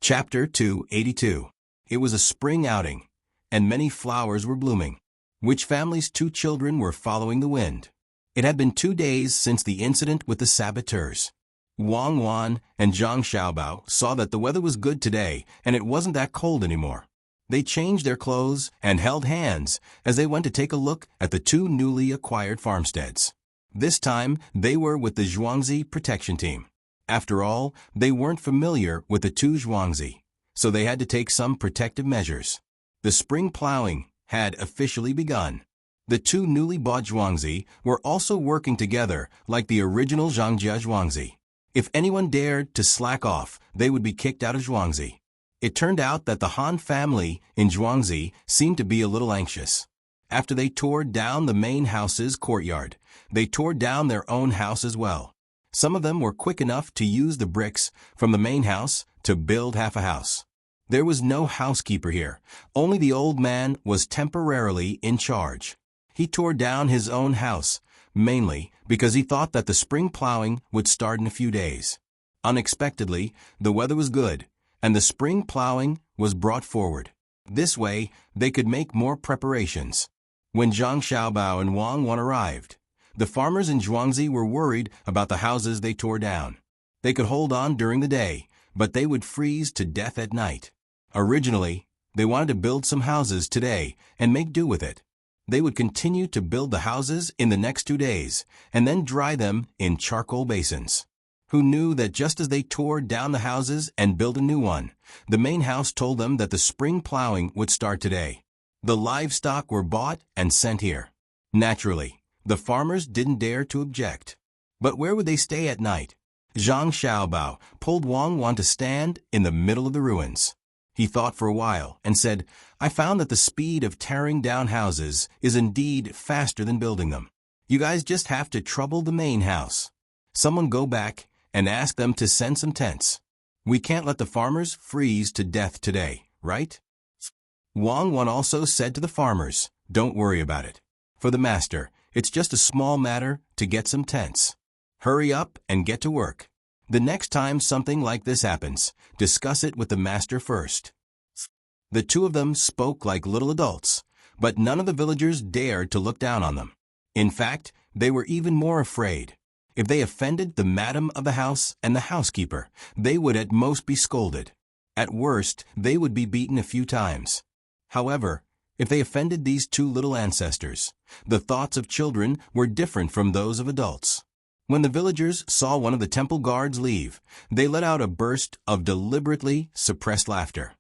Chapter 282. It was a spring outing, and many flowers were blooming. Which family's 2 children were following the wind? It had been 2 days since the incident with the saboteurs. Wang Wan and Zhang Xiaobao saw that the weather was good today and it wasn't that cold anymore. They changed their clothes and held hands as they went to take a look at the 2 newly acquired farmsteads. This time, they were with the Zhuangzi protection team. After all, they weren't familiar with the 2 Zhuangzi, so they had to take some protective measures. The spring plowing had officially begun. The 2 newly bought Zhuangzi were also working together like the original Zhangjia Zhuangzi. If anyone dared to slack off, they would be kicked out of Zhuangzi. It turned out that the Han family in Zhuangzi seemed to be a little anxious. After they tore down the main house's courtyard, they tore down their own house as well. Some of them were quick enough to use the bricks from the main house to build half a house. There was no housekeeper here. Only the old man was temporarily in charge. He tore down his own house, mainly because he thought that the spring plowing would start in a few days. Unexpectedly, the weather was good, and the spring plowing was brought forward. This way, they could make more preparations. When Zhang Xiaobao and Wang Wan arrived, the farmers in Zhuangzi were worried about the houses they tore down. They could hold on during the day, but they would freeze to death at night. Originally, they wanted to build some houses today and make do with it. They would continue to build the houses in the next 2 days and then dry them in charcoal basins. Who knew that just as they tore down the houses and built a new one, the main house told them that the spring plowing would start today. The livestock were bought and sent here. Naturally, the farmers didn't dare to object. But where would they stay at night? Zhang Xiaobao pulled Wang Wan to stand in the middle of the ruins. He thought for a while and said, "I found that the speed of tearing down houses is indeed faster than building them. You guys just have to trouble the main house. Someone go back and ask them to send some tents. We can't let the farmers freeze to death today, right?" Wang Wan also said to the farmers, "Don't worry about it. For the master, it's just a small matter to get some tents. Hurry up and get to work. The next time something like this happens, discuss it with the master first." The 2 of them spoke like little adults, but none of the villagers dared to look down on them. In fact, they were even more afraid. If they offended the madam of the house and the housekeeper, they would at most be scolded. At worst, they would be beaten a few times. However, if they offended these 2 little ancestors, the thoughts of children were different from those of adults. When the villagers saw one of the temple guards leave, they let out a burst of deliberately suppressed laughter.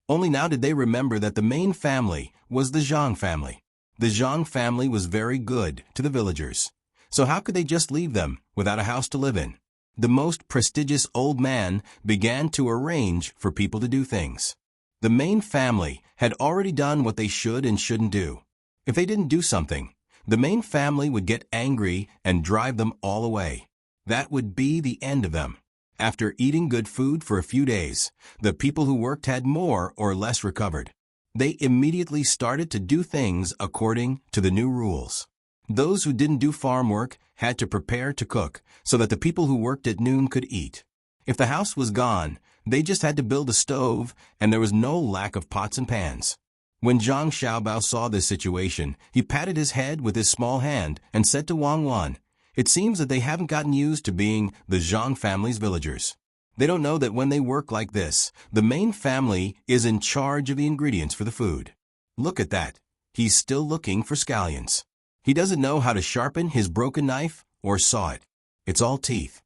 Only now did they remember that the main family was the Zhang family. The Zhang family was very good to the villagers. So how could they just leave them without a house to live in? The most prestigious old man began to arrange for people to do things. The main family had already done what they should and shouldn't do. If they didn't do something, the main family would get angry and drive them all away. That would be the end of them. After eating good food for a few days, the people who worked had more or less recovered. They immediately started to do things according to the new rules. Those who didn't do farm work had to prepare to cook so that the people who worked at noon could eat. If the house was gone, they just had to build a stove, and there was no lack of pots and pans. When Zhang Xiaobao saw this situation, he patted his head with his small hand and said to Wang Wan, "It seems that they haven't gotten used to being the Zhang family's villagers. They don't know that when they work like this, the main family is in charge of the ingredients for the food. Look at that. He's still looking for scallions. He doesn't know how to sharpen his broken knife or saw it. It's all teeth."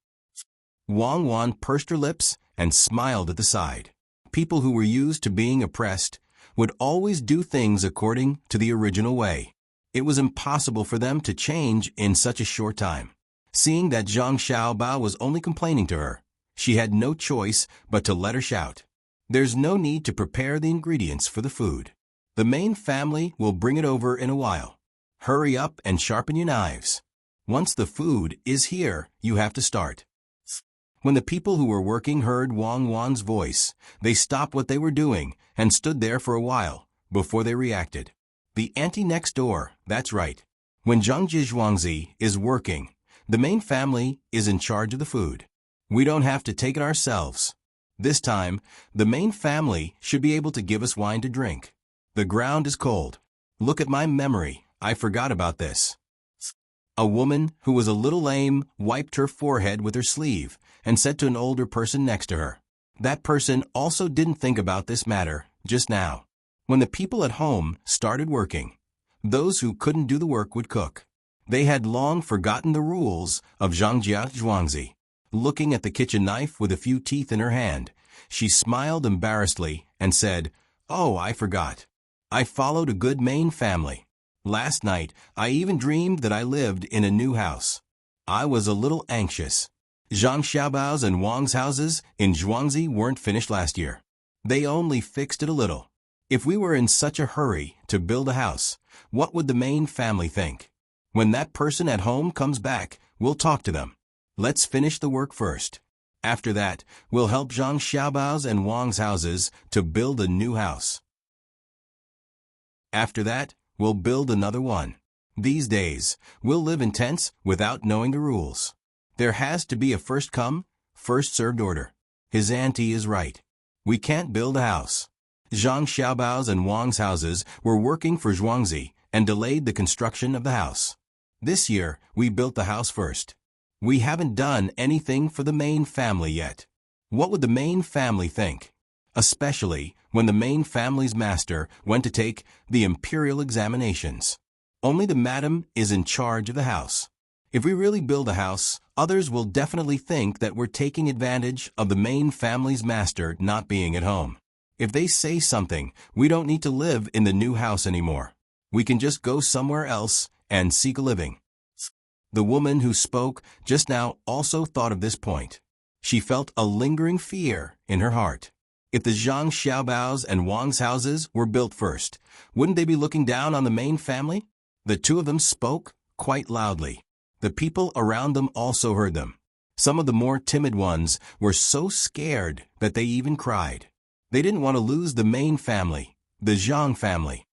Wang Wan pursed her lips and smiled at the side. People who were used to being oppressed would always do things according to the original way. It was impossible for them to change in such a short time. Seeing that Zhang Xiaobao was only complaining to her, she had no choice but to let her shout. "There's no need to prepare the ingredients for the food. The main family will bring it over in a while. Hurry up and sharpen your knives. Once the food is here, you have to start." When the people who were working heard Wang Wan's voice, they stopped what they were doing and stood there for a while before they reacted. The auntie next door, that's right. When Zhangjia Zhuangzi is working, the main family is in charge of the food. We don't have to take it ourselves. This time, the main family should be able to give us wine to drink. The ground is cold. Look at my memory, I forgot about this. A woman who was a little lame wiped her forehead with her sleeve and said to an older person next to her. That person also didn't think about this matter just now. When the people at home started working, those who couldn't do the work would cook. They had long forgotten the rules of Zhangjia Zhuangzi. Looking at the kitchen knife with a few teeth in her hand, she smiled embarrassedly and said, "Oh, I forgot. I followed a good main family. Last night, I even dreamed that I lived in a new house. I was a little anxious. Zhang Xiaobao's and Wang's houses in Zhuangzi weren't finished last year. They only fixed it a little. If we were in such a hurry to build a house, what would the main family think? When that person at home comes back, we'll talk to them. Let's finish the work first. After that, we'll help Zhang Xiaobao's and Wang's houses to build a new house. After that, we'll build another one. These days, we'll live in tents without knowing the rules. There has to be a first come, first served order." His auntie is right. We can't build a house. Zhang Xiaobao's and Wang's houses were working for Zhuangzi and delayed the construction of the house. This year, we built the house first. We haven't done anything for the main family yet. What would the main family think? Especially when the main family's master went to take the imperial examinations. Only the madam is in charge of the house. If we really build a house, others will definitely think that we're taking advantage of the main family's master not being at home. If they say something, we don't need to live in the new house anymore. We can just go somewhere else and seek a living. The woman who spoke just now also thought of this point. She felt a lingering fear in her heart. If the Zhang Xiaobao's and Wang's houses were built first, wouldn't they be looking down on the main family? The two of them spoke quite loudly. The people around them also heard them. Some of the more timid ones were so scared that they even cried. They didn't want to lose the main family, the Zhang family.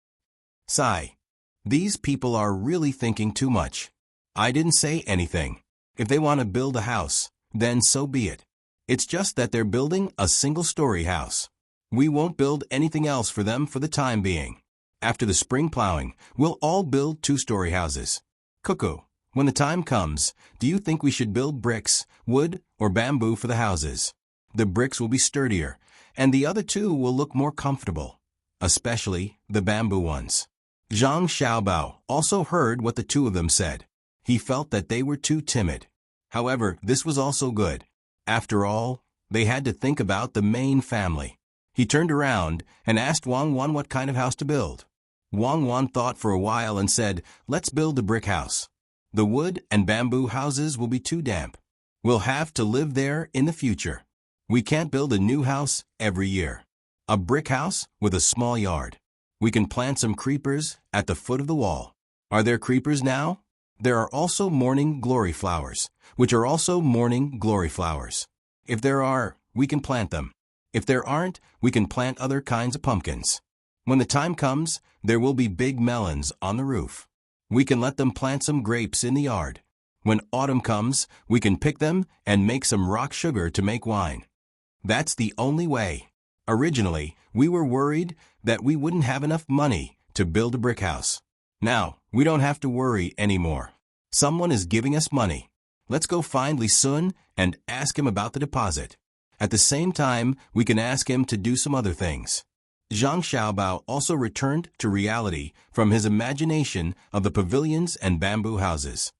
Sigh. These people are really thinking too much. I didn't say anything. If they want to build a house, then so be it. It's just that they're building a single-story house. We won't build anything else for them for the time being. After the spring plowing, we'll all build two-story houses. Cuckoo, when the time comes, do you think we should build bricks, wood, or bamboo for the houses? The bricks will be sturdier, and the other two will look more comfortable, especially the bamboo ones. Zhang Xiaobao also heard what the two of them said. He felt that they were too timid. However, this was also good. After all, they had to think about the main family. He turned around and asked Wang Wan what kind of house to build. Wang Wan thought for a while and said, "Let's build a brick house. The wood and bamboo houses will be too damp. We'll have to live there in the future. We can't build a new house every year. A brick house with a small yard. We can plant some creepers at the foot of the wall. Are there creepers now? There are also morning glory flowers, which are also morning glory flowers. If there are, we can plant them. If there aren't, we can plant other kinds of pumpkins. When the time comes, there will be big melons on the roof. We can let them plant some grapes in the yard. When autumn comes, we can pick them and make some rock sugar to make wine. That's the only way. Originally, we were worried that we wouldn't have enough money to build a brick house. Now, we don't have to worry anymore. Someone is giving us money. Let's go find Li Sun and ask him about the deposit. At the same time, we can ask him to do some other things." Zhang Xiaobao also returned to reality from his imagination of the pavilions and bamboo houses.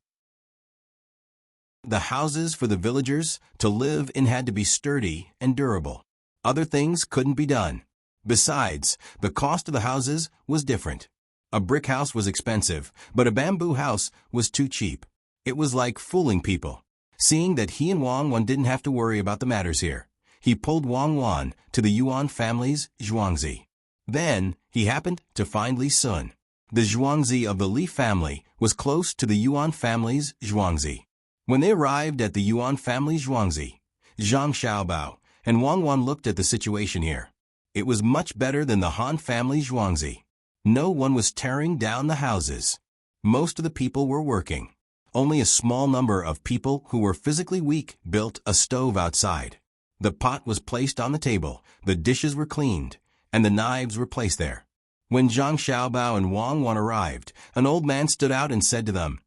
The houses for the villagers to live in had to be sturdy and durable. Other things couldn't be done. Besides, the cost of the houses was different. A brick house was expensive, but a bamboo house was too cheap. It was like fooling people. Seeing that he and Wang Wan didn't have to worry about the matters here, he pulled Wang Wan to the Yuan family's Zhuangzi. Then, he happened to find Li Sun. The Zhuangzi of the Li family was close to the Yuan family's Zhuangzi. When they arrived at the Yuan family's Zhuangzi, Zhang Xiaobao and Wang Wan looked at the situation here. It was much better than the Han family's Zhuangzi. No one was tearing down the houses. Most of the people were working. Only a small number of people who were physically weak built a stove outside. The pot was placed on the table, the dishes were cleaned, and the knives were placed there. When Zhang Xiaobao and Wang Wan arrived, an old man stood out and said to them,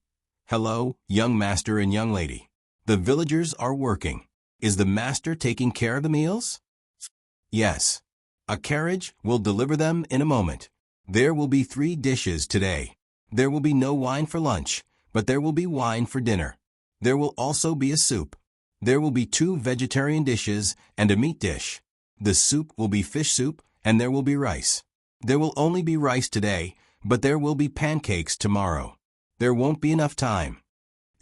"Hello, young master and young lady. The villagers are working. Is the master taking care of the meals?" "Yes. A carriage will deliver them in a moment. There will be 3 dishes today. There will be no wine for lunch, but there will be wine for dinner. There will also be a soup. There will be 2 vegetarian dishes and a meat dish. The soup will be fish soup, and there will be rice. There will only be rice today, but there will be pancakes tomorrow. There won't be enough time."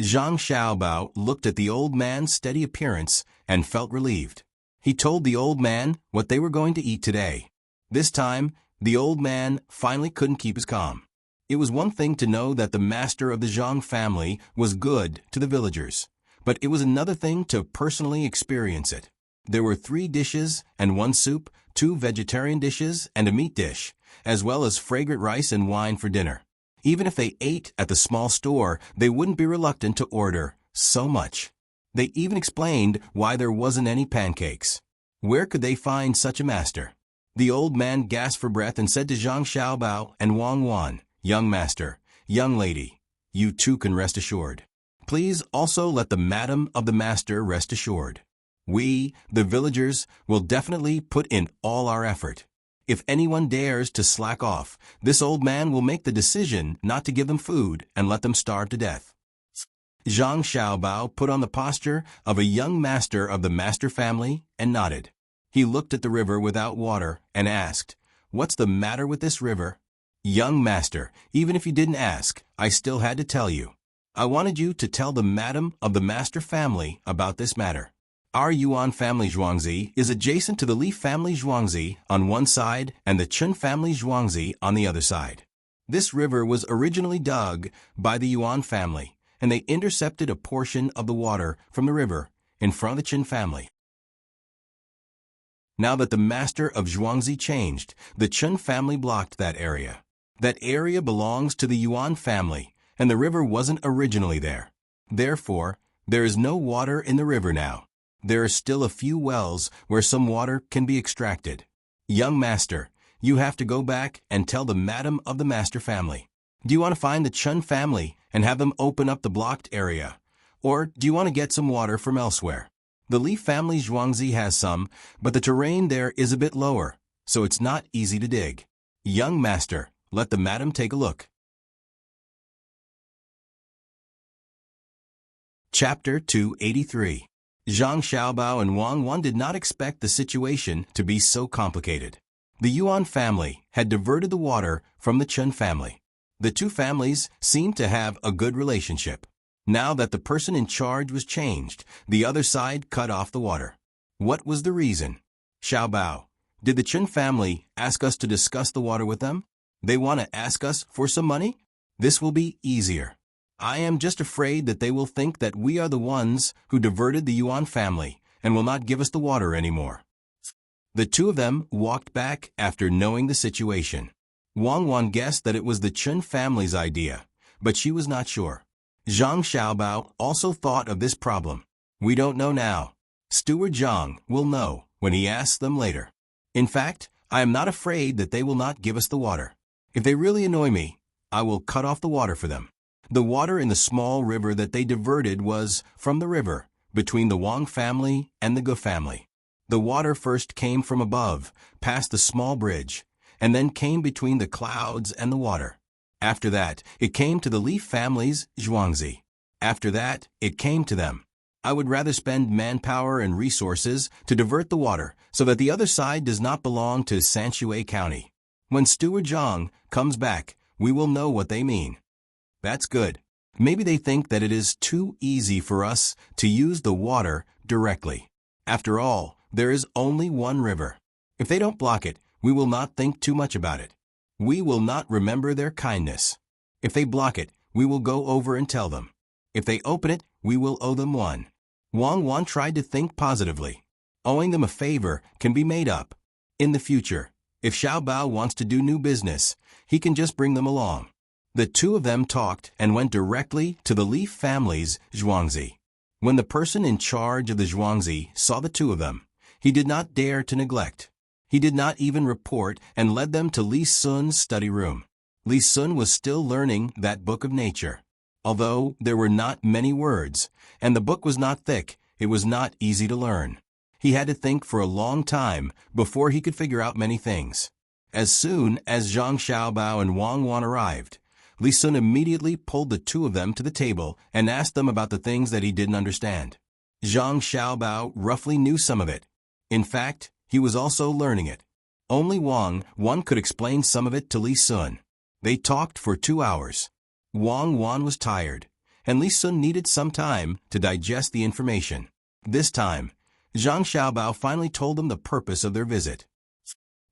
Zhang Xiaobao looked at the old man's steady appearance and felt relieved. He told the old man what they were going to eat today. This time, the old man finally couldn't keep his calm. It was one thing to know that the master of the Zhang family was good to the villagers, but it was another thing to personally experience it. There were 3 dishes and 1 soup, 2 vegetarian dishes and a meat dish, as well as fragrant rice and wine for dinner. Even if they ate at the small store, they wouldn't be reluctant to order so much. They even explained why there wasn't any pancakes. Where could they find such a master? The old man gasped for breath and said to Zhang Xiaobao and Wang Wan, "Young master, young lady, you too can rest assured. Please also let the madam of the master rest assured. We, the villagers, will definitely put in all our effort. If anyone dares to slack off, this old man will make the decision not to give them food and let them starve to death." Zhang Xiaobao put on the posture of a young master of the master family and nodded. He looked at the river without water and asked, "What's the matter with this river?" "Young master, even if you didn't ask, I still had to tell you. I wanted you to tell the madam of the master family about this matter. Our Yuan family Zhuangzi is adjacent to the Li family Zhuangzi on one side and the Chen family Zhuangzi on the other side. This river was originally dug by the Yuan family, and they intercepted a portion of the water from the river in front of the Chen family. Now that the master of Zhuangzi changed, the Chen family blocked that area. That area belongs to the Yuan family, and the river wasn't originally there. Therefore, there is no water in the river now. There are still a few wells where some water can be extracted. Young master, you have to go back and tell the madam of the master family. Do you want to find the Chen family and have them open up the blocked area? Or do you want to get some water from elsewhere? The Li family Zhuangzi has some, but the terrain there is a bit lower, so it's not easy to dig. Young master, let the madam take a look. Chapter 283. Zhang Xiaobao and Wang Wan did not expect the situation to be so complicated. The Yuan family had diverted the water from the Chen family. The 2 families seemed to have a good relationship. Now that the person in charge was changed, the other side cut off the water. What was the reason? Xiaobao, did the Chen family ask us to discuss the water with them? They want to ask us for some money? This will be easier. I am just afraid that they will think that we are the ones who diverted the Yuan family and will not give us the water anymore. The 2 of them walked back after knowing the situation. Wang Wan guessed that it was the Chen family's idea, but she was not sure. Zhang Xiaobao also thought of this problem. We don't know now. Steward Zhang will know when he asks them later. In fact, I am not afraid that they will not give us the water. If they really annoy me, I will cut off the water for them. The water in the small river that they diverted was from the river between the Wang family and the Ge family. The water first came from above, past the small bridge, and then came between the clouds and the water. After that, it came to the Li family's Zhuangzi. After that, it came to them. I would rather spend manpower and resources to divert the water so that the other side does not belong to Sanshui County. When Steward Zhang comes back, we will know what they mean. That's good. Maybe they think that it is too easy for us to use the water directly. After all, there is only one river. If they don't block it, we will not think too much about it. We will not remember their kindness. If they block it, we will go over and tell them. If they open it, we will owe them one. Wang Wan tried to think positively. Owing them a favor can be made up. In the future, if Xiaobao wants to do new business, he can just bring them along. The 2 of them talked and went directly to the Li family's Zhuangzi. When the person in charge of the Zhuangzi saw the 2 of them, He did not dare to neglect. He did not even report and led them to Li Sun's study room. Li Sun was still learning that book of nature. Although there were not many words, and the book was not thick, it was not easy to learn. He had to think for a long time before he could figure out many things. As soon as Zhang Xiaobao and Wang Wan arrived, Li Sun immediately pulled the two of them to the table and asked them about the things that he didn't understand. Zhang Xiaobao roughly knew some of it. In fact, he was also learning it. Only Wang Wan could explain some of it to Li Sun. They talked for 2 hours. Wang Wan was tired, and Li Sun needed some time to digest the information. This time, Zhang Xiaobao finally told them the purpose of their visit.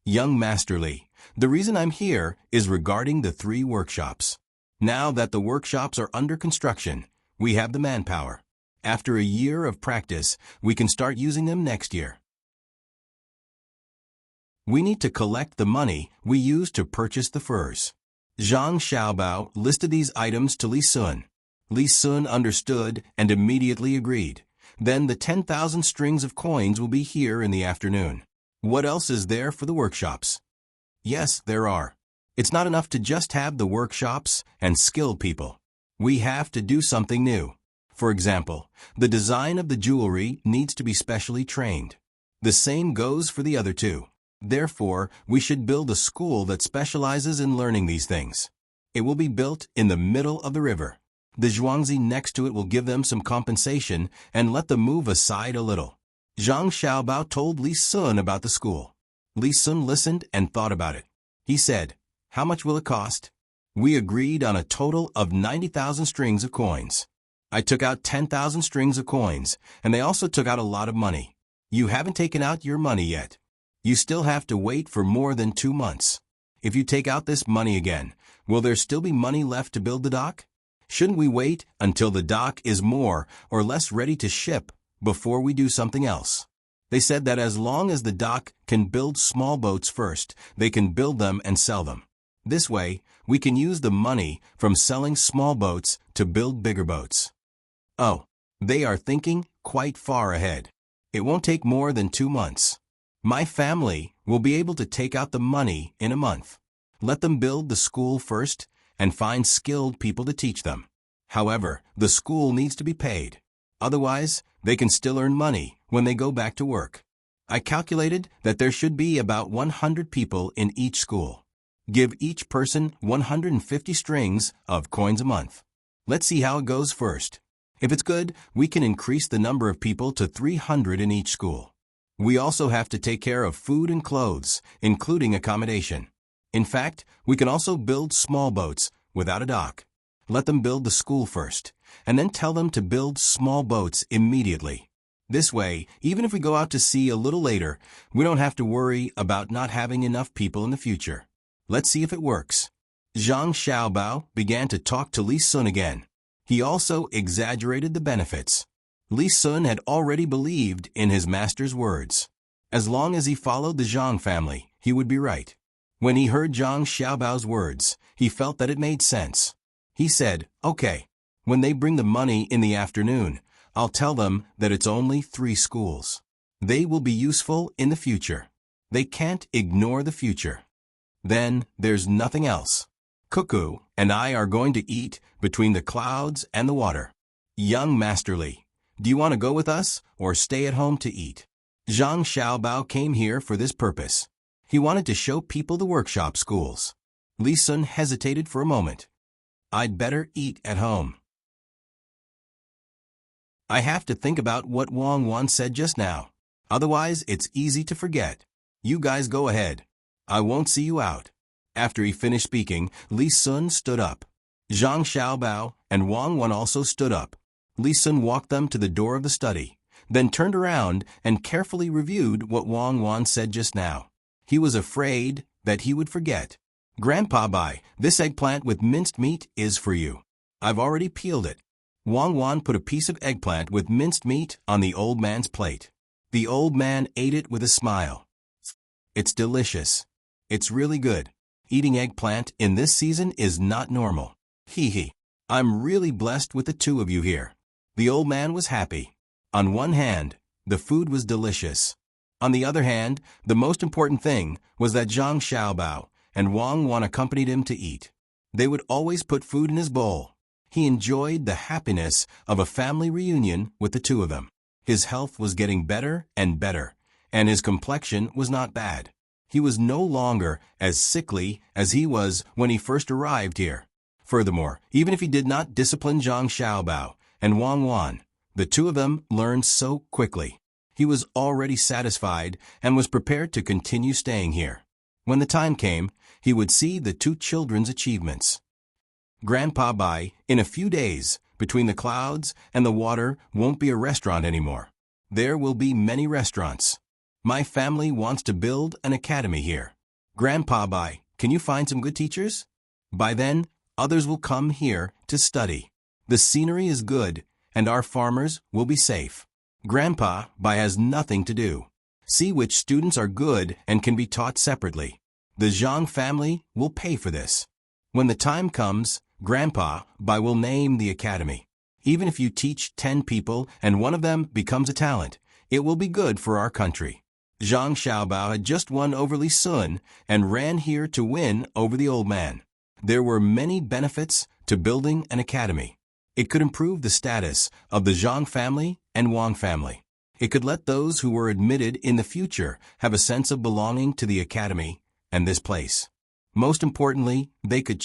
Young Master Li, the reason I'm here is regarding the 3 workshops. Now that the workshops are under construction, we have the manpower. After a year of practice, we can start using them next year. We need to collect the money we use to purchase the furs. Zhang Xiaobao listed these items to Li Sun. Li Sun understood and immediately agreed. Then the 10,000 strings of coins will be here in the afternoon. What else is there for the workshops? Yes, there are. It's not enough to just have the workshops and skilled people. We have to do something new. For example, the design of the jewelry needs to be specially trained. The same goes for the other 2. Therefore, we should build a school that specializes in learning these things. It will be built in the middle of the river. The Zhuangzi next to it will give them some compensation and let them move aside a little. Zhang Xiaobao told Li Sun about the school. Li Sun listened and thought about it. He said, "How much will it cost?" We agreed on a total of 90,000 strings of coins. I took out 10,000 strings of coins, and they also took out a lot of money. You haven't taken out your money yet. You still have to wait for more than 2 months. If you take out this money again, will there still be money left to build the dock? Shouldn't we wait until the dock is more or less ready to ship before we do something else? They said that as long as the dock can build small boats first, they can build them and sell them. This way, we can use the money from selling small boats to build bigger boats. Oh, they are thinking quite far ahead. It won't take more than 2 months. My family will be able to take out the money in a month. Let them build the school first and find skilled people to teach them. However, the school needs to be paid. Otherwise, they can still earn money when they go back to work. I calculated that there should be about 100 people in each school. Give each person 150 strings of coins a month. Let's see how it goes first. If it's good, we can increase the number of people to 300 in each school. We also have to take care of food and clothes, including accommodation. In fact, we can also build small boats without a dock. Let them build the school first, and then tell them to build small boats immediately. This way, even if we go out to sea a little later, we don't have to worry about not having enough people in the future. Let's see if it works. Zhang Xiaobao began to talk to Li Sun again. He also exaggerated the benefits. Li Sun had already believed in his master's words. As long as he followed the Zhang family, he would be right. When he heard Zhang Xiaobao's words, he felt that it made sense. He said, "Okay, when they bring the money in the afternoon, I'll tell them that it's only 3 schools. They will be useful in the future. They can't ignore the future. Then there's nothing else. Cuckoo and I are going to eat between the clouds and the water. Young Master Li, do you want to go with us or stay at home to eat?" Zhang Xiaobao came here for this purpose. He wanted to show people the workshop schools. Li Sun hesitated for a moment. "I'd better eat at home. I have to think about what Wang Wan said just now. Otherwise, it's easy to forget. You guys go ahead. I won't see you out." After he finished speaking, Li Sun stood up. Zhang Xiaobao and Wang Wan also stood up. Li Sun walked them to the door of the study, then turned around and carefully reviewed what Wang Wan said just now. He was afraid that he would forget. "Grandpa Bai, this eggplant with minced meat is for you. I've already peeled it." Wang Wan put a piece of eggplant with minced meat on the old man's plate. The old man ate it with a smile. "It's delicious. It's really good. Eating eggplant in this season is not normal. Hee hee. I'm really blessed with the 2 of you here." The old man was happy. On one hand, the food was delicious. On the other hand, the most important thing was that Zhang Xiaobao and Wang Wan accompanied him to eat. They would always put food in his bowl. He enjoyed the happiness of a family reunion with the two of them. His health was getting better and better, and his complexion was not bad. He was no longer as sickly as he was when he first arrived here. Furthermore, even if he did not discipline Zhang Xiaobao and Wang Wan, the two of them learned so quickly. He was already satisfied and was prepared to continue staying here. When the time came, he would see the two children's achievements. Grandpa Bai, in a few days, between the clouds and the water won't be a restaurant anymore. There will be many restaurants. My family wants to build an academy here. Grandpa Bai, can you find some good teachers? By then, others will come here to study. The scenery is good, and our farmers will be safe. Grandpa Bai has nothing to do. See which students are good and can be taught separately. The Zhang family will pay for this. When the time comes, Grandpa Bai will name the academy. Even if you teach 10 people and one of them becomes a talent, it will be good for our country. Zhang Xiaobao had just won over Li Sun and ran here to win over the old man. There were many benefits to building an academy. It could improve the status of the Zhang family and Wang family. It could let those who were admitted in the future have a sense of belonging to the academy and this place. Most importantly, they could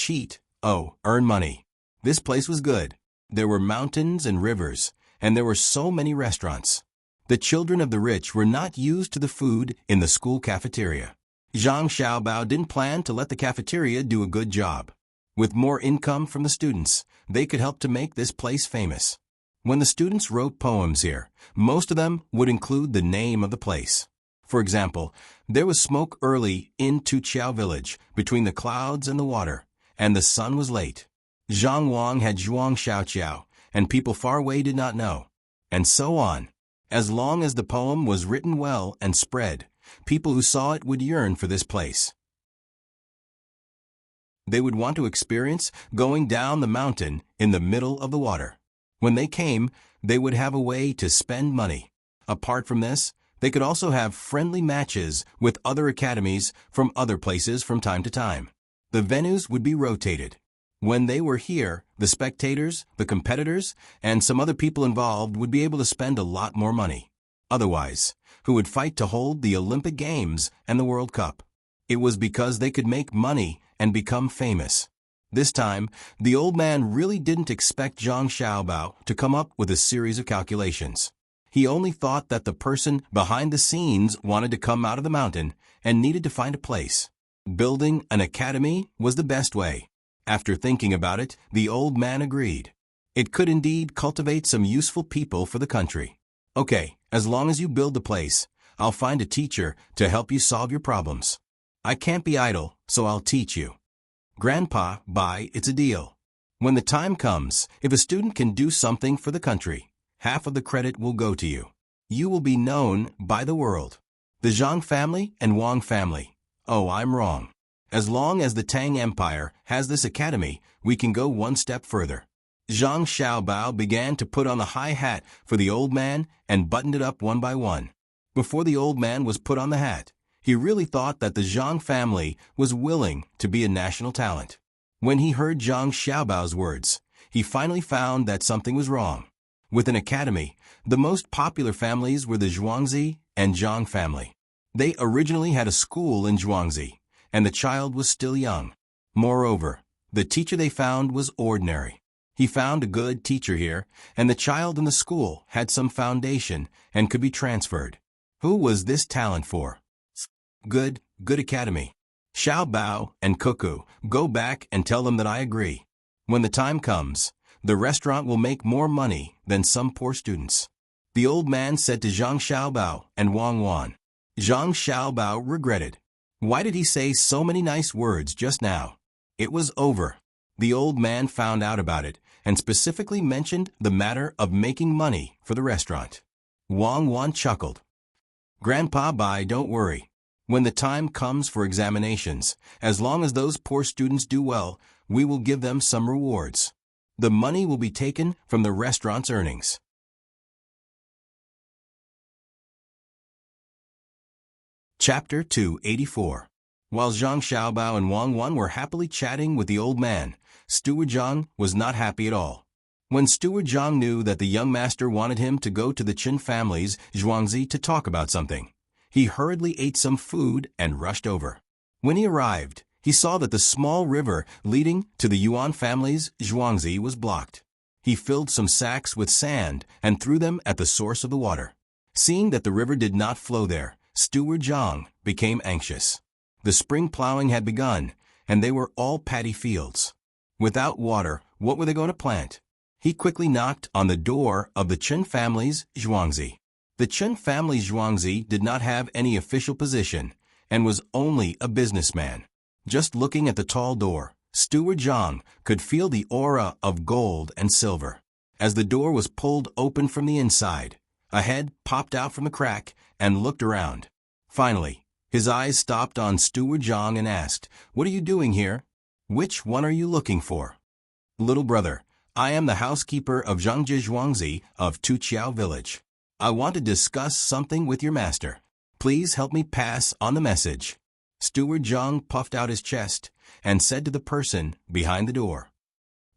earn money. This place was good. There were mountains and rivers, and there were so many restaurants. The children of the rich were not used to the food in the school cafeteria. Zhang Xiaobao didn't plan to let the cafeteria do a good job. With more income from the students, they could help to make this place famous. When the students wrote poems here, most of them would include the name of the place. For example, there was smoke early in Tuqiao village, between the clouds and the water, and the sun was late. Zhang Wang had Zhuang Xiaoqiao, and people far away did not know. And so on. As long as the poem was written well and spread, people who saw it would yearn for this place. They would want to experience going down the mountain in the middle of the water. When they came, they would have a way to spend money. Apart from this, they could also have friendly matches with other academies from other places from time to time. The venues would be rotated. When they were here, the spectators, the competitors, and some other people involved would be able to spend a lot more money. Otherwise, who would fight to hold the Olympic Games and the World Cup? It was because they could make money and become famous. This time, the old man really didn't expect Zhang Xiaobao to come up with a series of calculations. He only thought that the person behind the scenes wanted to come out of the mountain and needed to find a place. Building an academy was the best way. After thinking about it, the old man agreed. It could indeed cultivate some useful people for the country. Okay, as long as you build the place, I'll find a teacher to help you solve your problems. I can't be idle, so I'll teach you. Grandpa Bai, it's a deal. When the time comes, if a student can do something for the country, half of the credit will go to you. You will be known by the world. The Zhang family and Wang family. Oh, I'm wrong. As long as the Tang Empire has this academy, we can go one step further. Zhang Xiaobao began to put on the high hat for the old man and buttoned it up one by one. Before the old man was put on the hat, he really thought that the Zhang family was willing to be a national talent. When he heard Zhang Xiaobao's words, he finally found that something was wrong. With an academy, the most popular families were the Zhuangzi and Zhang family. They originally had a school in Zhuangzi, and the child was still young. Moreover, the teacher they found was ordinary. He found a good teacher here, and the child in the school had some foundation and could be transferred. Who was this talent for? Good academy. Xiao Bao and Cuckoo, go back and tell them that I agree. When the time comes, the restaurant will make more money than some poor students. The old man said to Zhang Xiaobao and Wang Wan. Zhang Xiaobao regretted. Why did he say so many nice words just now? It was over. The old man found out about it and specifically mentioned the matter of making money for the restaurant. Wang Wan chuckled. Grandpa Bai, don't worry. When the time comes for examinations, as long as those poor students do well, we will give them some rewards. The money will be taken from the restaurant's earnings. Chapter 284. While Zhang Xiaobao and Wang Wan were happily chatting with the old man, Steward Zhang was not happy at all. When Steward Zhang knew that the young master wanted him to go to the Qin family's Zhuangzi to talk about something, he hurriedly ate some food and rushed over. When he arrived, he saw that the small river leading to the Yuan family's Zhuangzi was blocked. He filled some sacks with sand and threw them at the source of the water. Seeing that the river did not flow there, Steward Zhang became anxious. The spring plowing had begun, and they were all paddy fields. Without water, what were they going to plant? He quickly knocked on the door of the Chen family's Zhuangzi. The Chen family's Zhuangzi did not have any official position and was only a businessman. Just looking at the tall door, Steward Zhang could feel the aura of gold and silver. As the door was pulled open from the inside, a head popped out from the crack and looked around. Finally, his eyes stopped on Steward Zhang and asked, "What are you doing here? Which one are you looking for?" "Little brother, I am the housekeeper of Zhangji Zhuangzi of Tuqiao village. I want to discuss something with your master. Please help me pass on the message." Steward Zhang puffed out his chest and said to the person behind the door,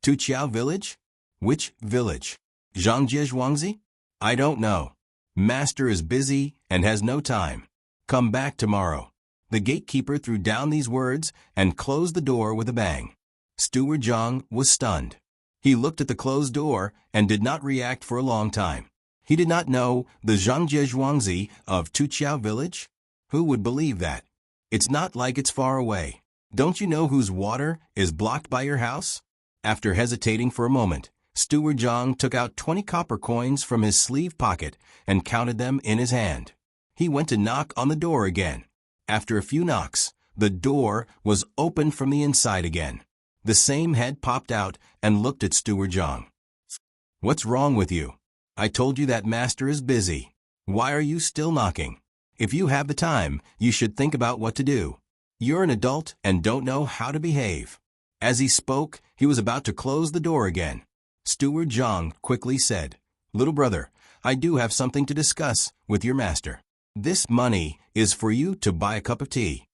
"Tuqiao village? Which village? Zhangji Zhuangzi? I don't know. Master is busy and has no time. Come back tomorrow." The gatekeeper threw down these words and closed the door with a bang. Steward Zhang was stunned. He looked at the closed door and did not react for a long time. He did not know the Zhangji Zhuangzi of Tuqiao village? Who would believe that? It's not like it's far away. Don't you know whose water is blocked by your house? After hesitating for a moment, Steward Zhang took out 20 copper coins from his sleeve pocket and counted them in his hand. He went to knock on the door again. After a few knocks, the door was opened from the inside again. The same head popped out and looked at Steward Zhang. "What's wrong with you? I told you that master is busy. Why are you still knocking? If you have the time, you should think about what to do. You're an adult and don't know how to behave." As he spoke, he was about to close the door again. Steward Zhang quickly said, "Little brother, I do have something to discuss with your master. This money is for you to buy a cup of tea."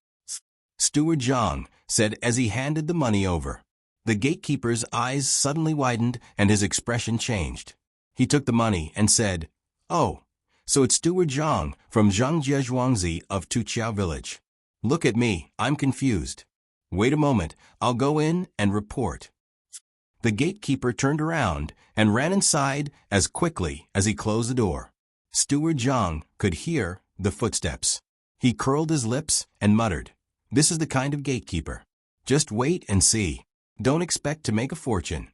Steward Zhang said as he handed the money over. The gatekeeper's eyes suddenly widened and his expression changed. He took the money and said, "Oh, so it's Steward Zhang from Zhangji Zhuangzi of Tuqiao village. Look at me, I'm confused. Wait a moment, I'll go in and report." The gatekeeper turned around and ran inside as quickly as he closed the door. Steward Zhang could hear the footsteps. He curled his lips and muttered, "This is the kind of gatekeeper. Just wait and see. Don't expect to make a fortune.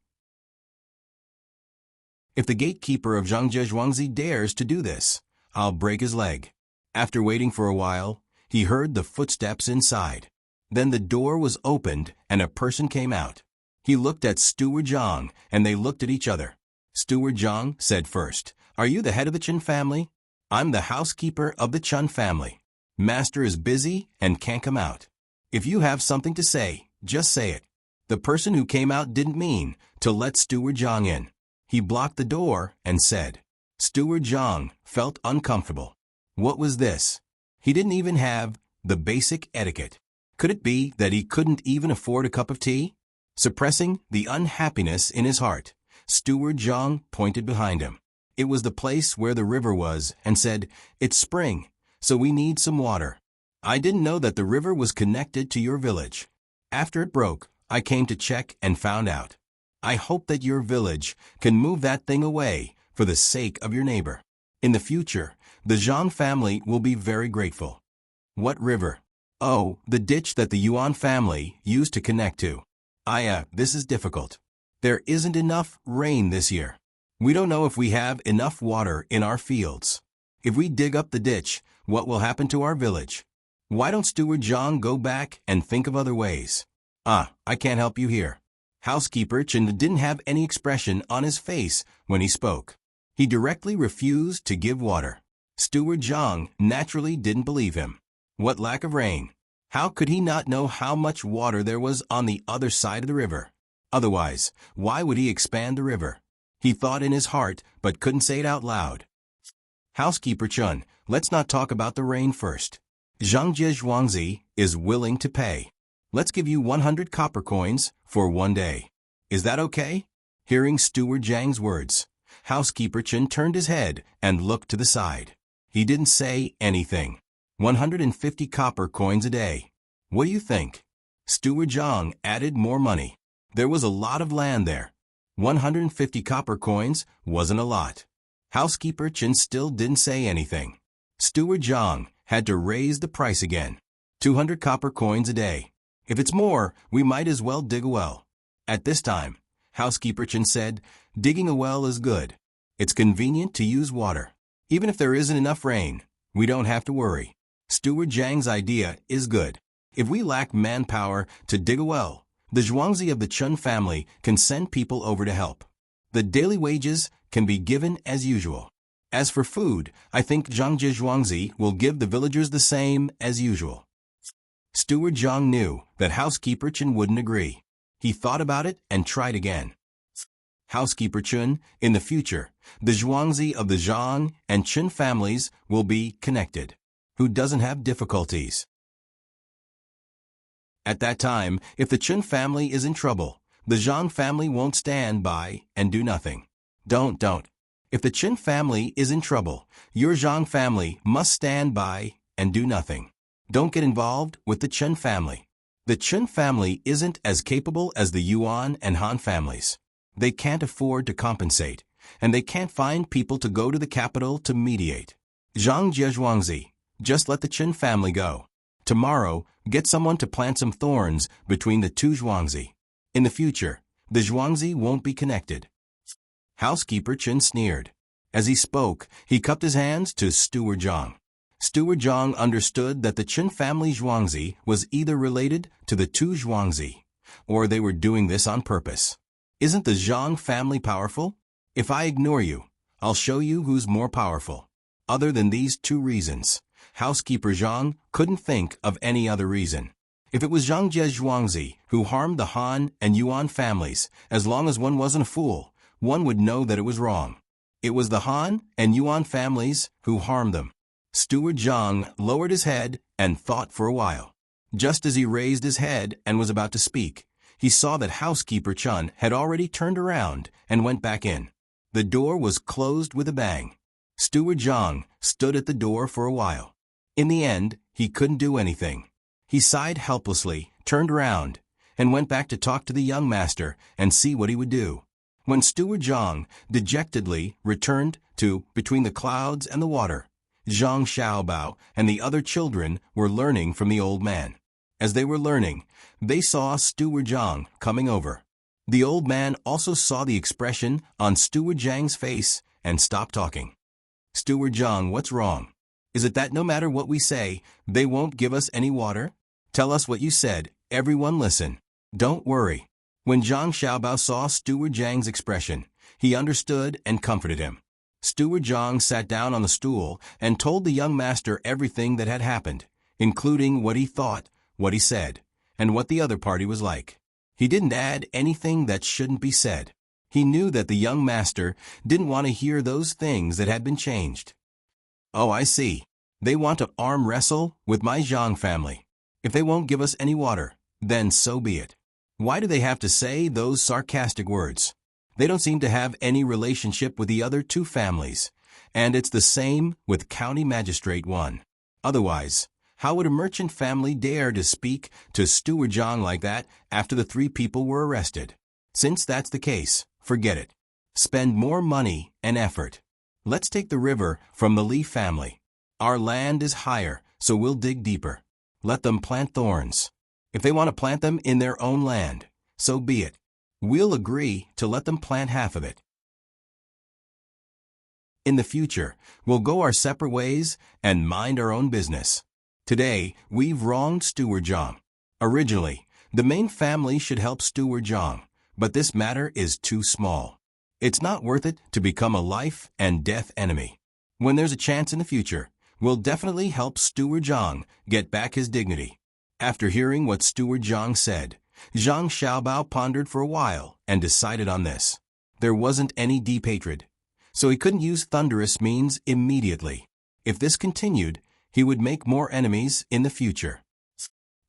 If the gatekeeper of Zhangji Zhuangzi dares to do this, I'll break his leg." After waiting for a while, he heard the footsteps inside. Then the door was opened and a person came out. He looked at Steward Zhang and they looked at each other. Steward Zhang said first, "Are you the head of the Chen family?" "I'm the housekeeper of the Chen family. Master is busy and can't come out. If you have something to say, just say it." The person who came out didn't mean to let Steward Zhang in. He blocked the door and said. Steward Zhang felt uncomfortable. What was this? He didn't even have the basic etiquette. Could it be that he couldn't even afford a cup of tea? Suppressing the unhappiness in his heart, Steward Zhang pointed behind him. It was the place where the river was and said, "It's spring, so we need some water. I didn't know that the river was connected to your village. After it broke, I came to check and found out. I hope that your village can move that thing away for the sake of your neighbor. In the future, the Zhang family will be very grateful." "What river?" "Oh, the ditch that the Yuan family used to connect to." This is difficult. There isn't enough rain this year. We don't know if we have enough water in our fields. If we dig up the ditch, what will happen to our village? Why don't Steward Zhang go back and think of other ways?" I can't help you here." Housekeeper Chen didn't have any expression on his face when he spoke. He directly refused to give water. Steward Zhang naturally didn't believe him. What lack of rain? How could he not know how much water there was on the other side of the river? Otherwise, why would he expand the river? He thought in his heart, but couldn't say it out loud. "Housekeeper Chun, let's not talk about the rain first. Zhang Zhuangzi is willing to pay. Let's give you 100 copper coins for 1 day. Is that okay? Hearing Steward Zhang's words, Housekeeper Chen turned his head and looked to the side. He didn't say anything. 150 copper coins a day. What do you think? Steward Zhang added more money. There was a lot of land there. 150 copper coins wasn't a lot. Housekeeper Chen still didn't say anything. Steward Zhang had to raise the price again. 200 copper coins a day. If it's more, we might as well dig a well. At this time, Housekeeper Chen said, digging a well is good. It's convenient to use water. Even if there isn't enough rain, we don't have to worry. Steward Zhang's idea is good. If we lack manpower to dig a well, the Zhuangzi of the Chen family can send people over to help. The daily wages can be given as usual. As for food, I think Zhang Zhuangzi will give the villagers the same as usual. Steward Zhang knew that Housekeeper Chen wouldn't agree. He thought about it and tried again. Housekeeper Chen, in the future, the Zhuangzi of the Zhang and Chen families will be connected. Who doesn't have difficulties? At that time, if the Chen family is in trouble, the Zhang family won't stand by and do nothing. Don't. If the Chen family is in trouble, your Zhang family must stand by and do nothing. Don't get involved with the Chen family. The Chen family isn't as capable as the Yuan and Han families. They can't afford to compensate, and they can't find people to go to the capital to mediate. Zhang Zhuangzi, just let the Chen family go. Tomorrow, get someone to plant some thorns between the two Zhuangzi. In the future, the Zhuangzi won't be connected. Housekeeper Chen sneered. As he spoke, he cupped his hands to Steward Zhang. Steward Zhang understood that the Chen family Zhuangzi was either related to the two Zhuangzi, or they were doing this on purpose. Isn't the Zhang family powerful? If I ignore you, I'll show you who's more powerful. Other than these two reasons, Housekeeper Zhang couldn't think of any other reason. If it was Zhang Zhuangzi who harmed the Han and Yuan families, as long as one wasn't a fool, one would know that it was wrong. It was the Han and Yuan families who harmed them. Steward Zhang lowered his head and thought for a while. Just as he raised his head and was about to speak, he saw that Housekeeper Chen had already turned around and went back in. The door was closed with a bang. Steward Zhang stood at the door for a while. In the end, he couldn't do anything. He sighed helplessly, turned around, and went back to talk to the young master and see what he would do. When Steward Zhang dejectedly returned to Between the Clouds and the Water, Zhang Xiaobao and the other children were learning from the old man. As they were learning, they saw Steward Zhang coming over. The old man also saw the expression on Steward Zhang's face and stopped talking. Steward Zhang, what's wrong? Is it that no matter what we say, they won't give us any water? Tell us what you said. Everyone listen. Don't worry. When Zhang Xiaobao saw Steward Zhang's expression, he understood and comforted him. Steward Zhang sat down on the stool and told the young master everything that had happened, including what he thought, what he said, and what the other party was like. He didn't add anything that shouldn't be said. He knew that the young master didn't want to hear those things that had been changed. Oh, I see. They want to arm wrestle with my Zhang family. If they won't give us any water, then so be it. Why do they have to say those sarcastic words? They don't seem to have any relationship with the other two families, and it's the same with County Magistrate 1. Otherwise, how would a merchant family dare to speak to Steward Zhang like that after the 3 people were arrested? Since that's the case, forget it. Spend more money and effort. Let's take the river from the Li family. Our land is higher, so we'll dig deeper. Let them plant thorns. If they want to plant them in their own land, so be it. We'll agree to let them plant half of it. In the future, we'll go our separate ways and mind our own business. Today, we've wronged Steward Zhang. Originally, the main family should help Steward Zhang, but this matter is too small. It's not worth it to become a life and death enemy. When there's a chance in the future, we'll definitely help Steward Zhang get back his dignity. After hearing what Steward Zhang said, Zhang Xiaobao pondered for a while and decided on this. There wasn't any deep hatred, so he couldn't use thunderous means immediately. If this continued, He would make more enemies in the future.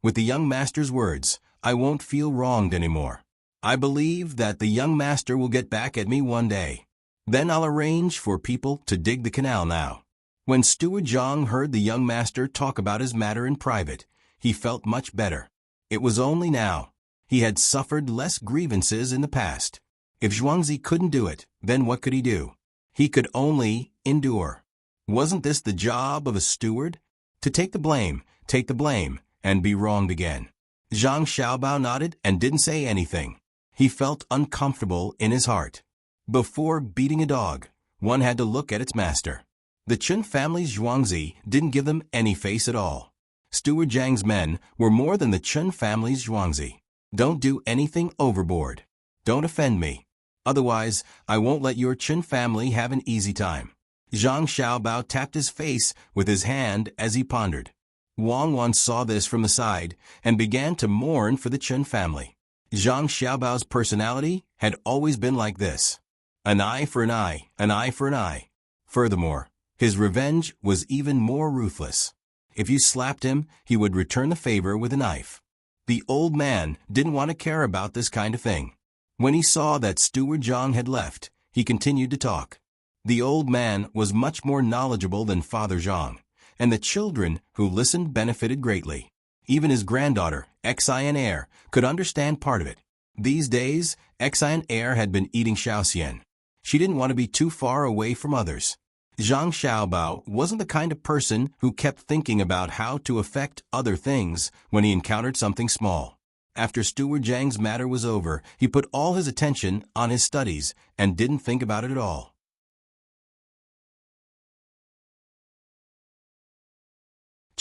With the young master's words, I won't feel wronged anymore. I believe that the young master will get back at me one day. Then I'll arrange for people to dig the canal now. When Steward Zhang heard the young master talk about his matter in private, he felt much better. It was only now. He had suffered less grievances in the past. If Zhuangzi couldn't do it, then what could he do? He could only endure. Wasn't this the job of a steward? To take the blame, and be wronged again. Zhang Xiaobao nodded and didn't say anything. He felt uncomfortable in his heart. Before beating a dog, one had to look at its master. The Chen family's Zhuangzi didn't give them any face at all. Steward Zhang's men were more than the Chen family's Zhuangzi. Don't do anything overboard. Don't offend me. Otherwise, I won't let your Chen family have an easy time. Zhang Xiaobao tapped his face with his hand as he pondered. Wang Wan saw this from the side and began to mourn for the Chen family. Zhang Xiaobao's personality had always been like this. An eye for an eye, an eye for an eye. Furthermore, his revenge was even more ruthless. If you slapped him, he would return the favor with a knife. The old man didn't want to care about this kind of thing. When he saw that Steward Zhang had left, he continued to talk. The old man was much more knowledgeable than Father Zhang, and the children who listened benefited greatly. Even his granddaughter, Xian Heir, could understand part of it. These days, Xian Heir had been eating Xiaoxian. She didn't want to be too far away from others. Zhang Xiaobao wasn't the kind of person who kept thinking about how to affect other things when he encountered something small. After Steward Zhang's matter was over, he put all his attention on his studies and didn't think about it at all.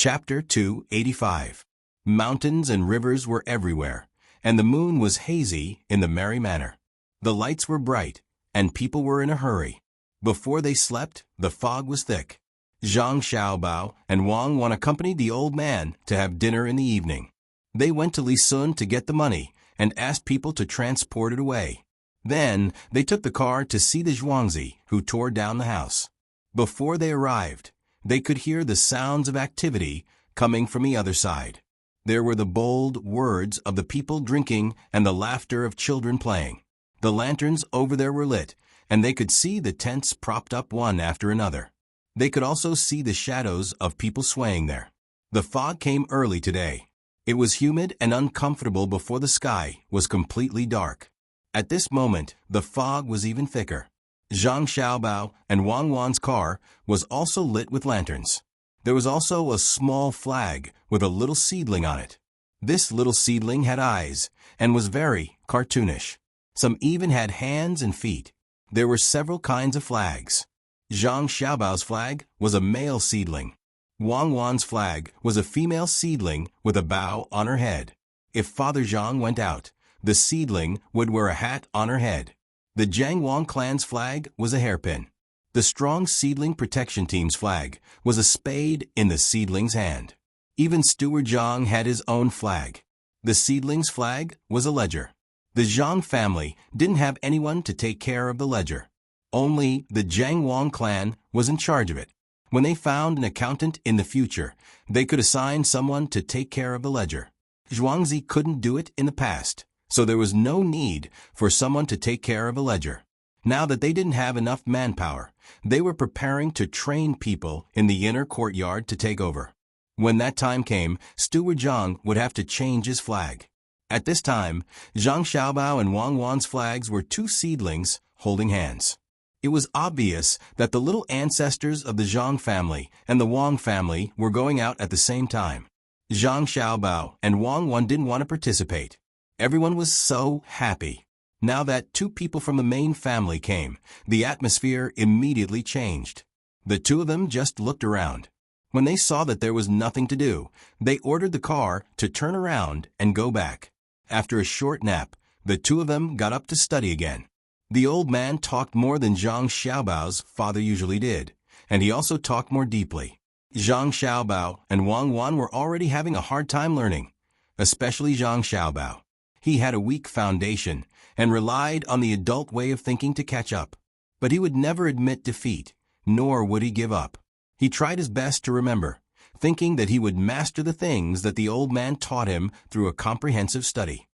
Chapter 285. Mountains and rivers were everywhere, and the moon was hazy in the merry manner. The lights were bright, and people were in a hurry. Before they slept, the fog was thick. Zhang Xiaobao and Wang Wan accompanied the old man to have dinner in the evening. They went to Lisun to get the money and asked people to transport it away. Then they took the car to see the Zhuangzi who tore down the house. Before they arrived, they could hear the sounds of activity coming from the other side. There were the bold words of the people drinking and the laughter of children playing. The lanterns over there were lit, and they could see the tents propped up one after another. They could also see the shadows of people swaying there. The fog came early today. It was humid and uncomfortable before the sky was completely dark. At this moment, the fog was even thicker. Zhang Xiaobao and Wang Wan's car was also lit with lanterns. There was also a small flag with a little seedling on it. This little seedling had eyes and was very cartoonish. Some even had hands and feet. There were several kinds of flags. Zhang Xiaobao's flag was a male seedling. Wang Wan's flag was a female seedling with a bow on her head. If Father Zhang went out, the seedling would wear a hat on her head. The Jiang Wang clan's flag was a hairpin. The strong seedling protection team's flag was a spade in the seedling's hand. Even Steward Zhang had his own flag. The seedling's flag was a ledger. The Zhang family didn't have anyone to take care of the ledger. Only the Jiang Wang clan was in charge of it. When they found an accountant in the future, they could assign someone to take care of the ledger. Zhuangzi couldn't do it in the past, so there was no need for someone to take care of a ledger. Now that they didn't have enough manpower, they were preparing to train people in the inner courtyard to take over. When that time came, Steward Zhang would have to change his flag. At this time, Zhang Xiaobao and Wang Wan's flags were two seedlings holding hands. It was obvious that the little ancestors of the Zhang family and the Wang family were going out at the same time. Zhang Xiaobao and Wang Wan didn't want to participate. Everyone was so happy. Now that two people from the main family came, the atmosphere immediately changed. The two of them just looked around. When they saw that there was nothing to do, they ordered the car to turn around and go back. After a short nap, the two of them got up to study again. The old man talked more than Zhang Xiaobao's father usually did, and he also talked more deeply. Zhang Xiaobao and Wang Wan were already having a hard time learning, especially Zhang Xiaobao. He had a weak foundation and relied on the adult way of thinking to catch up. But he would never admit defeat, nor would he give up. He tried his best to remember, thinking that he would master the things that the old man taught him through a comprehensive study.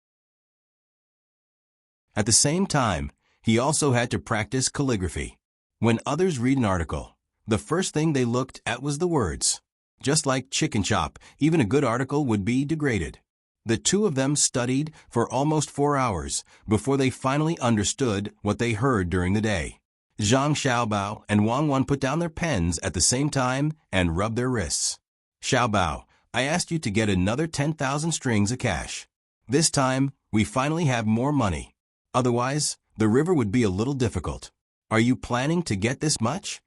At the same time, he also had to practice calligraphy. When others read an article, the first thing they looked at was the words. Just like chicken chop, even a good article would be degraded. The two of them studied for almost 4 hours before they finally understood what they heard during the day. Zhang Xiaobao and Wang Wan put down their pens at the same time and rubbed their wrists. Xiaobao, I asked you to get another 10,000 strings of cash. This time, we finally have more money. Otherwise, the river would be a little difficult. Are you planning to get this much?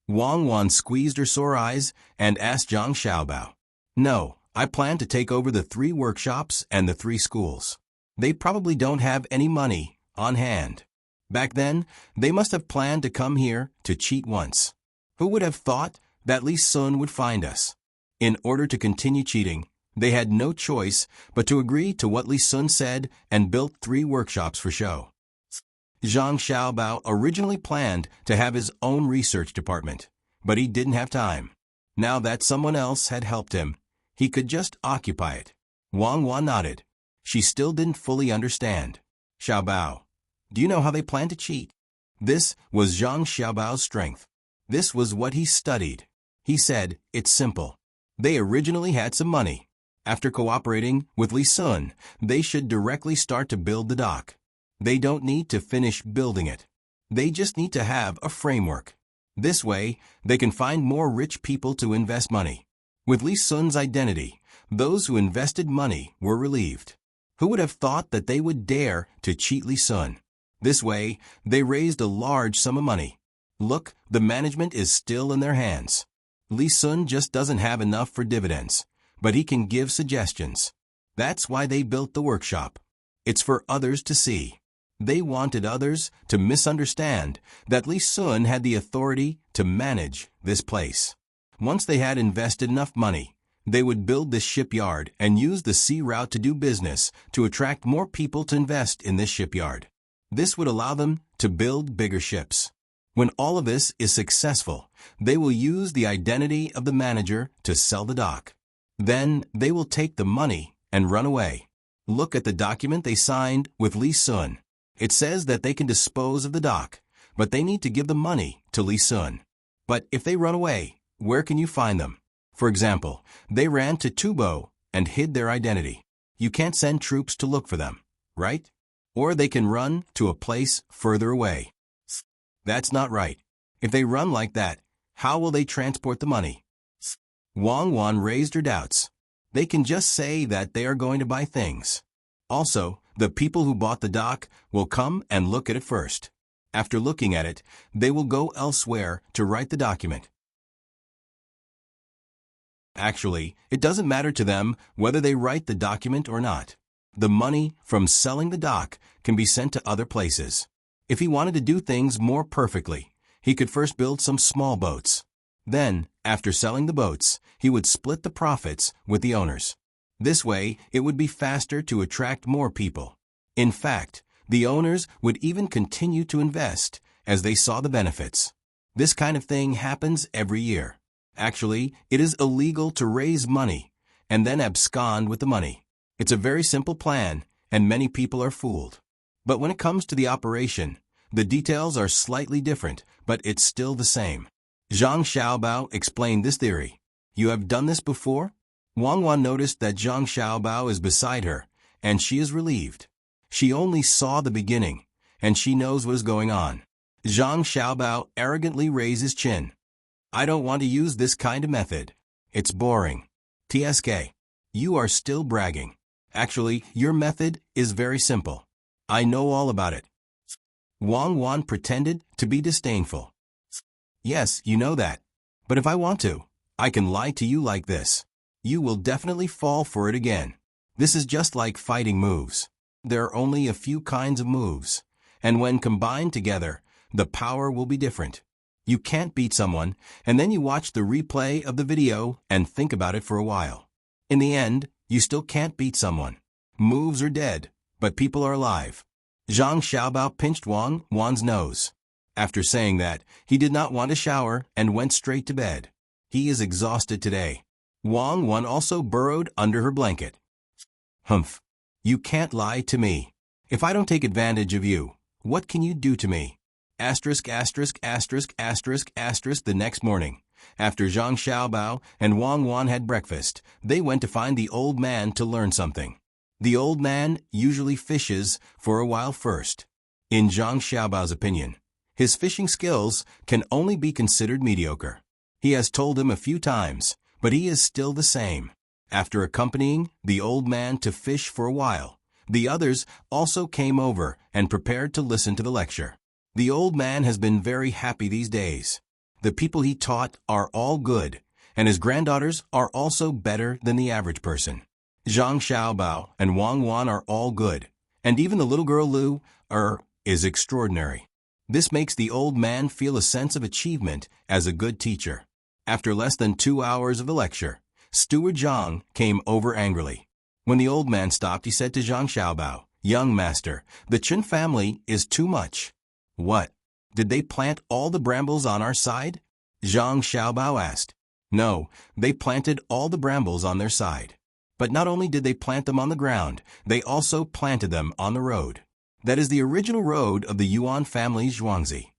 Wang Wan squeezed her sore eyes and asked Zhang Xiaobao. No, I plan to take over the 3 workshops and the 3 schools. They probably don't have any money on hand. Back then, they must have planned to come here to cheat once. Who would have thought that Li Sun would find us? In order to continue cheating, they had no choice but to agree to what Li Sun said and built 3 workshops for show. Zhang Xiaobao originally planned to have his own research department, but he didn't have time. Now that someone else had helped him, he could just occupy it. Wang Wan nodded. She still didn't fully understand. Xiaobao, do you know how they plan to cheat? This was Zhang Xiaobao's strength. This was what he studied. He said, it's simple. They originally had some money. After cooperating with Li Sun, they should directly start to build the dock. They don't need to finish building it. They just need to have a framework. This way, they can find more rich people to invest money. With Li Sun's identity, those who invested money were relieved. Who would have thought that they would dare to cheat Li Sun? This way, they raised a large sum of money. Look, the management is still in their hands. Li Sun just doesn't have enough for dividends, but he can give suggestions. That's why they built the workshop. It's for others to see. They wanted others to misunderstand that Li Sun had the authority to manage this place. Once they had invested enough money, they would build this shipyard and use the sea route to do business to attract more people to invest in this shipyard. This would allow them to build bigger ships. When all of this is successful, they will use the identity of the manager to sell the dock. Then they will take the money and run away. Look at the document they signed with Li Sun. It says that they can dispose of the dock, but they need to give the money to Li Sun. But if they run away, where can you find them? For example, they ran to Tubo and hid their identity. You can't send troops to look for them, right? Or they can run to a place further away. That's not right. If they run like that, how will they transport the money? Wang Wan raised her doubts. They can just say that they are going to buy things. Also, the people who bought the dock will come and look at it first. After looking at it, they will go elsewhere to write the document. Actually, it doesn't matter to them whether they write the document or not. The money from selling the dock can be sent to other places. If he wanted to do things more perfectly, he could first build some small boats. Then, after selling the boats, he would split the profits with the owners. This way, it would be faster to attract more people. In fact, the owners would even continue to invest as they saw the benefits. This kind of thing happens every year. Actually, it is illegal to raise money and then abscond with the money. It's a very simple plan, and many people are fooled. But when it comes to the operation, the details are slightly different, but it's still the same. Zhang Xiaobao explained this theory. You have done this before? Wang Wan noticed that Zhang Xiaobao is beside her, and she is relieved. She only saw the beginning, and she knows what is going on. Zhang Xiaobao arrogantly raised his chin. I don't want to use this kind of method. It's boring. TSK. You are still bragging. Actually, your method is very simple. I know all about it. Wang Wan pretended to be disdainful. Yes, you know that. But if I want to, I can lie to you like this. You will definitely fall for it again. This is just like fighting moves. There are only a few kinds of moves, and when combined together, the power will be different. You can't beat someone, and then you watch the replay of the video and think about it for a while. In the end, you still can't beat someone. Moves are dead, but people are alive. Zhang Xiaobao pinched Wang Wan's nose. After saying that, he did not want to shower and went straight to bed. He is exhausted today. Wang Wan also burrowed under her blanket. Humph. You can't lie to me. If I don't take advantage of you, what can you do to me? Asterisk, asterisk, asterisk, asterisk, asterisk. The next morning, after Zhang Xiaobao and Wang Wan had breakfast, they went to find the old man to learn something. The old man usually fishes for a while first. In Zhang Xiaobao's opinion, his fishing skills can only be considered mediocre. He has told him a few times, but he is still the same. After accompanying the old man to fish for a while, the others also came over and prepared to listen to the lecture. The old man has been very happy these days. The people he taught are all good, and his granddaughters are also better than the average person. Zhang Xiaobao and Wang Wan are all good, and even the little girl Lu is extraordinary. This makes the old man feel a sense of achievement as a good teacher. After less than 2 hours of the lecture, Steward Zhang came over angrily. When the old man stopped, he said to Zhang Xiaobao, "Young master, the Chen family is too much." "What? Did they plant all the brambles on our side?" Zhang Xiaobao asked. "No, they planted all the brambles on their side. But not only did they plant them on the ground, they also planted them on the road. That is the original road of the Yuan family's Zhuangzi.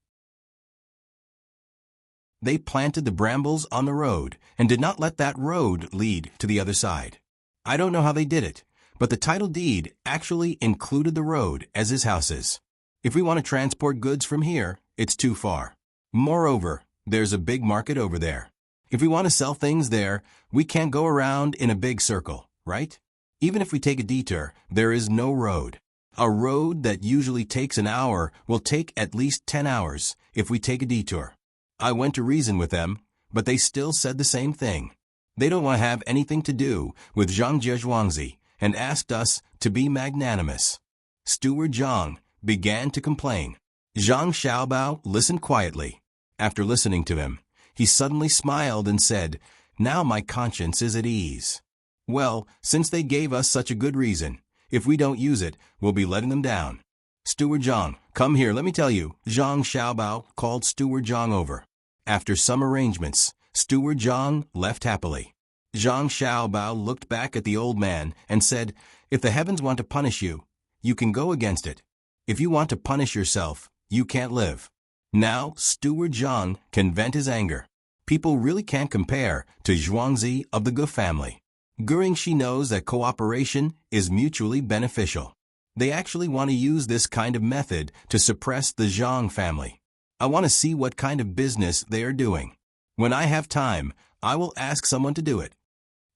They planted the brambles on the road and did not let that road lead to the other side. I don't know how they did it, but the title deed actually included the road as his houses. If we want to transport goods from here, it's too far. Moreover, there's a big market over there. If we want to sell things there, we can't go around in a big circle, right? Even if we take a detour, there is no road. A road that usually takes an hour will take at least 10 hours if we take a detour." I went to reason with them, but they still said the same thing. They don't want to have anything to do with Zhangjie Zhuangzi and asked us to be magnanimous. Steward Zhang began to complain. Zhang Xiaobao listened quietly. After listening to him, he suddenly smiled and said, "Now my conscience is at ease. Well, since they gave us such a good reason, if we don't use it, we'll be letting them down." "Steward Zhang, come here, let me tell you." Zhang Xiaobao called Steward Zhang over. After some arrangements, Steward Zhang left happily. Zhang Xiaobao looked back at the old man and said, "If the heavens want to punish you, you can go against it. If you want to punish yourself, you can't live." Now, Steward Zhang can vent his anger. People really can't compare to Zhuangzi of the Gu family. Guringxi knows that cooperation is mutually beneficial. They actually want to use this kind of method to suppress the Zhang family. I want to see what kind of business they are doing. When I have time, I will ask someone to do it.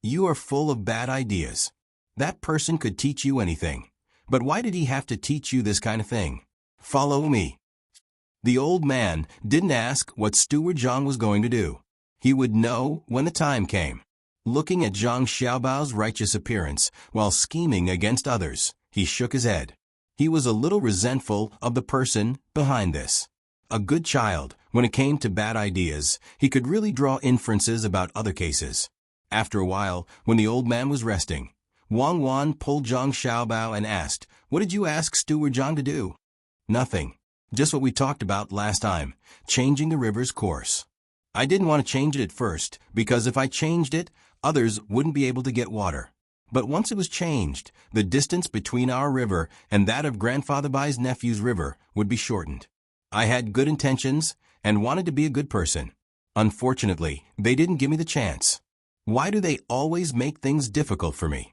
You are full of bad ideas. That person could teach you anything. But why did he have to teach you this kind of thing? Follow me. The old man didn't ask what Steward Zhang was going to do. He would know when the time came. Looking at Zhang Xiaobao's righteous appearance while scheming against others, he shook his head. He was a little resentful of the person behind this. A good child, when it came to bad ideas, he could really draw inferences about other cases. After a while, when the old man was resting, Wang Wan pulled Zhang Xiaobao and asked, "What did you ask Steward Zhang to do?" "Nothing. Just what we talked about last time, changing the river's course. I didn't want to change it at first, because if I changed it, others wouldn't be able to get water. But once it was changed, the distance between our river and that of Grandfather Bai's nephew's river would be shortened. I had good intentions and wanted to be a good person. Unfortunately, they didn't give me the chance. Why do they always make things difficult for me?"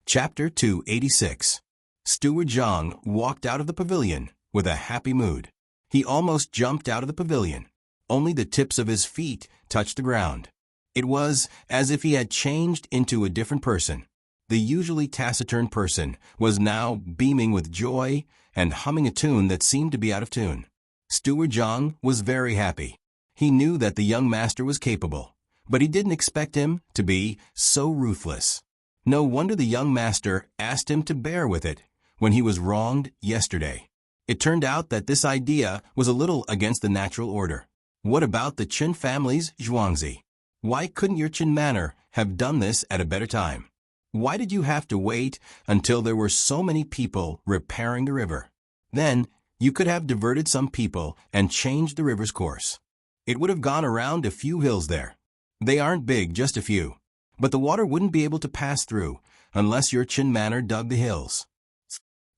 Chapter 286. Steward Zhang walked out of the pavilion with a happy mood. He almost jumped out of the pavilion. Only the tips of his feet touched the ground. It was as if he had changed into a different person. The usually taciturn person was now beaming with joy and humming a tune that seemed to be out of tune. Steward Zhang was very happy. He knew that the young master was capable, but he didn't expect him to be so ruthless. No wonder the young master asked him to bear with it when he was wronged yesterday. It turned out that this idea was a little against the natural order. What about the Qin family's Zhuangzi? Why couldn't your Qin manor have done this at a better time? Why did you have to wait until there were so many people repairing the river? Then, You could have diverted some people and changed the river's course. It would have gone around a few hills there. They aren't big, just a few. But the water wouldn't be able to pass through unless your Chin Manor dug the hills.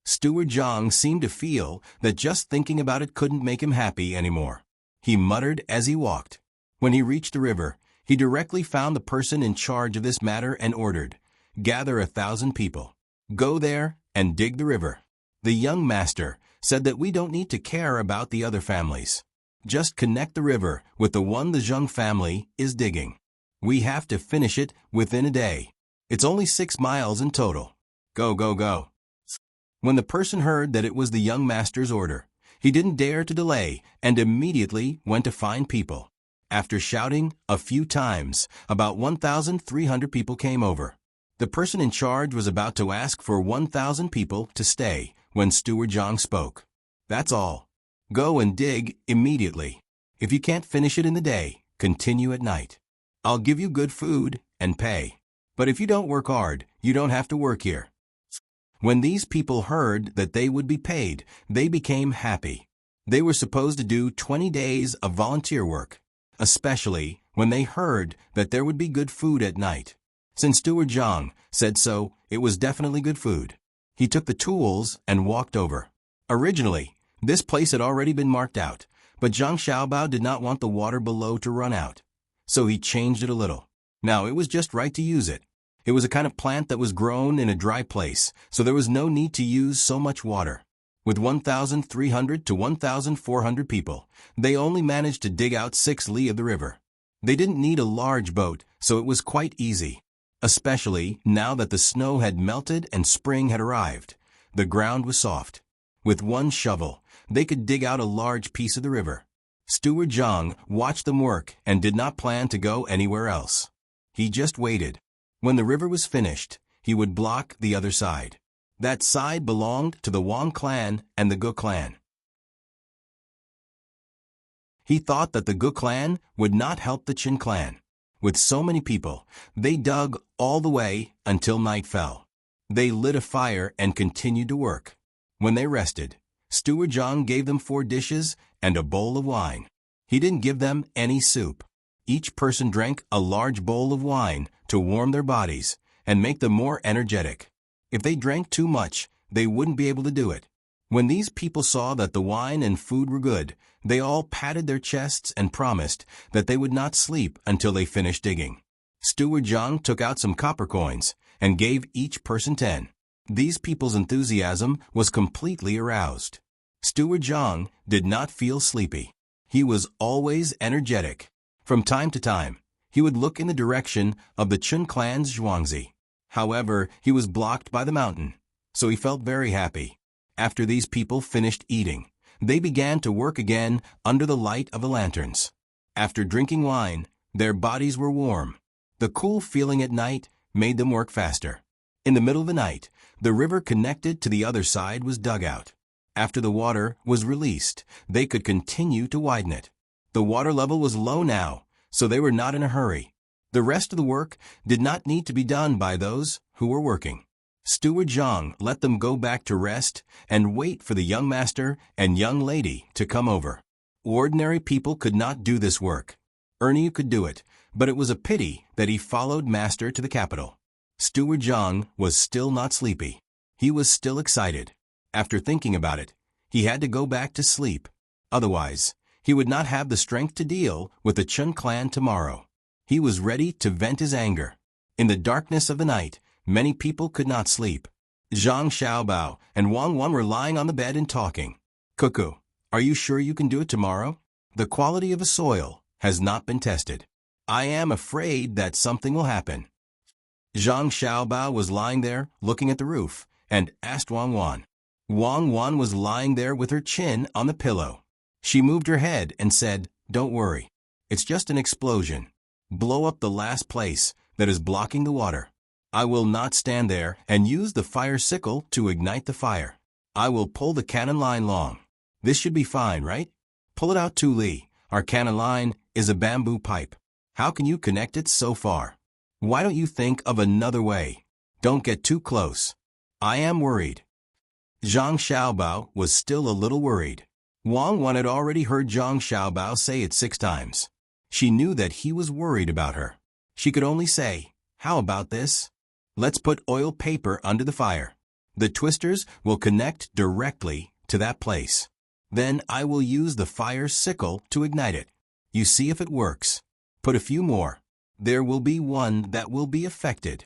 Steward Zhang seemed to feel that just thinking about it couldn't make him happy anymore. He muttered as he walked. When he reached the river, he directly found the person in charge of this matter and ordered, "Gather 1,000 people. Go there and dig the river." The young master said that we don't need to care about the other families. Just connect the river with the one the Zhang family is digging. We have to finish it within a day. It's only 6 miles in total. Go, go, go. When the person heard that it was the young master's order, he didn't dare to delay and immediately went to find people. After shouting a few times, about 1,300 people came over. The person in charge was about to ask for 1,000 people to stay when Steward Zhang spoke. "That's all. Go and dig immediately. If you can't finish it in the day, continue at night. I'll give you good food and pay. But if you don't work hard, you don't have to work here." When these people heard that they would be paid, they became happy. They were supposed to do 20 days of volunteer work, especially when they heard that there would be good food at night. Since Steward Zhang said so, it was definitely good food. He took the tools and walked over. Originally, this place had already been marked out, but Zhang Xiaobao did not want the water below to run out, so he changed it a little. Now it was just right to use it. It was a kind of plant that was grown in a dry place, so there was no need to use so much water. With 1,300 to 1,400 people, they only managed to dig out 6 li of the river. They didn't need a large boat, so it was quite easy. Especially now that the snow had melted and spring had arrived. The ground was soft. With one shovel, they could dig out a large piece of the river. Steward Zhang watched them work and did not plan to go anywhere else. He just waited. When the river was finished, he would block the other side. That side belonged to the Wang clan and the Gu clan. He thought that the Gu clan would not help the Qin clan. With so many people, they dug all the way until night fell. They lit a fire and continued to work. When they rested, Steward Zhang gave them 4 dishes and a bowl of wine. He didn't give them any soup. Each person drank a large bowl of wine to warm their bodies and make them more energetic. If they drank too much, they wouldn't be able to do it. When these people saw that the wine and food were good, they all patted their chests and promised that they would not sleep until they finished digging. Steward Zhang took out some copper coins and gave each person 10. These people's enthusiasm was completely aroused. Steward Zhang did not feel sleepy. He was always energetic. From time to time, he would look in the direction of the Chun clan's Zhuangzi. However, he was blocked by the mountain, so he felt very happy. After these people finished eating, they began to work again under the light of the lanterns. After drinking wine, their bodies were warm. The cool feeling at night made them work faster. In the middle of the night, the river connected to the other side was dug out. After the water was released, they could continue to widen it. The water level was low now, so they were not in a hurry. The rest of the work did not need to be done by those who were working. Steward Zhang let them go back to rest and wait for the young master and young lady to come over. Ordinary people could not do this work. Ernie could do it, but it was a pity that he followed master to the capital. Steward Zhang was still not sleepy. He was still excited. After thinking about it, he had to go back to sleep. Otherwise, he would not have the strength to deal with the Chun clan tomorrow. He was ready to vent his anger. In the darkness of the night, many people could not sleep. Zhang Xiaobao and Wang Wan were lying on the bed and talking. "Cuckoo, are you sure you can do it tomorrow? The quality of a soil has not been tested. I am afraid that something will happen." Zhang Xiaobao was lying there, looking at the roof, and asked Wang Wan. Wang Wan was lying there with her chin on the pillow. She moved her head and said, "Don't worry. It's just an explosion. Blow up the last place that is blocking the water. I will not stand there and use the fire sickle to ignite the fire. I will pull the cannon line long. This should be fine, right? Pull it out 2 li. Our cannon line is a bamboo pipe. How can you connect it so far? Why don't you think of another way? Don't get too close. I am worried." Zhang Xiaobao was still a little worried. Wang Wan had already heard Zhang Xiaobao say it 6 times. She knew that he was worried about her. She could only say, "How about this? Let's put oil paper under the fire. The twisters will connect directly to that place. Then I will use the fire sickle to ignite it. You see if it works. Put a few more. There will be one that will be affected.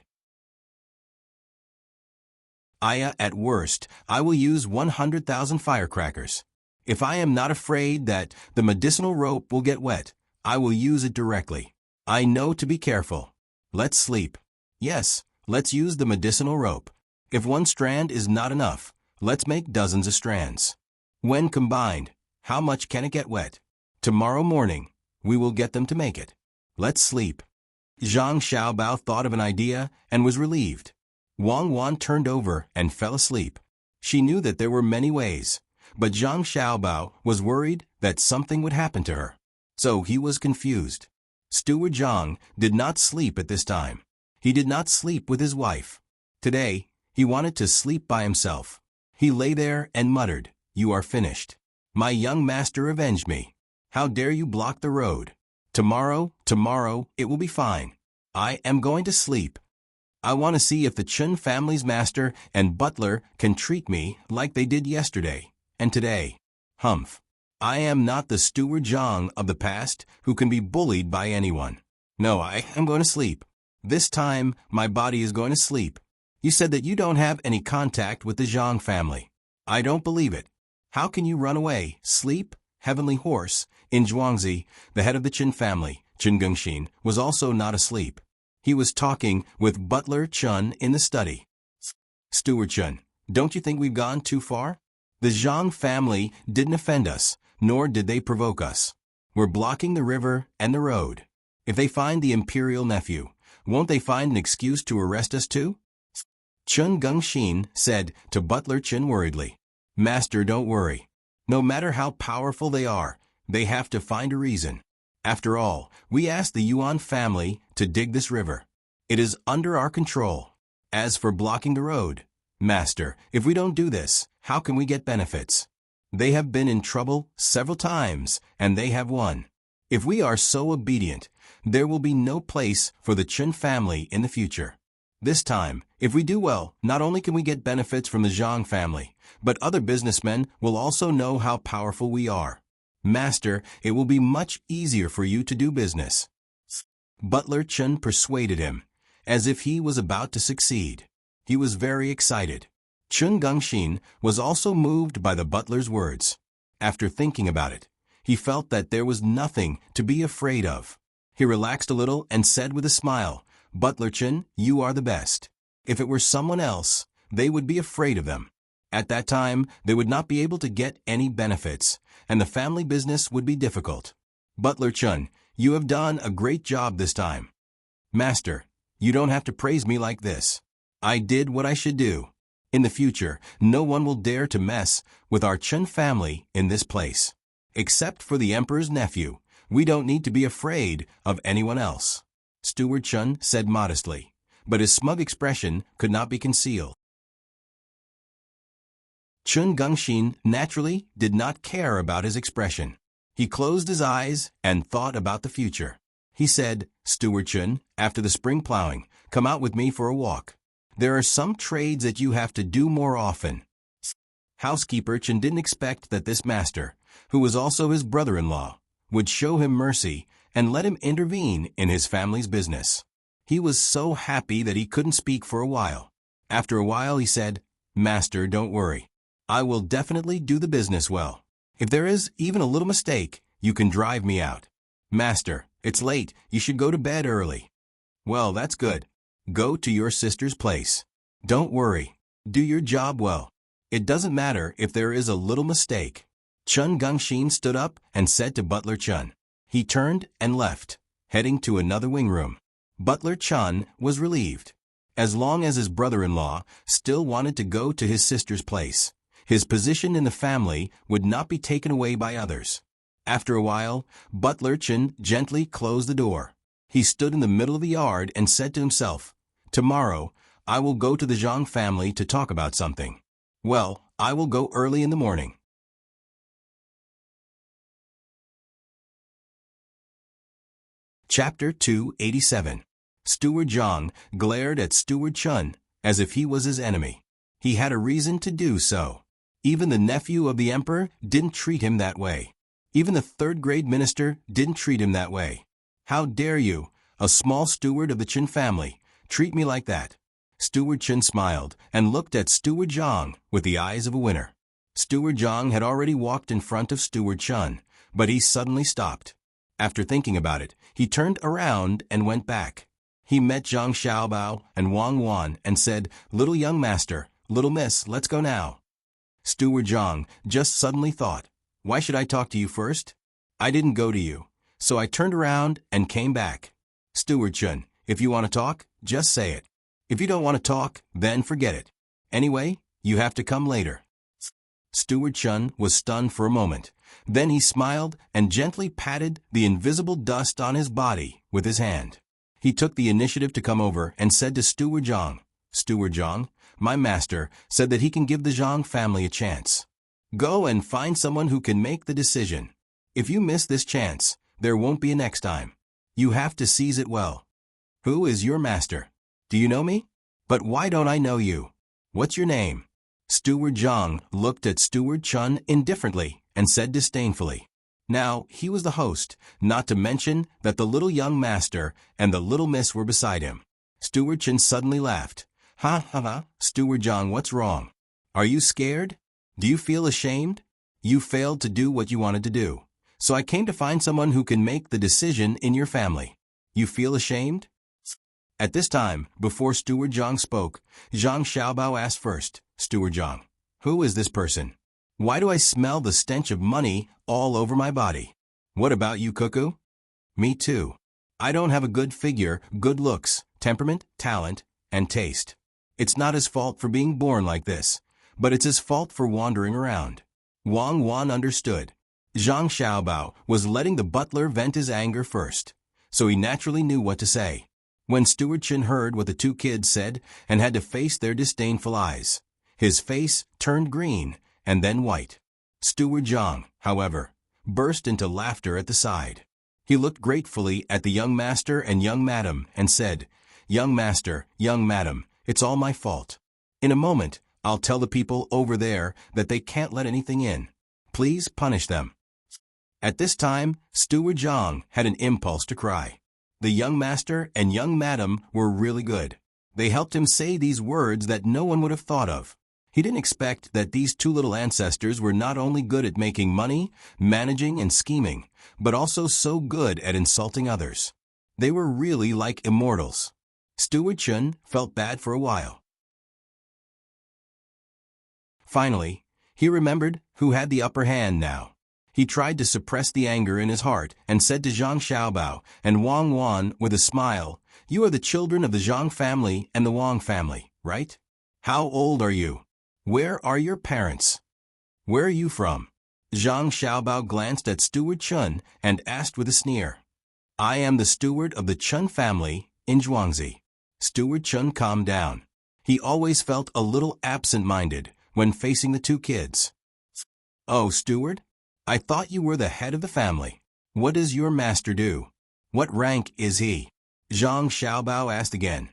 At worst, I will use 100,000 firecrackers. If I am not afraid that the medicinal rope will get wet, I will use it directly. I know to be careful. Let's sleep. Yes, let's use the medicinal rope. If one strand is not enough, let's make dozens of strands. When combined, how much can it get wet? Tomorrow morning, we will get them to make it. Let's sleep." Zhang Xiaobao thought of an idea and was relieved. Wang Wan turned over and fell asleep. She knew that there were many ways, but Zhang Xiaobao was worried that something would happen to her. So he was confused. Steward Zhang did not sleep at this time. He did not sleep with his wife. Today, he wanted to sleep by himself. He lay there and muttered, "You are finished. My young master avenged me. How dare you block the road? Tomorrow, it will be fine. I am going to sleep. I want to see if the Chun family's master and butler can treat me like they did yesterday and today. Humph. I am not the Steward Zhang of the past who can be bullied by anyone. No, I am going to sleep. This time, my body is going to sleep. You said that you don't have any contact with the Zhang family. I don't believe it. How can you run away, sleep, heavenly horse?" In Zhuangzi, the head of the Chun family, Chun Gengxin, was also not asleep. He was talking with Butler Chun in the study. "Steward Chun, don't you think we've gone too far? The Zhang family didn't offend us, nor did they provoke us. We're blocking the river and the road. If they find the imperial nephew, won't they find an excuse to arrest us too?" Chun Gengxin said to Butler Chun worriedly, "Master, don't worry. No matter how powerful they are, they have to find a reason. After all, we asked the Yuan family to dig this river. It is under our control. As for blocking the road, Master, if we don't do this, how can we get benefits? They have been in trouble several times, and they have won. If we are so obedient, there will be no place for the Chun family in the future. This time, if we do well, not only can we get benefits from the Zhang family, but other businessmen will also know how powerful we are. Master, it will be much easier for you to do business." Butler Chun persuaded him, as if he was about to succeed. He was very excited. Chun Gengxin was also moved by the butler's words. After thinking about it, he felt that there was nothing to be afraid of. He relaxed a little and said with a smile, "Butler Chun, you are the best. If it were someone else, they would be afraid of them. At that time, they would not be able to get any benefits, and the family business would be difficult. Butler Chun, you have done a great job this time. Master, you don't have to praise me like this. I did what I should do. In the future, no one will dare to mess with our Chun family in this place. Except for the emperor's nephew, we don't need to be afraid of anyone else." Steward Chun said modestly, but his smug expression could not be concealed. Chun Gengxin naturally did not care about his expression. He closed his eyes and thought about the future. He said, "Steward Chun, after the spring plowing, come out with me for a walk. There are some trades that you have to do more often." Housekeeper Chun didn't expect that this master, who was also his brother-in-law, would show him mercy and let him intervene in his family's business. He was so happy that he couldn't speak for a while. After a while he said, "Master, don't worry. I will definitely do the business well. If there is even a little mistake, you can drive me out. Master, it's late. You should go to bed early." "Well, that's good. Go to your sister's place. Don't worry. Do your job well. It doesn't matter if there is a little mistake." Chun Gengxin stood up and said to Butler Chun. He turned and left, heading to another wing room. Butler Chun was relieved. As long as his brother-in-law still wanted to go to his sister's place, his position in the family would not be taken away by others. After a while, Butler Chun gently closed the door. He stood in the middle of the yard and said to himself, "Tomorrow, I will go to the Zhang family to talk about something. Well, I will go early in the morning. Chapter 287. Steward Zhang glared at Steward Chun as if he was his enemy. He had a reason to do so. Even the nephew of the emperor didn't treat him that way. Even the third-grade minister didn't treat him that way. How dare you, a small steward of the Chun family, treat me like that? Steward Chun smiled and looked at Steward Zhang with the eyes of a winner. Steward Zhang had already walked in front of Steward Chun, but he suddenly stopped. After thinking about it, he turned around and went back. He met Zhang Xiaobao and Wang Wan and said, "Little young master, little miss, let's go now." Steward Zhang just suddenly thought, "Why should I talk to you first? I didn't go to you, so I turned around and came back." Steward Chun, if you want to talk, just say it. If you don't want to talk, then forget it. Anyway, you have to come later. Steward Chun was stunned for a moment. Then he smiled and gently patted the invisible dust on his body with his hand. He took the initiative to come over and said to Steward Zhang, "Steward Zhang, my master said that he can give the Zhang family a chance. Go and find someone who can make the decision. If you miss this chance, there won't be a next time. You have to seize it well." "Who is your master? Do you know me? But why don't I know you? What's your name?" Steward Zhang looked at Steward Chun indifferently and said disdainfully. Now, he was the host, not to mention that the little young master and the little miss were beside him. Steward Chun suddenly laughed. "Ha ha ha, Steward Zhang, what's wrong? Are you scared? Do you feel ashamed? You failed to do what you wanted to do. So I came to find someone who can make the decision in your family. You feel ashamed?" At this time, before Steward Zhang spoke, Zhang Xiaobao asked first, "Steward Zhang, who is this person? Why do I smell the stench of money all over my body? What about you, Cuckoo?" "Me too. I don't have a good figure, good looks, temperament, talent, and taste. It's not his fault for being born like this, but it's his fault for wandering around." Wang Wan understood. Zhang Xiaobao was letting the butler vent his anger first, so he naturally knew what to say. When Steward Chun heard what the two kids said and had to face their disdainful eyes, his face turned green and then white. Steward Zhang, however, burst into laughter at the side. He looked gratefully at the young master and young madam and said, "Young master, young madam, it's all my fault. In a moment, I'll tell the people over there that they can't let anything in. Please punish them." At this time, Steward Zhang had an impulse to cry. The young master and young madam were really good. They helped him say these words that no one would have thought of. He didn't expect that these two little ancestors were not only good at making money, managing, and scheming, but also so good at insulting others. They were really like immortals. Steward Chun felt bad for a while. Finally, he remembered who had the upper hand now. He tried to suppress the anger in his heart and said to Zhang Xiaobao and Wang Wan with a smile, "You are the children of the Zhang family and the Wang family, right? How old are you? Where are your parents? Where are you from?" Zhang Xiaobao glanced at Steward Chun and asked with a sneer, "I am the steward of the Chun family in Zhuangzi." Steward Chun calmed down. He always felt a little absent-minded when facing the two kids. "Oh, steward? I thought you were the head of the family. What does your master do? What rank is he?" Zhang Xiaobao asked again.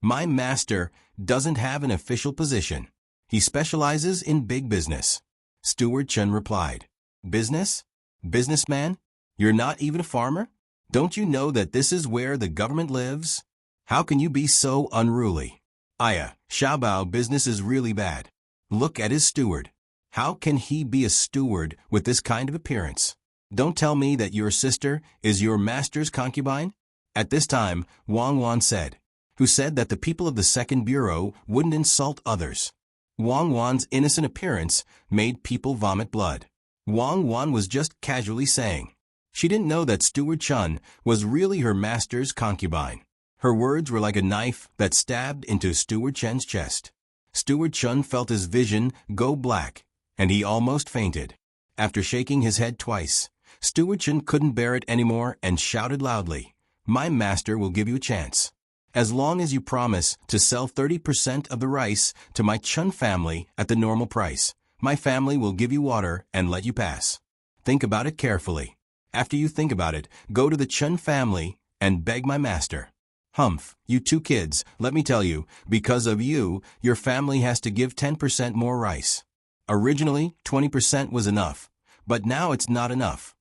"My master doesn't have an official position. He specializes in big business." Steward Chun replied, "Business? Businessman? You're not even a farmer? Don't you know that this is where the government lives? How can you be so unruly? Xiaobao, business is really bad. Look at his steward. How can he be a steward with this kind of appearance? Don't tell me that your sister is your master's concubine?" At this time, Wang Wan said, who said that the people of the second bureau wouldn't insult others. Wang Wan's innocent appearance made people vomit blood. Wang Wan was just casually saying. She didn't know that Steward Chun was really her master's concubine. Her words were like a knife that stabbed into Steward Chun's chest. Steward Chun felt his vision go black, and he almost fainted. After shaking his head twice, Steward Chun couldn't bear it anymore and shouted loudly, "My master will give you a chance. As long as you promise to sell 30% of the rice to my Chun family at the normal price, my family will give you water and let you pass. Think about it carefully. After you think about it, go to the Chun family and beg my master. Humph, you two kids, let me tell you, because of you, your family has to give 10% more rice. Originally, 20% was enough, but now it's not enough.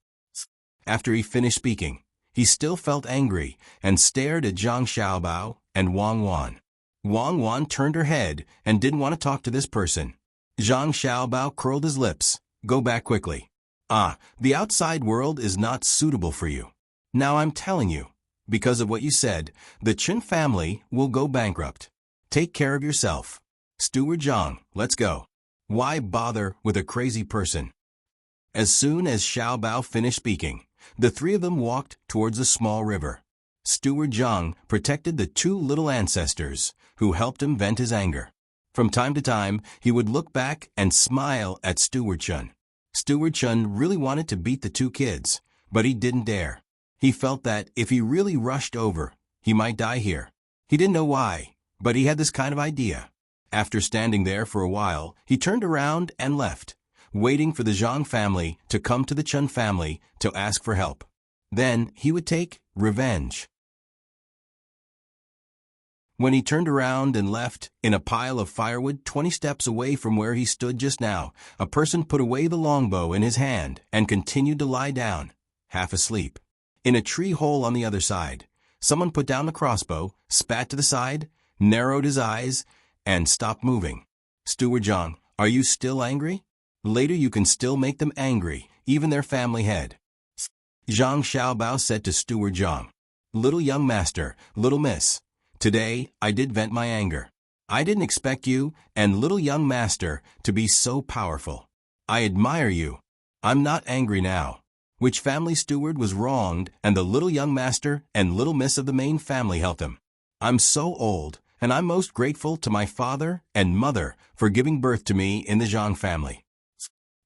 After he finished speaking, he still felt angry and stared at Zhang Xiaobao and Wang Wan. Wang Wan turned her head and didn't want to talk to this person. Zhang Xiaobao curled his lips. Go back quickly. The outside world is not suitable for you. Now I'm telling you, because of what you said, the Chen family will go bankrupt. Take care of yourself. Steward Zhang, let's go. Why bother with a crazy person? As soon as Xiaobao finished speaking, the three of them walked towards a small river. Steward Zhang protected the two little ancestors, who helped him vent his anger. From time to time, he would look back and smile at Steward Chun. Steward Chun really wanted to beat the two kids, but he didn't dare. He felt that if he really rushed over, he might die here. He didn't know why, but he had this kind of idea. After standing there for a while, he turned around and left, waiting for the Zhang family to come to the Chun family to ask for help. Then he would take revenge. When he turned around and left, in a pile of firewood 20 steps away from where he stood just now, a person put away the longbow in his hand and continued to lie down, half asleep. In a tree hole on the other side, someone put down the crossbow, spat to the side, narrowed his eyes, and stopped moving. Steward Zhang, are you still angry? Later you can still make them angry, even their family head. Zhang Xiaobao said to Steward Zhang, Little young master, little miss, today I did vent my anger. I didn't expect you and little young master to be so powerful. I admire you. I'm not angry now. Which family steward was wronged and the little young master and little miss of the main family helped him. I'm so old, and I'm most grateful to my father and mother for giving birth to me in the Zhang family.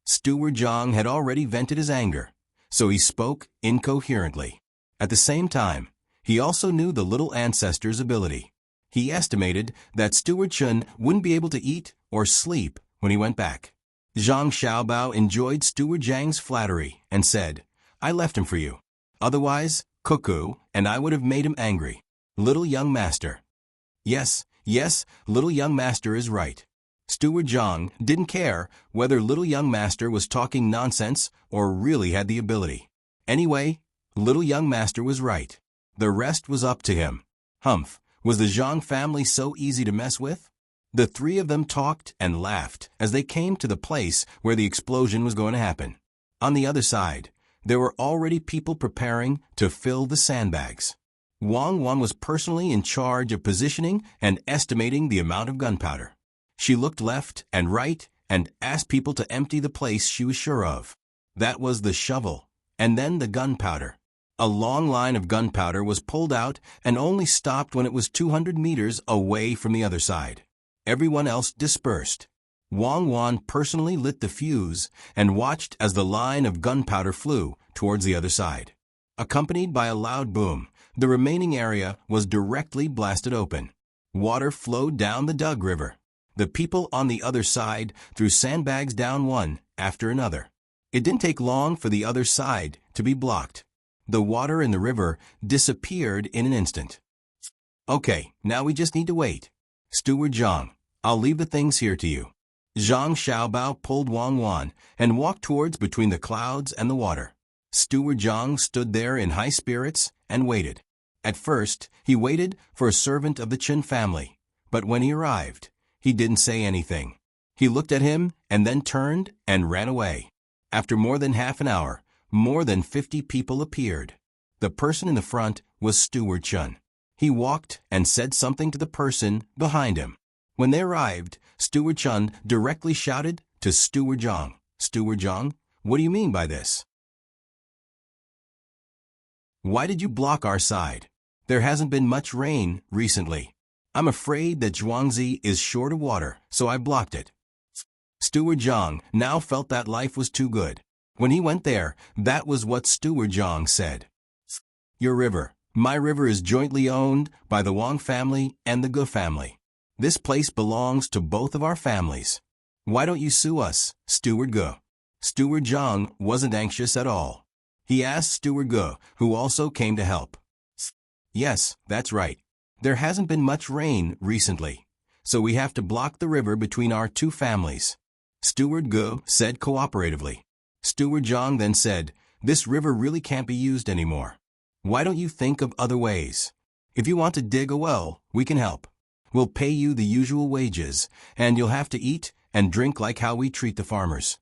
Steward Zhang had already vented his anger, so he spoke incoherently. At the same time, he also knew the little ancestor's ability. He estimated that Steward Chun wouldn't be able to eat or sleep when he went back. Zhang Xiaobao enjoyed Steward Zhang's flattery and said, I left him for you. Otherwise, Cuckoo and I would have made him angry. Little young master. Yes, little young master is right. Steward Zhang didn't care whether little young master was talking nonsense or really had the ability. Anyway, little young master was right. The rest was up to him. Humph, was the Zhang family so easy to mess with? The three of them talked and laughed as they came to the place where the explosion was going to happen. On the other side, there were already people preparing to fill the sandbags. Wang Wan was personally in charge of positioning and estimating the amount of gunpowder. She looked left and right and asked people to empty the place she was sure of. That was the shovel, and then the gunpowder. A long line of gunpowder was pulled out and only stopped when it was 200 meters away from the other side. Everyone else dispersed. Wang Wan personally lit the fuse and watched as the line of gunpowder flew towards the other side. Accompanied by a loud boom, the remaining area was directly blasted open. Water flowed down the Dug River. The people on the other side threw sandbags down one after another. It didn't take long for the other side to be blocked. The water in the river disappeared in an instant. Okay, now we just need to wait. Steward Zhang, I'll leave the things here to you. Zhang Xiaobao pulled Wang Wan and walked towards between the clouds and the water. Steward Zhang stood there in high spirits and waited. At first, he waited for a servant of the Chen family, but when he arrived, he didn't say anything. He looked at him and then turned and ran away. After more than half an hour, more than 50 people appeared. The person in the front was Steward Chun. He walked and said something to the person behind him. When they arrived, Steward Chun directly shouted to Steward Zhang, Steward Zhang, what do you mean by this? Why did you block our side? There hasn't been much rain recently. I'm afraid that Zhuangzi is short of water, so I blocked it. Steward Zhang now felt that life was too good. When he went there, that was what Steward Zhang said. Your river, My river is jointly owned by the Wang family and the Gu family. This place belongs to both of our families. Why don't you sue us, Steward Gu? Steward Zhang wasn't anxious at all. He asked Steward Gu, who also came to help. Yes, that's right. There hasn't been much rain recently, so we have to block the river between our two families. Steward Gu said cooperatively. Steward Zhang then said, this river really can't be used anymore. Why don't you think of other ways? If you want to dig a well, we can help. We'll pay you the usual wages, and you'll have to eat and drink like how we treat the farmers.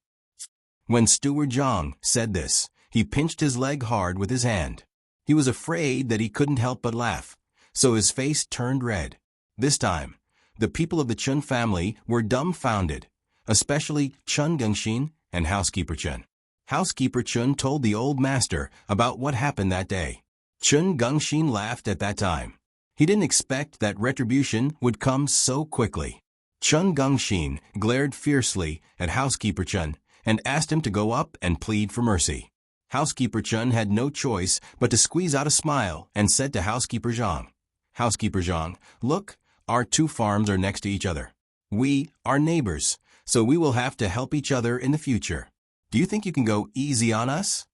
When Steward Zhang said this, he pinched his leg hard with his hand. He was afraid that he couldn't help but laugh, so his face turned red. This time, the people of the Chun family were dumbfounded, especially Chun Gengxin and Housekeeper Chun. Housekeeper Chun told the old master about what happened that day. Chun Gengxin laughed at that time. He didn't expect that retribution would come so quickly. Chun Gengxin glared fiercely at Housekeeper Chun and asked him to go up and plead for mercy. Housekeeper Chun had no choice but to squeeze out a smile and said to Housekeeper Zhang, Housekeeper Zhang, look, our two farms are next to each other. We are neighbors, so we will have to help each other in the future. Do you think you can go easy on us?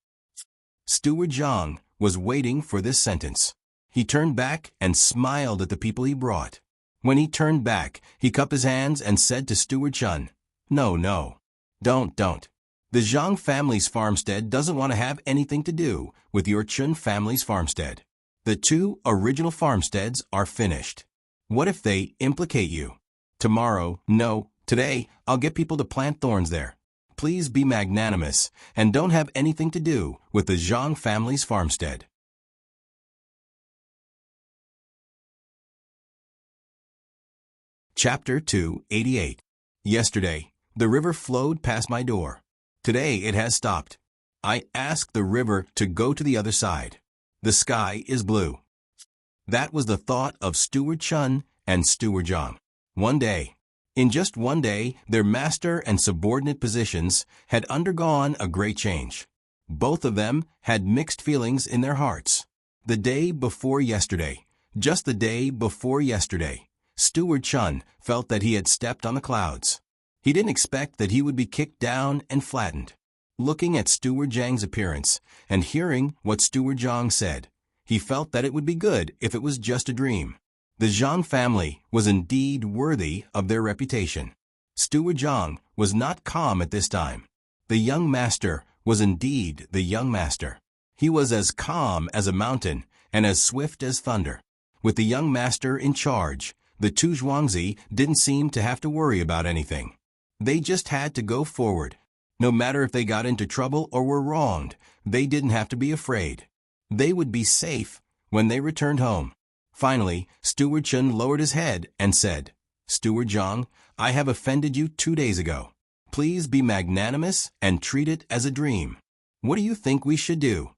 Steward Zhang was waiting for this sentence. He turned back and smiled at the people he brought. When he turned back, he cupped his hands and said to Steward Chun, No, don't. The Zhang family's farmstead doesn't want to have anything to do with your Chun family's farmstead. The two original farmsteads are finished. What if they implicate you? Tomorrow, no, today, I'll get people to plant thorns there. Please be magnanimous and don't have anything to do with the Zhang family's farmstead. Chapter 288. Yesterday, the river flowed past my door. Today it has stopped. I asked the river to go to the other side. The sky is blue. That was the thought of Steward Chun and Steward Zhang. In just one day, their master and subordinate positions had undergone a great change. Both of them had mixed feelings in their hearts. The day before yesterday, just the day before yesterday, Steward Chun felt that he had stepped on the clouds. He didn't expect that he would be kicked down and flattened. Looking at Steward Zhang's appearance and hearing what Steward Zhang said, he felt that it would be good if it was just a dream. The Zhang family was indeed worthy of their reputation. Steward Zhang was not calm at this time. The young master was indeed the young master. He was as calm as a mountain and as swift as thunder. With the young master in charge, the two Zhuangzi didn't seem to have to worry about anything. They just had to go forward. No matter if they got into trouble or were wronged, they didn't have to be afraid. They would be safe when they returned home. Finally, Steward Chun lowered his head and said, Steward Zhang, I have offended you 2 days ago. Please be magnanimous and treat it as a dream. What do you think we should do?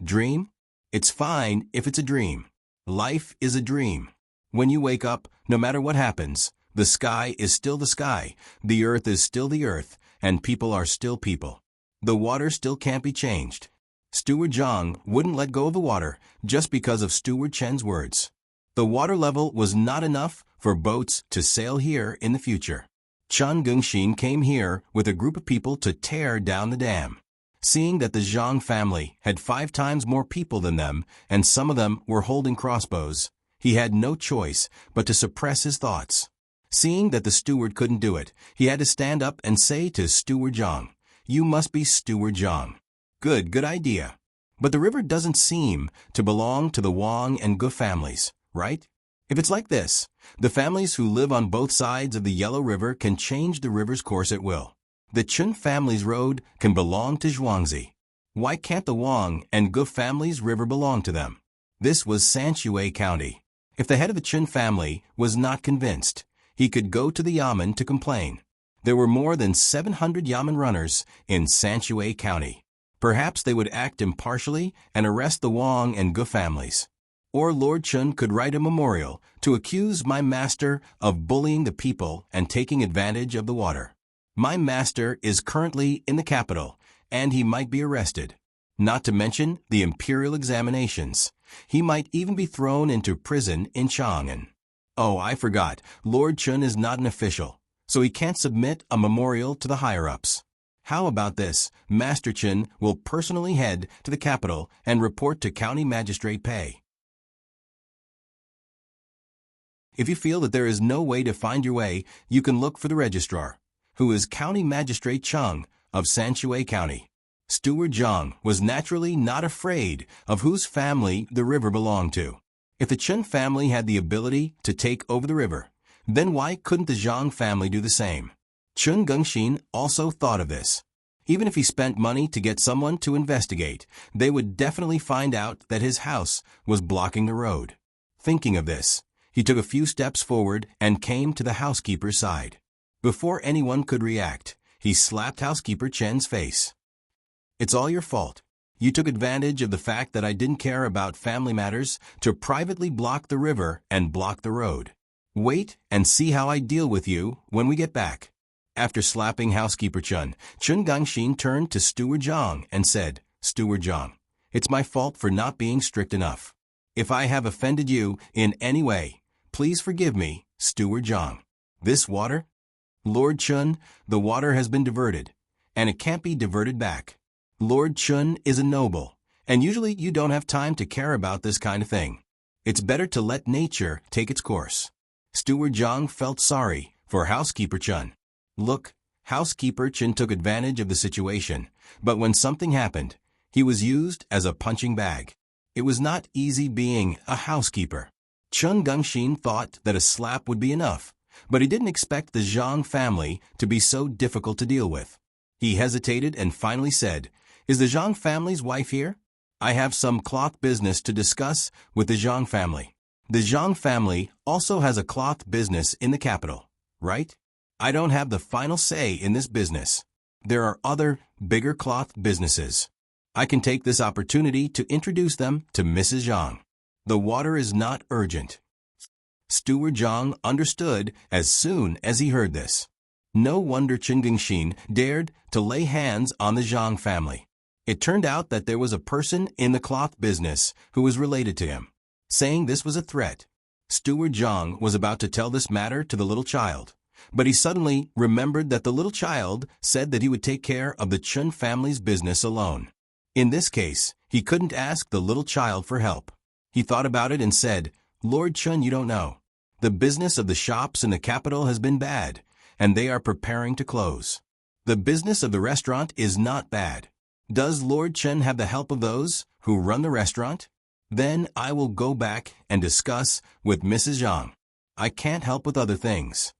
Dream? It's fine if it's a dream. Life is a dream. When you wake up, no matter what happens, the sky is still the sky, the earth is still the earth, and people are still people. The water still can't be changed. Steward Zhang wouldn't let go of the water just because of Steward Chen's words. The water level was not enough for boats to sail here in the future. Chun Gengxin came here with a group of people to tear down the dam. Seeing that the Zhang family had 5 times more people than them, and some of them were holding crossbows, he had no choice but to suppress his thoughts. Seeing that the steward couldn't do it, he had to stand up and say to Steward Zhang, You must be Steward Zhang. Good idea. But the river doesn't seem to belong to the Wang and Gu families, right? If it's like this, the families who live on both sides of the Yellow River can change the river's course at will. The Chun family's road can belong to Zhuangzi. Why can't the Wang and Gu family's river belong to them? This was Sanshui County. If the head of the Chun family was not convinced, he could go to the Yamen to complain. There were more than 700 Yamen runners in Sanshui County. Perhaps they would act impartially and arrest the Wang and Gu families. Or Lord Chun could write a memorial to accuse my master of bullying the people and taking advantage of the water. My master is currently in the capital, and he might be arrested. Not to mention the imperial examinations. He might even be thrown into prison in Chang'an. Oh, I forgot, Lord Chun is not an official, so he can't submit a memorial to the higher-ups. How about this? Master Chun will personally head to the capital and report to County Magistrate Pei. If you feel that there is no way to find your way, you can look for the registrar, who is County Magistrate Chang of Sanshui County. Steward Zhang was naturally not afraid of whose family the river belonged to. If the Chun family had the ability to take over the river, then why couldn't the Zhang family do the same? Chun Gengxin also thought of this. Even if he spent money to get someone to investigate, they would definitely find out that his house was blocking the road. Thinking of this, he took a few steps forward and came to the housekeeper's side. Before anyone could react, he slapped housekeeper Chen's face. "It's all your fault. You took advantage of the fact that I didn't care about family matters to privately block the river and block the road. Wait and see how I deal with you when we get back." After slapping housekeeper Chun Gengxin turned to Steward Zhang and said, "Steward Zhang, it's my fault for not being strict enough. If I have offended you in any way, please forgive me, Steward Zhang. This water? Lord Chun, the water has been diverted, and it can't be diverted back. Lord Chun is a noble, and usually you don't have time to care about this kind of thing. It's better to let nature take its course." Steward Zhang felt sorry for housekeeper Chun. Look, housekeeper Chun took advantage of the situation, but when something happened, he was used as a punching bag. It was not easy being a housekeeper. Chun Gengxin thought that a slap would be enough, but he didn't expect the Zhang family to be so difficult to deal with. He hesitated and finally said, "Is the Zhang family's wife here? I have some cloth business to discuss with the Zhang family." The Zhang family also has a cloth business in the capital, right? I don't have the final say in this business. There are other, bigger cloth businesses. I can take this opportunity to introduce them to Mrs. Zhang. The water is not urgent. Steward Zhang understood as soon as he heard this. No wonder Chun Gengxin dared to lay hands on the Zhang family. It turned out that there was a person in the cloth business who was related to him. Saying this was a threat, Steward Zhang was about to tell this matter to the little child, but he suddenly remembered that the little child said that he would take care of the Chun family's business alone. In this case, he couldn't ask the little child for help. He thought about it and said, "Lord Chun, you don't know. The business of the shops in the capital has been bad, and they are preparing to close. The business of the restaurant is not bad. Does Lord Chun have the help of those who run the restaurant? Then I will go back and discuss with Mrs. Zhang. I can't help with other things."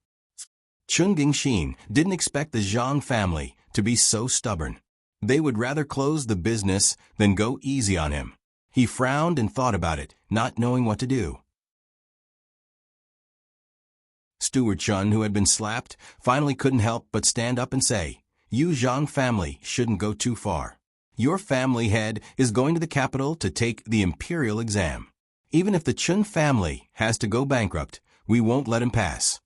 Chun Gengxin didn't expect the Zhang family to be so stubborn. They would rather close the business than go easy on him. He frowned and thought about it, not knowing what to do. Steward Chun, who had been slapped, finally couldn't help but stand up and say, "You Zhang family shouldn't go too far. Your family head is going to the capital to take the imperial exam. Even if the Chun family has to go bankrupt, we won't let him pass.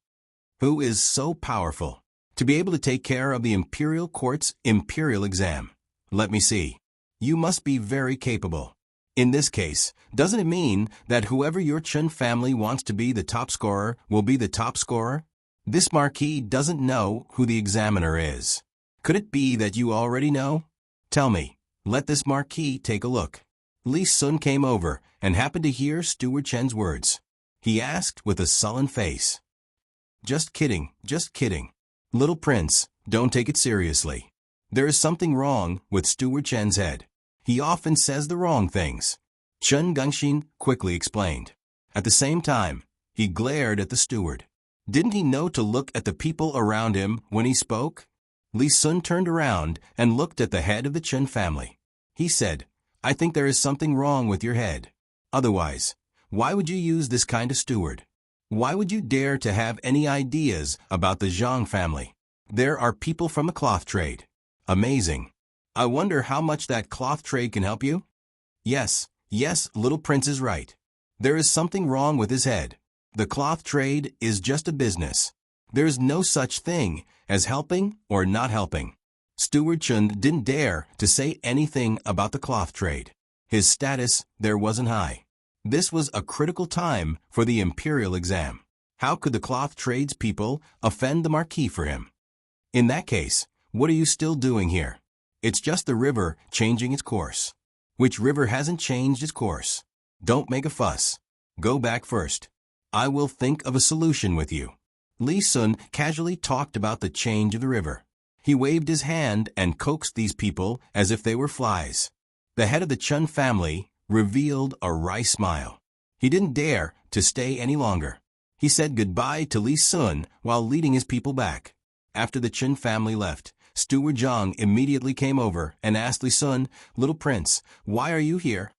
Who is so powerful to be able to take care of the imperial court's imperial exam? Let me see. You must be very capable. In this case, doesn't it mean that whoever your Chun family wants to be the top scorer will be the top scorer? This marquis doesn't know who the examiner is. Could it be that you already know? Tell me, let this marquis take a look." Li Sun came over and happened to hear Steward Chen's words. He asked with a sullen face, Just kidding. Little prince, don't take it seriously. There is something wrong with Steward Chen's head. He often says the wrong things." Chun Gengxin quickly explained. At the same time, he glared at the steward. Didn't he know to look at the people around him when he spoke? Li Sun turned around and looked at the head of the Chun family. He said, "I think there is something wrong with your head. Otherwise, why would you use this kind of steward? Why would you dare to have any ideas about the Zhang family? There are people from the cloth trade. Amazing. I wonder how much that cloth trade can help you?" Yes, little prince is right. There is something wrong with his head. The cloth trade is just a business. There is no such thing as helping or not helping. Steward Chun didn't dare to say anything about the cloth trade. His status there wasn't high. This was a critical time for the imperial exam. How could the cloth tradespeople offend the Marquis for him? In that case, what are you still doing here? It's just the river changing its course. Which river hasn't changed its course? Don't make a fuss. Go back first. I will think of a solution with you. Li Sun casually talked about the change of the river. He waved his hand and coaxed these people as if they were flies. The head of the Chun family revealed a wry smile. He didn't dare to stay any longer. He said goodbye to Li Sun while leading his people back. After the Chun family left, Steward Zhang immediately came over and asked Li Sun, "Little prince, why are you here?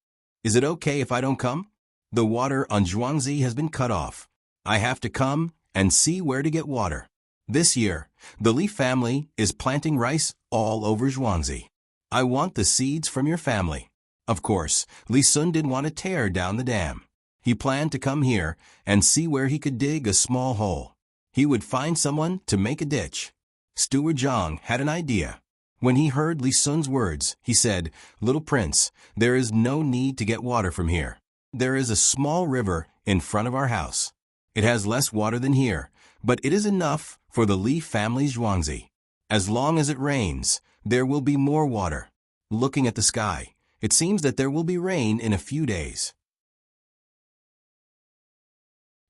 Is it okay if I don't come? The water on Zhuangzi has been cut off. I have to come and see where to get water. This year, the Li family is planting rice all over Zhuangzi. I want the seeds from your family." Of course, Li Sun didn't want to tear down the dam. He planned to come here and see where he could dig a small hole. He would find someone to make a ditch. Steward Zhang had an idea. When he heard Li Sun's words, he said, "Little prince, there is no need to get water from here. There is a small river in front of our house. It has less water than here, but it is enough for the Li family's Zhuangzi. As long as it rains, there will be more water. Looking at the sky, it seems that there will be rain in a few days.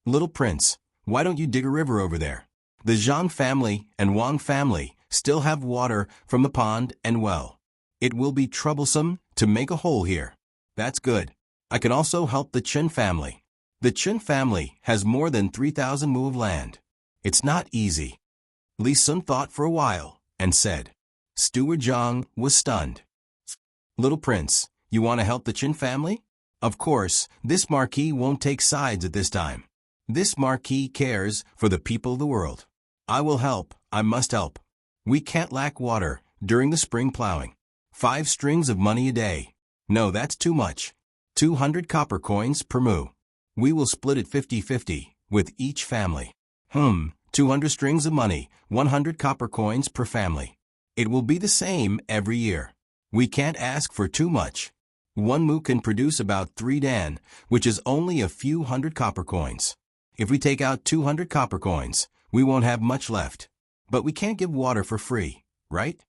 Little prince, why don't you dig a river over there? The Zhang family and Wang family still have water from the pond and well. It will be troublesome to make a hole here." "That's good. I can also help the Chen family. The Chen family has more than 3,000 mu of land. It's not easy." Li Sun thought for a while and said. Steward Zhang was stunned. "Little prince, you want to help the Chen family? Of course, this Marquis won't take sides at this time. This Marquis cares for the people of the world. I will help. I must help. We can't lack water during the spring plowing. 5 strings of money a day. No, that's too much. 200 copper coins per mu. We will split it 50-50 with each family. 200 strings of money, 100 copper coins per family. It will be the same every year. We can't ask for too much. 1 mu can produce about 3 dan, which is only a few hundred copper coins. If we take out 200 copper coins, we won't have much left. But we can't give water for free, right?"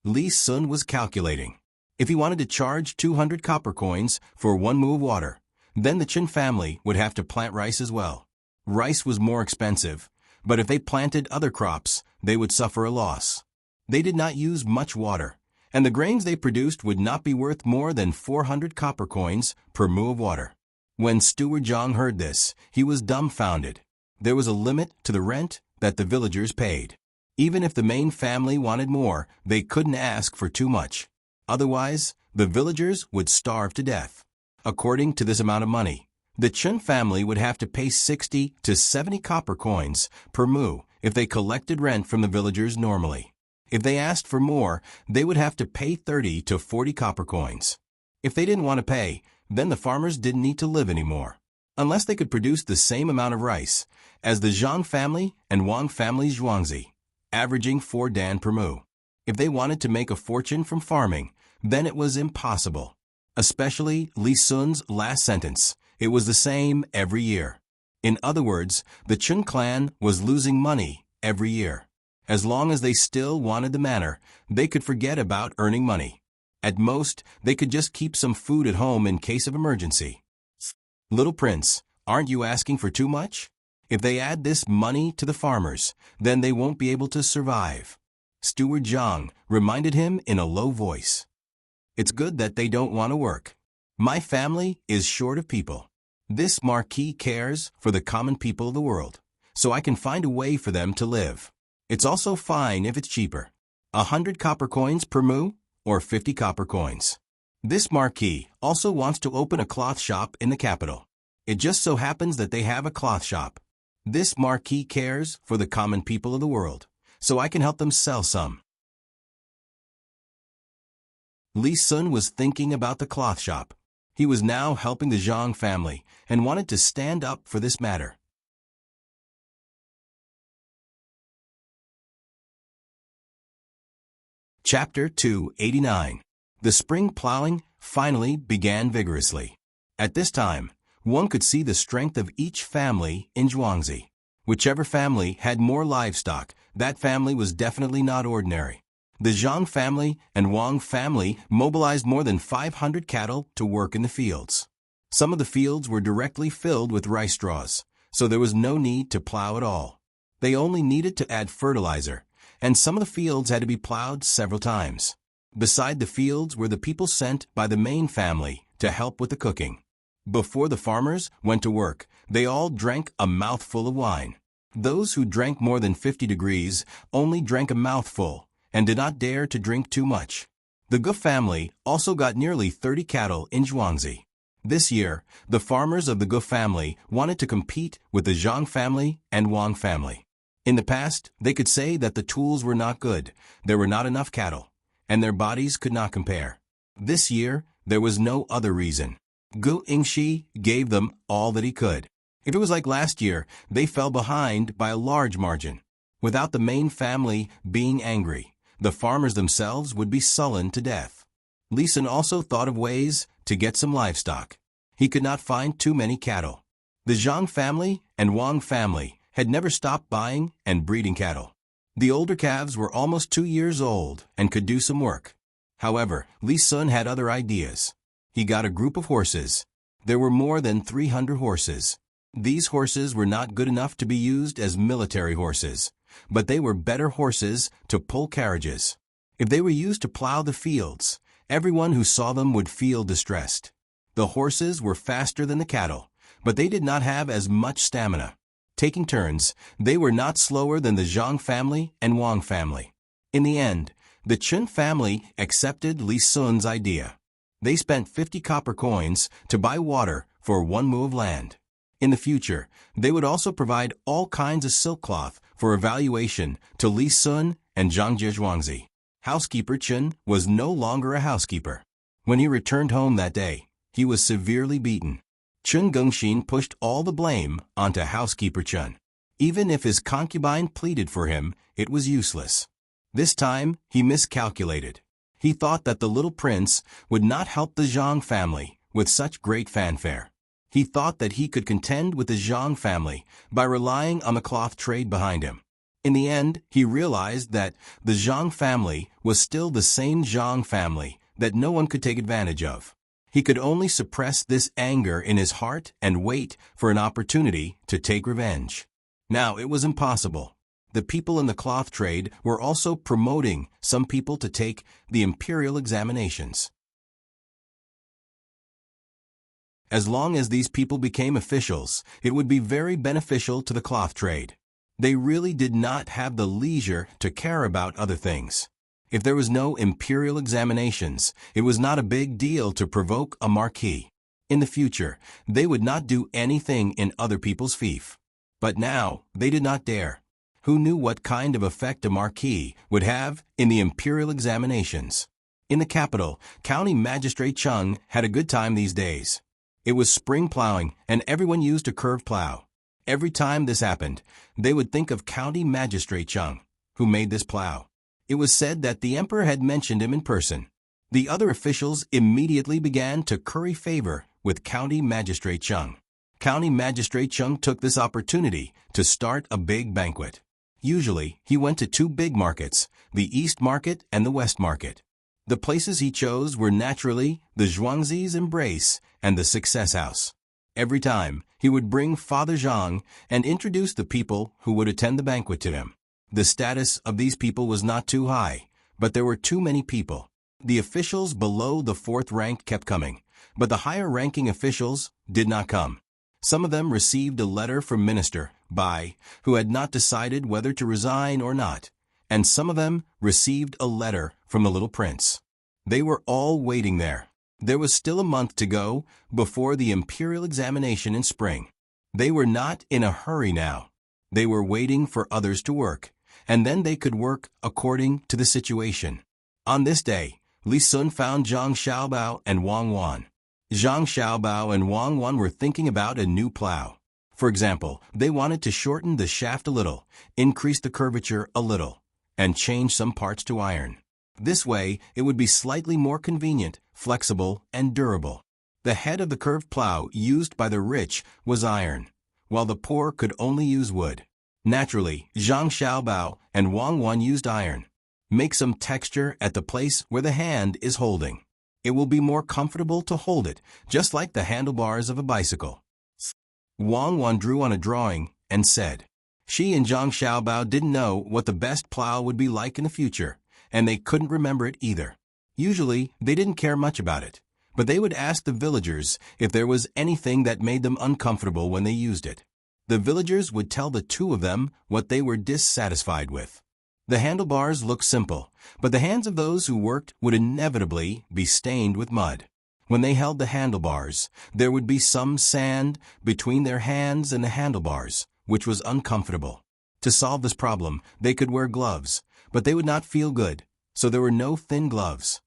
Li Sun was calculating. If he wanted to charge 200 copper coins for 1 mu of water, then the Chen family would have to plant rice as well. Rice was more expensive, but if they planted other crops, they would suffer a loss. They did not use much water, and the grains they produced would not be worth more than 400 copper coins per mu of water. When Steward Zhang heard this, he was dumbfounded. There was a limit to the rent that the villagers paid. Even if the main family wanted more, they couldn't ask for too much. Otherwise, the villagers would starve to death. According to this amount of money, the Chen family would have to pay 60 to 70 copper coins per mu if they collected rent from the villagers normally. If they asked for more, they would have to pay 30 to 40 copper coins. If they didn't want to pay, then the farmers didn't need to live anymore. Unless they could produce the same amount of rice as the Zhang family and Wang family's Zhuangzi, averaging 4 dan per mu. If they wanted to make a fortune from farming, then it was impossible. Especially Li Sun's last sentence. It was the same every year. In other words, the Chun clan was losing money every year. As long as they still wanted the manor, they could forget about earning money. At most, they could just keep some food at home in case of emergency. Little prince, aren't you asking for too much? If they add this money to the farmers, then they won't be able to survive. Steward Zhang reminded him in a low voice. It's good that they don't want to work. My family is short of people. This Marquis cares for the common people of the world, so I can find a way for them to live. It's also fine if it's cheaper. 100 copper coins per mu or 50 copper coins. This Marquis also wants to open a cloth shop in the capital. It just so happens that they have a cloth shop. This Marquis cares for the common people of the world, so I can help them sell some. Li Sun was thinking about the cloth shop. He was now helping the Zhang family and wanted to stand up for this matter. Chapter 289. The spring plowing finally began vigorously. At this time, one could see the strength of each family in Zhuangzi. Whichever family had more livestock, that family was definitely not ordinary. The Zhang family and Wang family mobilized more than 500 cattle to work in the fields. Some of the fields were directly filled with rice straws, so there was no need to plow at all. They only needed to add fertilizer, and some of the fields had to be plowed several times. Beside the fields were the people sent by the main family to help with the cooking. Before the farmers went to work, they all drank a mouthful of wine. Those who drank more than 50 degrees only drank a mouthful and did not dare to drink too much. The Gu family also got nearly 30 cattle in Zhuangzi. This year, the farmers of the Gu family wanted to compete with the Zhang family and Wang family. In the past, they could say that the tools were not good, there were not enough cattle, and their bodies could not compare. This year, there was no other reason. Gu Yingxi gave them all that he could. If it was like last year, they fell behind by a large margin. Without the main family being angry, the farmers themselves would be sullen to death. Li Sun also thought of ways to get some livestock. He could not find too many cattle. The Zhang family and Wang family had never stopped buying and breeding cattle. The older calves were almost 2 years old and could do some work. However, Li Sun had other ideas. He got a group of horses. There were more than 300 horses. These horses were not good enough to be used as military horses, but they were better horses to pull carriages. If they were used to plow the fields, everyone who saw them would feel distressed. The horses were faster than the cattle, but they did not have as much stamina. Taking turns, they were not slower than the Zhang family and Wang family. In the end, the Chun family accepted Li Sun's idea. They spent 50 copper coins to buy water for 1 mu of land. In the future, they would also provide all kinds of silk cloth for evaluation to Li Sun and Zhang Zhuangzi. Housekeeper Chun was no longer a housekeeper. When he returned home that day, he was severely beaten. Chun Gongxin pushed all the blame onto housekeeper Chun. Even if his concubine pleaded for him, it was useless. This time, he miscalculated. He thought that the little prince would not help the Zhang family with such great fanfare. He thought that he could contend with the Zhang family by relying on the cloth trade behind him. In the end, he realized that the Zhang family was still the same Zhang family that no one could take advantage of. He could only suppress this anger in his heart and wait for an opportunity to take revenge. Now it was impossible. The people in the cloth trade were also promoting some people to take the imperial examinations. As long as these people became officials, it would be very beneficial to the cloth trade. They really did not have the leisure to care about other things. If there was no imperial examinations, it was not a big deal to provoke a marquis. In the future, they would not do anything in other people's fief. But now, they did not dare. Who knew what kind of effect a marquis would have in the imperial examinations? In the capital, County Magistrate Chung had a good time these days. It was spring plowing, and everyone used a curved plow. Every time this happened, they would think of County Magistrate Chung, who made this plow. It was said that the emperor had mentioned him in person. The other officials immediately began to curry favor with County Magistrate Chung. County Magistrate Chung took this opportunity to start a big banquet. Usually, he went to 2 big markets, the East Market and the West Market. The places he chose were naturally the Zhuangzi's Embrace and the Success House. Every time, he would bring Father Zhang and introduce the people who would attend the banquet to him. The status of these people was not too high, but there were too many people. The officials below the 4th rank kept coming, but the higher-ranking officials did not come. Some of them received a letter from Minister Bai, who had not decided whether to resign or not, and some of them received a letter from the little prince. They were all waiting there. There was still a month to go before the imperial examination in spring. They were not in a hurry now. They were waiting for others to work, and then they could work according to the situation. On this day, Li Sun found Zhang Xiaobao and Wang Wan. Zhang Xiaobao and Wang Wan were thinking about a new plow. For example, they wanted to shorten the shaft a little, increase the curvature a little, and change some parts to iron. This way, it would be slightly more convenient, flexible, and durable. The head of the curved plow used by the rich was iron, while the poor could only use wood. Naturally, Zhang Xiaobao and Wang Wan used iron. Make some texture at the place where the hand is holding. It will be more comfortable to hold it, just like the handlebars of a bicycle. Wang Wan drew on a drawing and said. She and Zhang Xiaobao didn't know what the best plow would be like in the future, and they couldn't remember it either. Usually, they didn't care much about it, but they would ask the villagers if there was anything that made them uncomfortable when they used it. The villagers would tell the two of them what they were dissatisfied with. The handlebars looked simple, but the hands of those who worked would inevitably be stained with mud. When they held the handlebars, there would be some sand between their hands and the handlebars, which was uncomfortable. To solve this problem, they could wear gloves, but they would not feel good, so there were no thin gloves.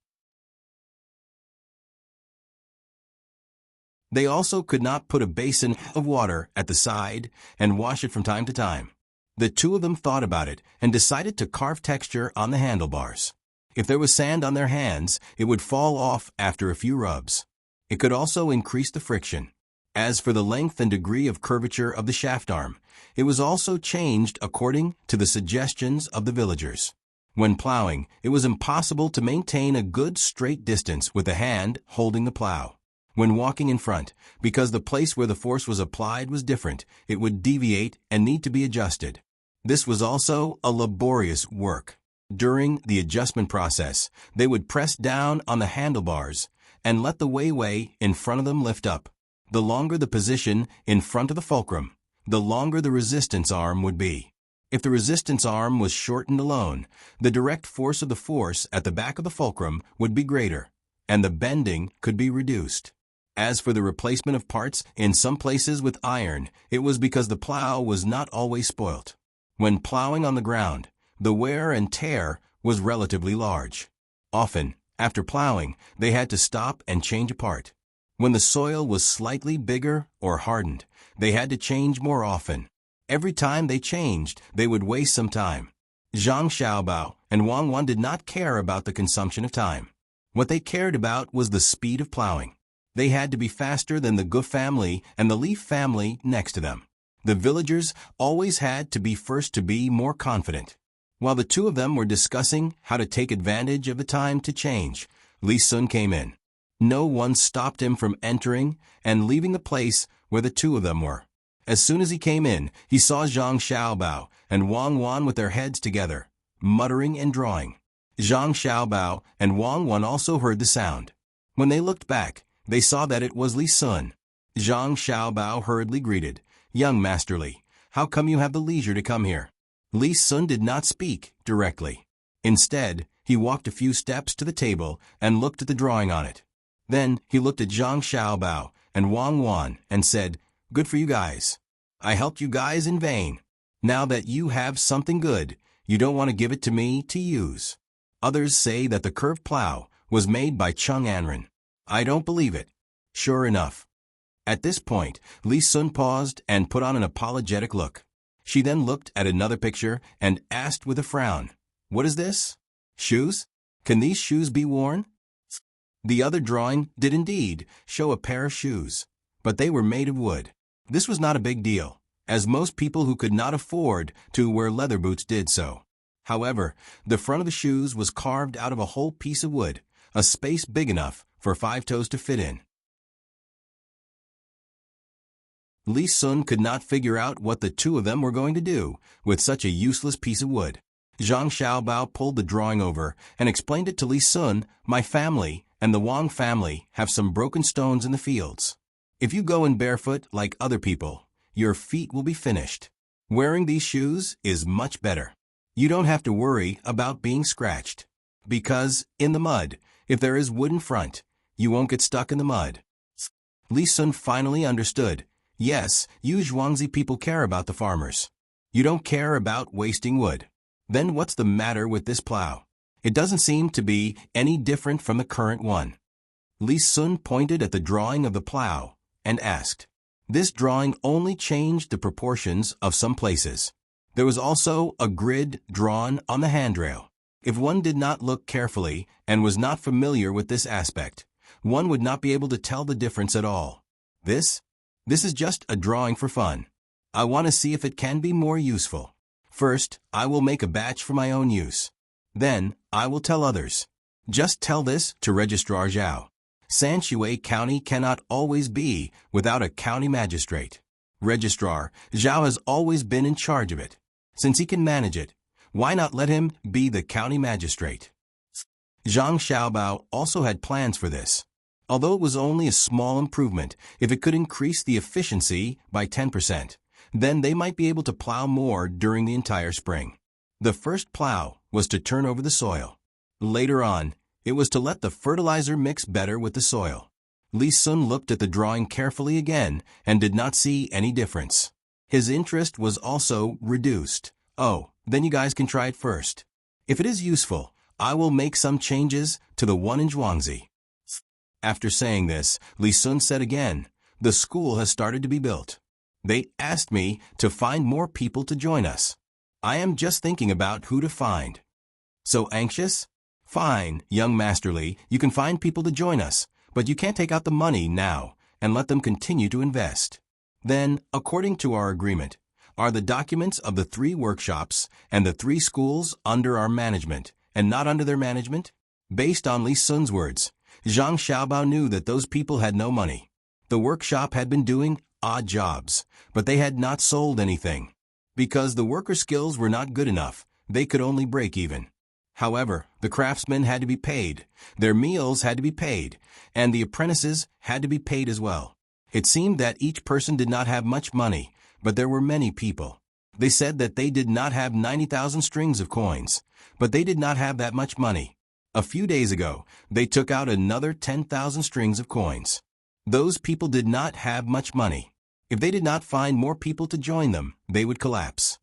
They also could not put a basin of water at the side and wash it from time to time. The two of them thought about it and decided to carve texture on the handlebars. If there was sand on their hands, it would fall off after a few rubs. It could also increase the friction. As for the length and degree of curvature of the shaft arm, it was also changed according to the suggestions of the villagers. When plowing, it was impossible to maintain a good straight distance with the hand holding the plow. When walking in front, because the place where the force was applied was different, it would deviate and need to be adjusted. This was also a laborious work. During the adjustment process, they would press down on the handlebars and let the weiwei in front of them lift up. The longer the position in front of the fulcrum, the longer the resistance arm would be. If the resistance arm was shortened alone, the direct force of the force at the back of the fulcrum would be greater, and the bending could be reduced. As for the replacement of parts in some places with iron, it was because the plow was not always spoilt. When plowing on the ground, the wear and tear was relatively large. Often, after plowing, they had to stop and change a part. When the soil was slightly bigger or hardened, they had to change more often. Every time they changed, they would waste some time. Zhang Xiaobao and Wang Wan did not care about the consumption of time. What they cared about was the speed of plowing. They had to be faster than the Gu family and the Li family next to them. The villagers always had to be first to be more confident. While the two of them were discussing how to take advantage of the time to change, Li Sun came in. No one stopped him from entering and leaving the place where the two of them were. As soon as he came in, he saw Zhang Xiaobao and Wang Wan with their heads together, muttering and drawing. Zhang Xiaobao and Wang Wan also heard the sound. When they looked back, they saw that it was Li Sun. Zhang Xiaobao hurriedly greeted, "Young Master Li, how come you have the leisure to come here?" Li Sun did not speak directly. Instead, he walked a few steps to the table and looked at the drawing on it. Then he looked at Zhang Xiaobao and Wang Wan and said, "Good for you guys. I helped you guys in vain. Now that you have something good, you don't want to give it to me to use." Others say that the curved plow was made by Chung Anren. I don't believe it. Sure enough. At this point, Li Sun paused and put on an apologetic look. She then looked at another picture and asked with a frown, "What is this? Shoes? Can these shoes be worn?" The other drawing did indeed show a pair of shoes, but they were made of wood. This was not a big deal, as most people who could not afford to wear leather boots did so. However, the front of the shoes was carved out of a whole piece of wood, a space big enough for 5 toes to fit in. Li Sun could not figure out what the two of them were going to do with such a useless piece of wood. Zhang Xiaobao pulled the drawing over and explained it to Li Sun. "My family and the Wang family have some broken stones in the fields. If you go in barefoot like other people, your feet will be finished. Wearing these shoes is much better. You don't have to worry about being scratched. Because, in the mud, if there is wood in front, you won't get stuck in the mud." Li Sun finally understood. Yes, you Zhuangzi people care about the farmers. You don't care about wasting wood. Then what's the matter with this plow? It doesn't seem to be any different from the current one. Li Sun pointed at the drawing of the plow and asked. This drawing only changed the proportions of some places. There was also a grid drawn on the handrail. If one did not look carefully and was not familiar with this aspect, one would not be able to tell the difference at all. This is just a drawing for fun. I want to see if it can be more useful. First, I will make a batch for my own use. Then, I will tell others. Just tell this to Registrar Zhao. Sanshui County cannot always be without a county magistrate. Registrar Zhao has always been in charge of it. Since he can manage it, why not let him be the county magistrate? Zhang Xiaobao also had plans for this. Although it was only a small improvement, if it could increase the efficiency by 10%, then they might be able to plow more during the entire spring. The first plow was to turn over the soil. Later on, it was to let the fertilizer mix better with the soil. Li Sun looked at the drawing carefully again and did not see any difference. His interest was also reduced. Oh, then you guys can try it first. If it is useful, I will make some changes to the one in Zhuangzi. After saying this, Li Sun said again, the school has started to be built. They asked me to find more people to join us. I am just thinking about who to find. So anxious? Fine, young Master Li, you can find people to join us, but you can't take out the money now and let them continue to invest. Then, according to our agreement, are the documents of the 3 workshops and the 3 schools under our management and not under their management? Based on Li Sun's words, Zhang Xiaobao knew that those people had no money. The workshop had been doing odd jobs, but they had not sold anything. Because the worker skills were not good enough, they could only break even. However, the craftsmen had to be paid, their meals had to be paid, and the apprentices had to be paid as well. It seemed that each person did not have much money, but there were many people. They said that they did not have 90,000 strings of coins, but they did not have that much money. A few days ago, they took out another 10,000 strings of coins. Those people did not have much money. If they did not find more people to join them, they would collapse.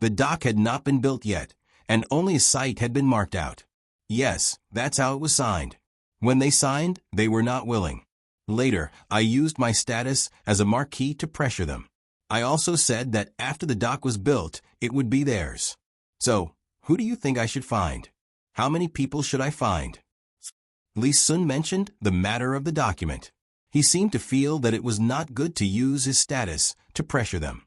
The dock had not been built yet, and only a site had been marked out. Yes, that's how it was signed. When they signed, they were not willing. Later, I used my status as a marquee to pressure them. I also said that after the dock was built, it would be theirs. So, who do you think I should find? How many people should I find? Li Sun mentioned the matter of the document. He seemed to feel that it was not good to use his status to pressure them.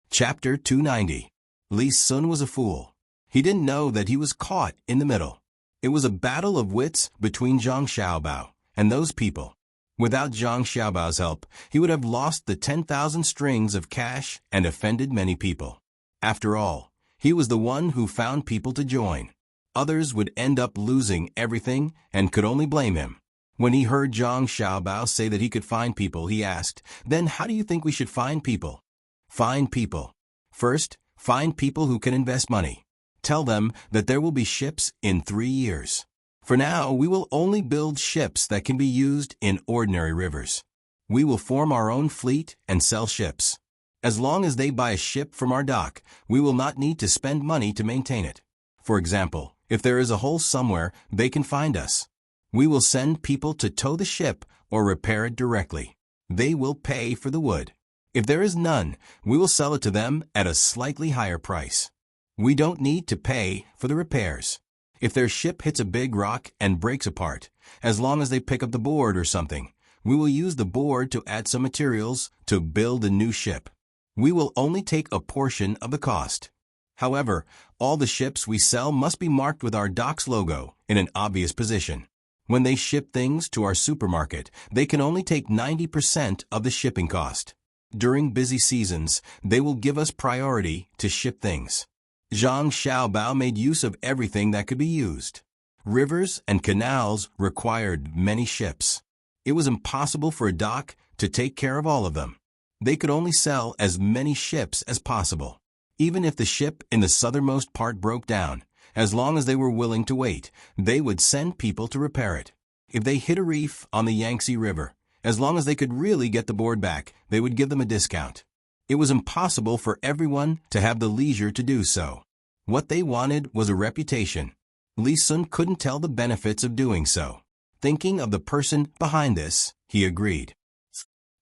Chapter 290. Li Sun was a fool. He didn't know that he was caught in the middle. It was a battle of wits between Zhang Xiaobao and those people. Without Zhang Xiaobao's help, he would have lost the 10,000 strings of cash and offended many people. After all, he was the one who found people to join. Others would end up losing everything and could only blame him. When he heard Zhang Xiaobao say that he could find people, he asked, "Then how do you think we should find people?" Find people. First, find people who can invest money. Tell them that there will be ships in 3 years. For now, we will only build ships that can be used in ordinary rivers. We will form our own fleet and sell ships. As long as they buy a ship from our dock, we will not need to spend money to maintain it. For example, if there is a hole somewhere, they can find us. We will send people to tow the ship or repair it directly. They will pay for the wood. If there is none, we will sell it to them at a slightly higher price. We don't need to pay for the repairs. If their ship hits a big rock and breaks apart, as long as they pick up the board or something, we will use the board to add some materials to build a new ship. We will only take a portion of the cost. However, all the ships we sell must be marked with our dock's logo in an obvious position. When they ship things to our supermarket, they can only take 90% of the shipping cost. During busy seasons, they will give us priority to ship things. Zhang Xiaobao made use of everything that could be used. Rivers and canals required many ships. It was impossible for a dock to take care of all of them. They could only sell as many ships as possible. Even if the ship in the southernmost part broke down, as long as they were willing to wait, they would send people to repair it. If they hit a reef on the Yangtze River, as long as they could really get the board back, they would give them a discount. It was impossible for everyone to have the leisure to do so. What they wanted was a reputation. Li Sun couldn't tell the benefits of doing so. Thinking of the person behind this, he agreed.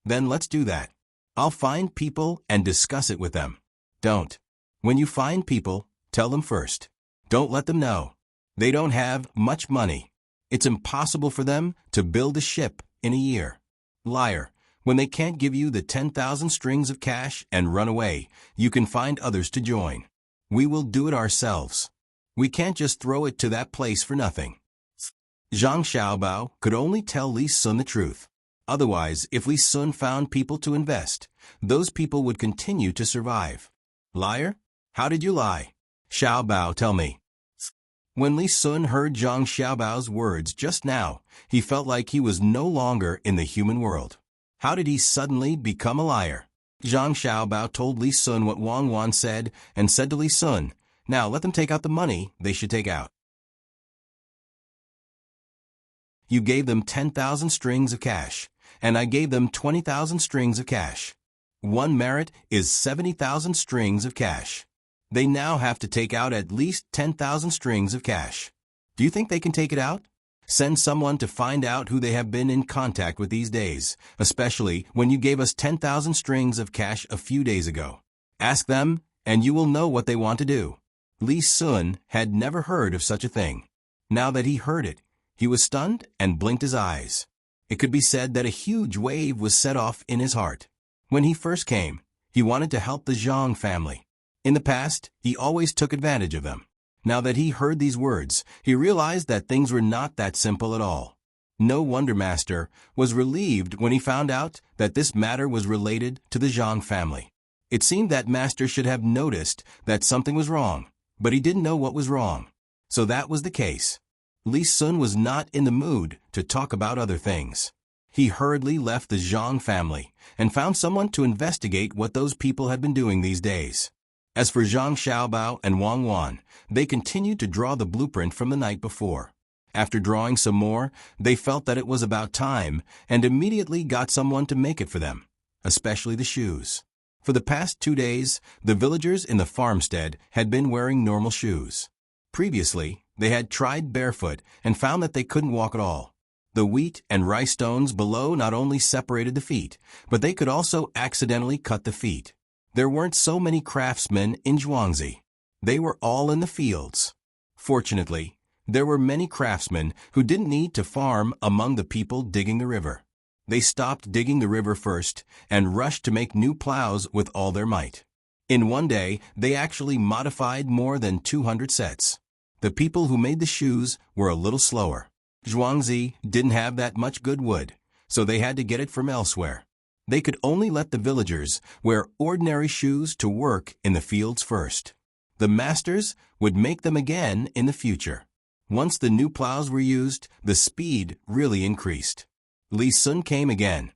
Then let's do that. I'll find people and discuss it with them. Don't. When you find people, tell them first. Don't let them know. They don't have much money. It's impossible for them to build a ship in a year. Liar. When they can't give you the 10,000 strings of cash and run away, you can find others to join. We will do it ourselves. We can't just throw it to that place for nothing. Zhang Xiaobao could only tell Li Sun the truth. Otherwise, if Li Sun found people to invest, those people would continue to survive. Liar? How did you lie? Xiaobao, tell me. When Li Sun heard Zhang Xiaobao's words just now, he felt like he was no longer in the human world. How did he suddenly become a liar? Zhang Xiaobao told Li Sun what Wang Wan said and said to Li Sun, "Now let them take out the money they should take out. You gave them 10,000 strings of cash, and I gave them 20,000 strings of cash. One merit is 70,000 strings of cash. They now have to take out at least 10,000 strings of cash. Do you think they can take it out? Send someone to find out who they have been in contact with these days, especially when you gave us 10,000 strings of cash a few days ago. Ask them, and you will know what they want to do." Li Sun had never heard of such a thing. Now that he heard it, he was stunned and blinked his eyes. It could be said that a huge wave was set off in his heart. When he first came, he wanted to help the Zhang family. In the past, he always took advantage of them. Now that he heard these words, he realized that things were not that simple at all. No wonder Master was relieved when he found out that this matter was related to the Zhang family. It seemed that Master should have noticed that something was wrong, but he didn't know what was wrong. So that was the case. Li Sun was not in the mood to talk about other things. He hurriedly left the Zhang family and found someone to investigate what those people had been doing these days. As for Zhang Xiaobao and Wang Wan, they continued to draw the blueprint from the night before. After drawing some more, they felt that it was about time and immediately got someone to make it for them, especially the shoes. For the past 2 days, the villagers in the farmstead had been wearing normal shoes. Previously, they had tried barefoot and found that they couldn't walk at all. The wheat and rice stones below not only separated the feet, but they could also accidentally cut the feet. There weren't so many craftsmen in Zhuangzi. They were all in the fields. Fortunately, there were many craftsmen who didn't need to farm among the people digging the river. They stopped digging the river first and rushed to make new plows with all their might. In one day, they actually modified more than 200 sets. The people who made the shoes were a little slower. Zhuangzi didn't have that much good wood, so they had to get it from elsewhere. They could only let the villagers wear ordinary shoes to work in the fields first. The masters would make them again in the future. Once the new plows were used, the speed really increased. Li Sun came again.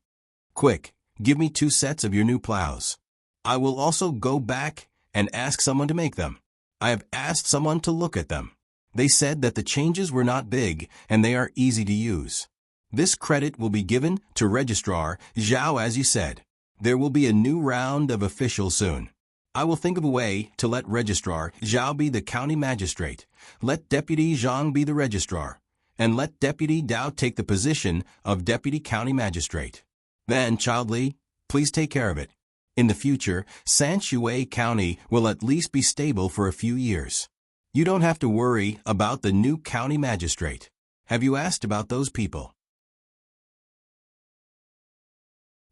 "Quick, give me 2 sets of your new plows. I will also go back and ask someone to make them. I have asked someone to look at them. They said that the changes were not big and they are easy to use. This credit will be given to Registrar Zhao as you said. There will be a new round of officials soon. I will think of a way to let Registrar Zhao be the county magistrate, let Deputy Zhang be the registrar, and let Deputy Dao take the position of Deputy County Magistrate. Then, Child Li, please take care of it. In the future, Sanshui County will at least be stable for a few years. You don't have to worry about the new county magistrate. Have you asked about those people?"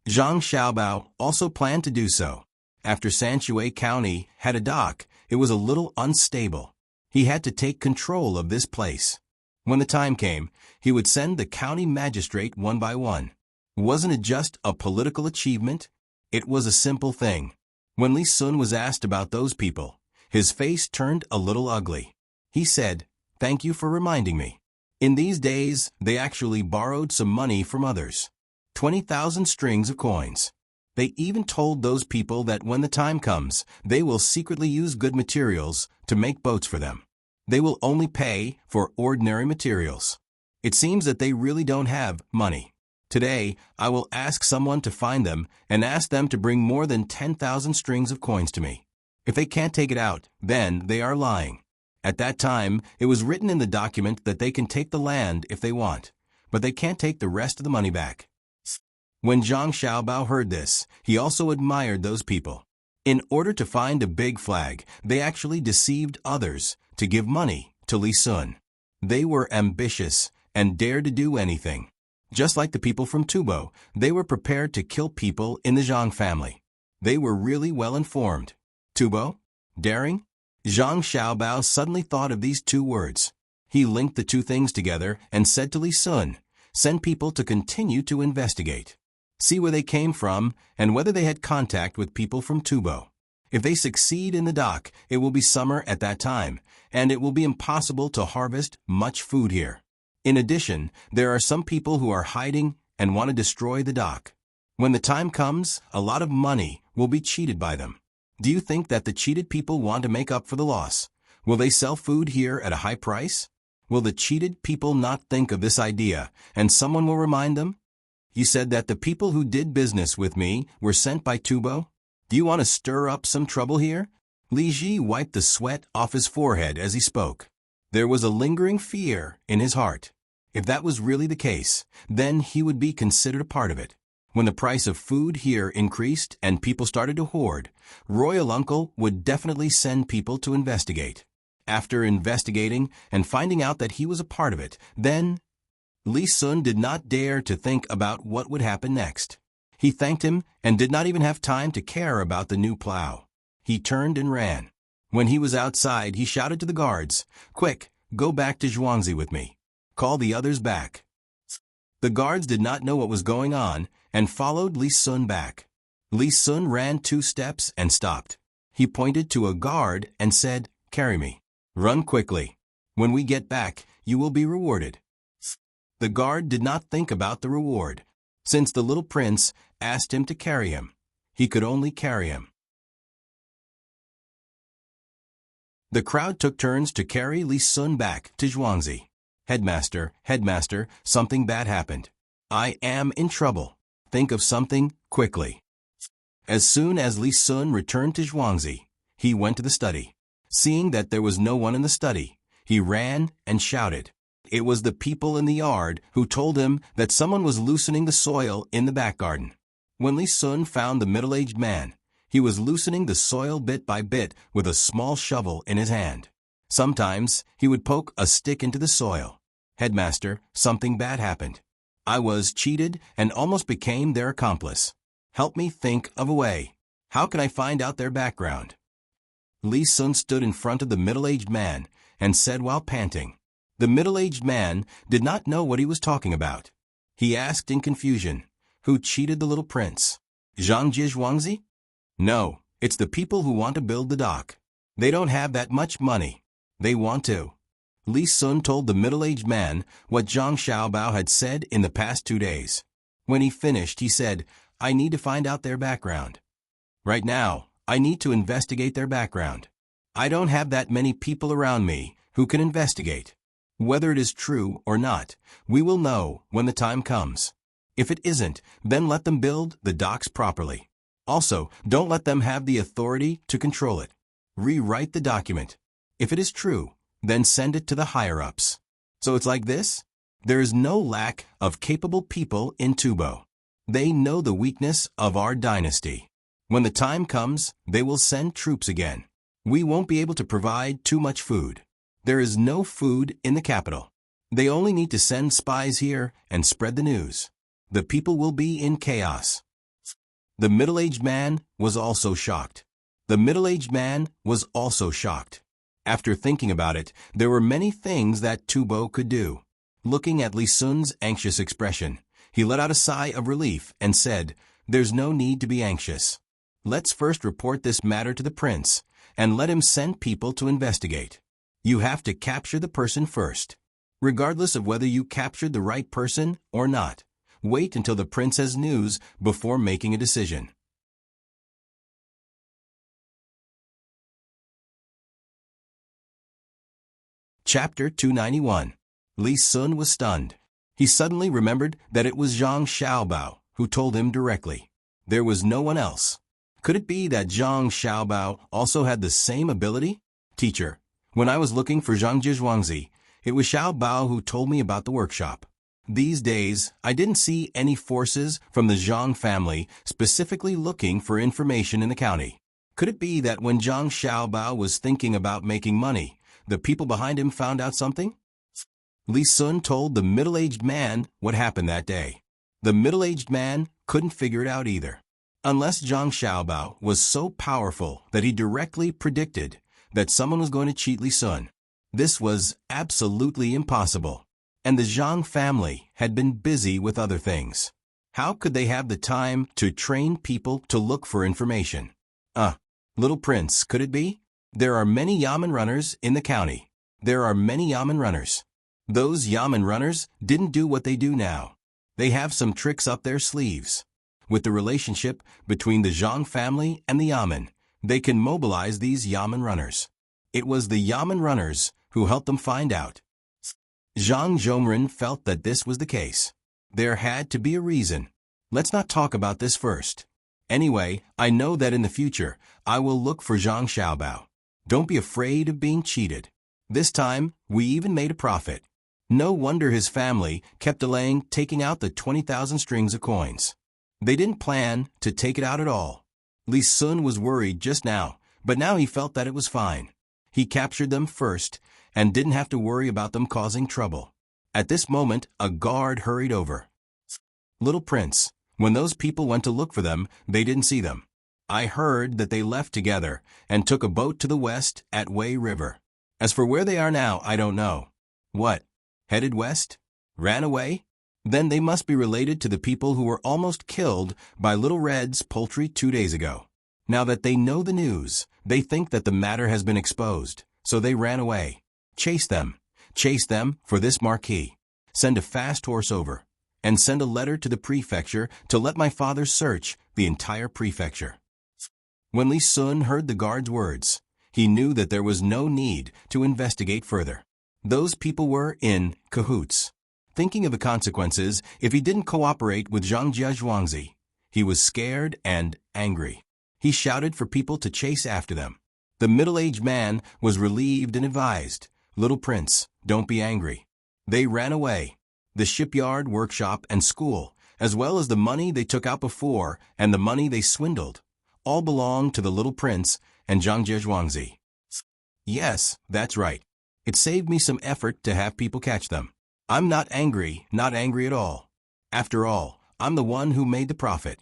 Zhang Xiaobao also planned to do so. After Sanshui County had a dock, it was a little unstable. He had to take control of this place. When the time came, he would send the county magistrate one by one. Wasn't it just a political achievement? It was a simple thing. When Li Sun was asked about those people, his face turned a little ugly. He said, "Thank you for reminding me." In these days, they actually borrowed some money from others. 20,000 strings of coins. They even told those people that when the time comes, they will secretly use good materials to make boats for them. They will only pay for ordinary materials. It seems that they really don't have money. Today, I will ask someone to find them and ask them to bring more than 10,000 strings of coins to me. If they can't take it out, then they are lying. At that time, it was written in the document that they can take the land if they want, but they can't take the rest of the money back. When Zhang Xiaobao heard this, he also admired those people. In order to find a big flag, they actually deceived others to give money to Li Sun. They were ambitious and dared to do anything. Just like the people from Tubo, they were prepared to kill people in the Zhang family. They were really well informed. Tubo? Daring? Zhang Xiaobao suddenly thought of these two words. He linked the two things together and said to Li Sun, "Send people to continue to investigate. See where they came from and whether they had contact with people from Tubo. If they succeed in the dock, it will be summer at that time, and it will be impossible to harvest much food here. In addition, there are some people who are hiding and want to destroy the dock. When the time comes, a lot of money will be cheated by them. Do you think that the cheated people want to make up for the loss? Will they sell food here at a high price? Will the cheated people not think of this idea, and someone will remind them? You said that the people who did business with me were sent by Tubo? Do you want to stir up some trouble here?" Li Ji wiped the sweat off his forehead as he spoke. There was a lingering fear in his heart. If that was really the case, then he would be considered a part of it. When the price of food here increased and people started to hoard, Royal Uncle would definitely send people to investigate. After investigating and finding out that he was a part of it, then Li Sun did not dare to think about what would happen next. He thanked him and did not even have time to care about the new plow. He turned and ran. When he was outside, he shouted to the guards, "Quick, go back to Zhuangzi with me. Call the others back." The guards did not know what was going on and followed Li Sun back. Li Sun ran 2 steps and stopped. He pointed to a guard and said, "Carry me. Run quickly. When we get back, you will be rewarded." The guard did not think about the reward. Since the little prince asked him to carry him, he could only carry him. The crowd took turns to carry Li Sun back to Zhuangzi. Headmaster, something bad happened. I am in trouble. Think of something quickly." As soon as Li Sun returned to Zhuangzi, he went to the study. Seeing that there was no one in the study, he ran and shouted. It was the people in the yard who told him that someone was loosening the soil in the back garden. When Li Sun found the middle-aged man, he was loosening the soil bit by bit with a small shovel in his hand. Sometimes he would poke a stick into the soil. "Headmaster, something bad happened. I was cheated and almost became their accomplice. Help me think of a way. How can I find out their background?" Li Sun stood in front of the middle-aged man and said while panting. The middle-aged man did not know what he was talking about. He asked in confusion, "Who cheated the little prince? Zhangji Zhuangzi?" "No, it's the people who want to build the dock. They don't have that much money. They want to." Li Sun told the middle-aged man what Zhang Xiaobao had said in the past 2 days. When he finished, he said, "I need to find out their background. Right now, I need to investigate their background. I don't have that many people around me who can investigate. Whether it is true or not, we will know when the time comes. If it isn't, then let them build the docks properly. Also, don't let them have the authority to control it. Rewrite the document. If it is true, then send it to the higher-ups." So it's like this? There is no lack of capable people in Tubo. They know the weakness of our dynasty. When the time comes, they will send troops again. We won't be able to provide too much food. There is no food in the capital. They only need to send spies here and spread the news. The people will be in chaos. The middle-aged man was also shocked. After thinking about it, there were many things that Tubo could do. Looking at Li Sun's anxious expression, he let out a sigh of relief and said, "There's no need to be anxious. Let's first report this matter to the prince and let him send people to investigate. You have to capture the person first. Regardless of whether you captured the right person or not, wait until the prince has news before making a decision." Chapter 291. Li Sun was stunned. He suddenly remembered that it was Zhang Xiaobao who told him directly. There was no one else. Could it be that Zhang Xiaobao also had the same ability? "Teacher, when I was looking for Zhangji Zhuangzi, it was Xiaobao who told me about the workshop. These days, I didn't see any forces from the Zhang family specifically looking for information in the county. Could it be that when Zhang Xiaobao was thinking about making money, the people behind him found out something? Li Sun told the middle-aged man what happened that day. The middle-aged man couldn't figure it out either. Unless Zhang Xiaobao was so powerful that he directly predicted that someone was going to cheat Li Sun. This was absolutely impossible. And the Zhang family had been busy with other things. How could they have the time to train people to look for information? Little Prince, could it be? There are many yamen runners in the county. There are many yamen runners. Those yamen runners didn't do what they do now. They have some tricks up their sleeves. With the relationship between the Zhang family and the yamen, they can mobilize these yamen runners. It was the yamen runners who helped them find out. Zhang Zhongren felt that this was the case. There had to be a reason. Let's not talk about this first. Anyway, I know that in the future, I will look for Zhang Xiaobao. Don't be afraid of being cheated. This time, we even made a profit. No wonder his family kept delaying taking out the 20,000 strings of coins. They didn't plan to take it out at all. Li Sun was worried just now, but now he felt that it was fine. He captured them first and didn't have to worry about them causing trouble. At this moment, a guard hurried over. Little Prince, when those people went to look for them, they didn't see them. I heard that they left together and took a boat to the west at Wei River. As for where they are now, I don't know. What? Headed west? Ran away? Then they must be related to the people who were almost killed by Little Red's poultry 2 days ago. Now that they know the news, they think that the matter has been exposed, so they ran away. Chase them. Chase them for this marquee. Send a fast horse over. And send a letter to the prefecture to let my father search the entire prefecture. When Li Sun heard the guard's words, he knew that there was no need to investigate further. Those people were in cahoots. Thinking of the consequences if he didn't cooperate with Zhang Jiazhuangzi, he was scared and angry. He shouted for people to chase after them. The middle-aged man was relieved and advised, "Little Prince, don't be angry." They ran away. The shipyard, workshop, and school, as well as the money they took out before and the money they swindled, all belonged to the Little Prince and Zhang Jiazhuangzi. Yes, that's right. It saved me some effort to have people catch them. I'm not angry at all. After all, I'm the one who made the profit.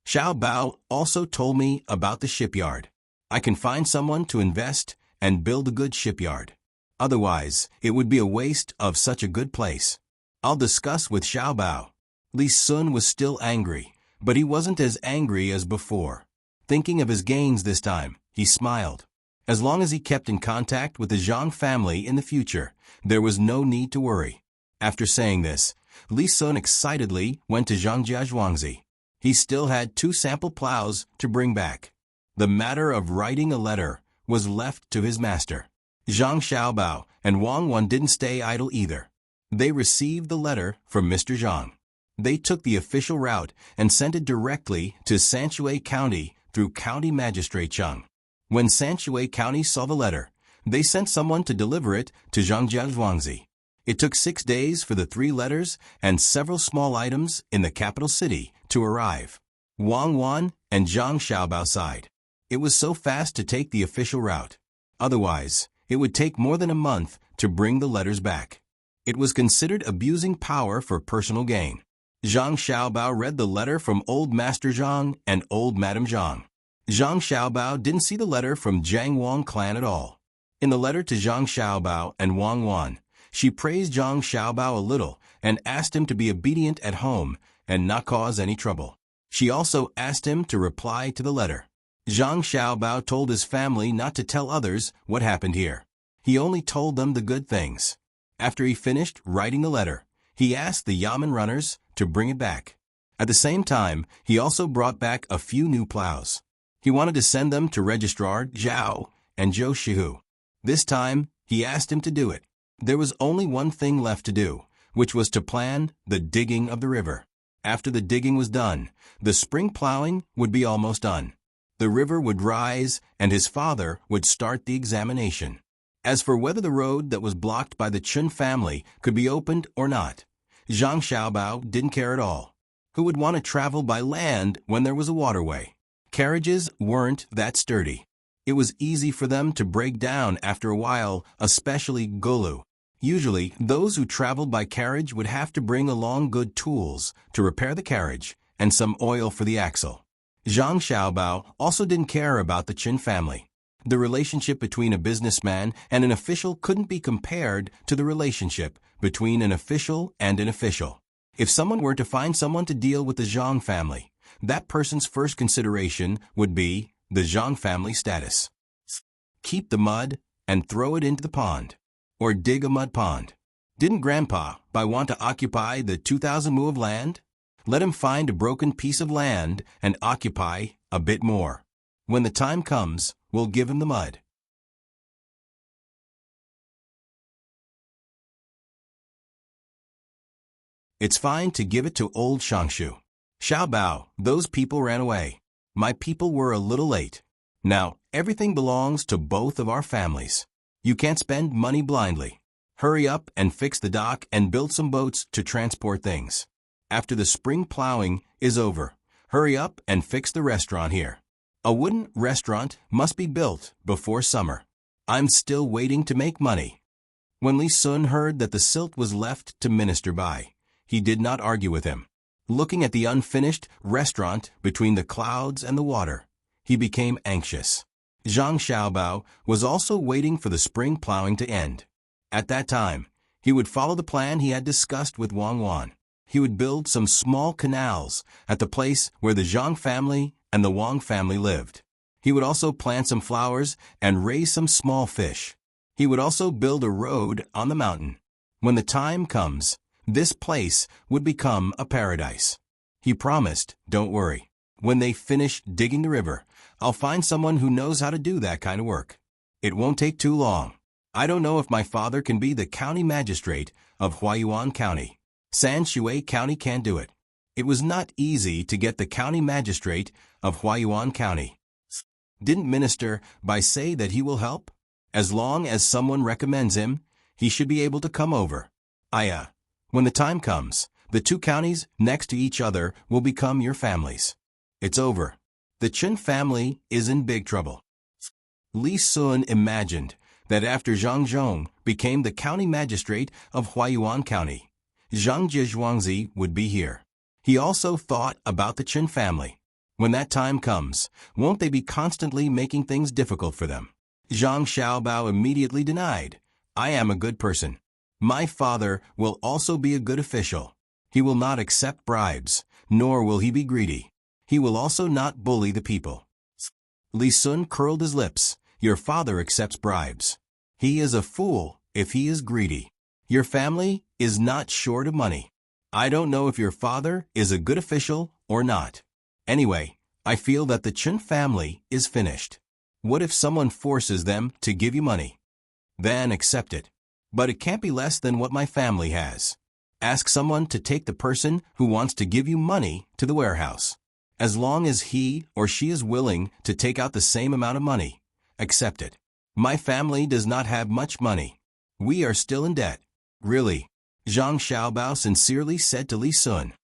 Xiao Bao also told me about the shipyard. I can find someone to invest and build a good shipyard. Otherwise, it would be a waste of such a good place. I'll discuss with Xiao Bao. Li Sun was still angry, but he wasn't as angry as before. Thinking of his gains this time, he smiled. As long as he kept in contact with the Zhang family in the future, there was no need to worry. After saying this, Li Sun excitedly went to Zhang Jiazhuangzi. He still had 2 sample plows to bring back. The matter of writing a letter was left to his master. Zhang Xiaobao and Wang Wan didn't stay idle either. They received the letter from Mr. Zhang. They took the official route and sent it directly to Sanshui County through County Magistrate Cheng. When Sanshui County saw the letter, they sent someone to deliver it to Zhang Jiazhuangzi. It took 6 days for the 3 letters and several small items in the capital city to arrive. Wang Wan and Zhang Xiaobao sighed. It was so fast to take the official route. Otherwise, it would take more than a month to bring the letters back. It was considered abusing power for personal gain. Zhang Xiaobao read the letter from Old Master Zhang and Old Madam Zhang. Zhang Xiaobao didn't see the letter from Jiang Wang clan at all. In the letter to Zhang Xiaobao and Wang Wan, she praised Zhang Xiaobao a little and asked him to be obedient at home and not cause any trouble. She also asked him to reply to the letter. Zhang Xiaobao told his family not to tell others what happened here. He only told them the good things. After he finished writing the letter, he asked the yamen runners to bring it back. At the same time, he also brought back a few new plows. He wanted to send them to Registrar Zhao and Zhou Shihu. This time, he asked him to do it. There was only one thing left to do, which was to plan the digging of the river. After the digging was done, the spring plowing would be almost done. The river would rise, and his father would start the examination. As for whether the road that was blocked by the Chun family could be opened or not, Zhang Xiaobao didn't care at all. Who would want to travel by land when there was a waterway? Carriages weren't that sturdy. It was easy for them to break down after a while, especially gulu. Usually, those who traveled by carriage would have to bring along good tools to repair the carriage and some oil for the axle. Zhang Xiaobao also didn't care about the Qin family. The relationship between a businessman and an official couldn't be compared to the relationship between an official and an official. If someone were to find someone to deal with the Zhang family, that person's first consideration would be the Zhang family status. Keep the mud and throw it into the pond. Or dig a mud pond. Didn't Grandpa want to occupy the 2,000 mu of land? Let him find a broken piece of land and occupy a bit more. When the time comes, we'll give him the mud. It's fine to give it to old Shangshu. Xiaobao, those people ran away. My people were a little late. Now, everything belongs to both of our families. You can't spend money blindly. Hurry up and fix the dock and build some boats to transport things. After the spring plowing is over, hurry up and fix the restaurant here. A wooden restaurant must be built before summer. I'm still waiting to make money. When Li Sun heard that the silt was left to Minister Bai, he did not argue with him. Looking at the unfinished restaurant between the clouds and the water, he became anxious. Zhang Xiaobao was also waiting for the spring plowing to end. At that time, he would follow the plan he had discussed with Wang Wan. He would build some small canals at the place where the Zhang family and the Wang family lived. He would also plant some flowers and raise some small fish. He would also build a road on the mountain. When the time comes, this place would become a paradise. He promised, don't worry. When they finish digging the river, I'll find someone who knows how to do that kind of work. It won't take too long. I don't know if my father can be the county magistrate of Huayuan County. San Shui County can't do it. It was not easy to get the county magistrate of Huayuan County. Didn't Minister Bai say that he will help? As long as someone recommends him, he should be able to come over. When the time comes, the two counties next to each other will become your families. It's over. The Chen family is in big trouble. Li Sun imagined that after Zhang Zhong became the county magistrate of Huayuan County, Zhang Jizhuangzi would be here. He also thought about the Chen family. When that time comes, won't they be constantly making things difficult for them? Zhang Xiaobao immediately denied, I am a good person. My father will also be a good official. He will not accept bribes, nor will he be greedy. He will also not bully the people. Li Sun curled his lips. Your father accepts bribes. He is a fool if he is greedy. Your family is not short of money. I don't know if your father is a good official or not. Anyway, I feel that the Chen family is finished. What if someone forces them to give you money? Then accept it. But it can't be less than what my family has. Ask someone to take the person who wants to give you money to the warehouse. As long as he or she is willing to take out the same amount of money, accept it. My family does not have much money. We are still in debt. Really? Zhang Xiaobao sincerely said to Li Sun.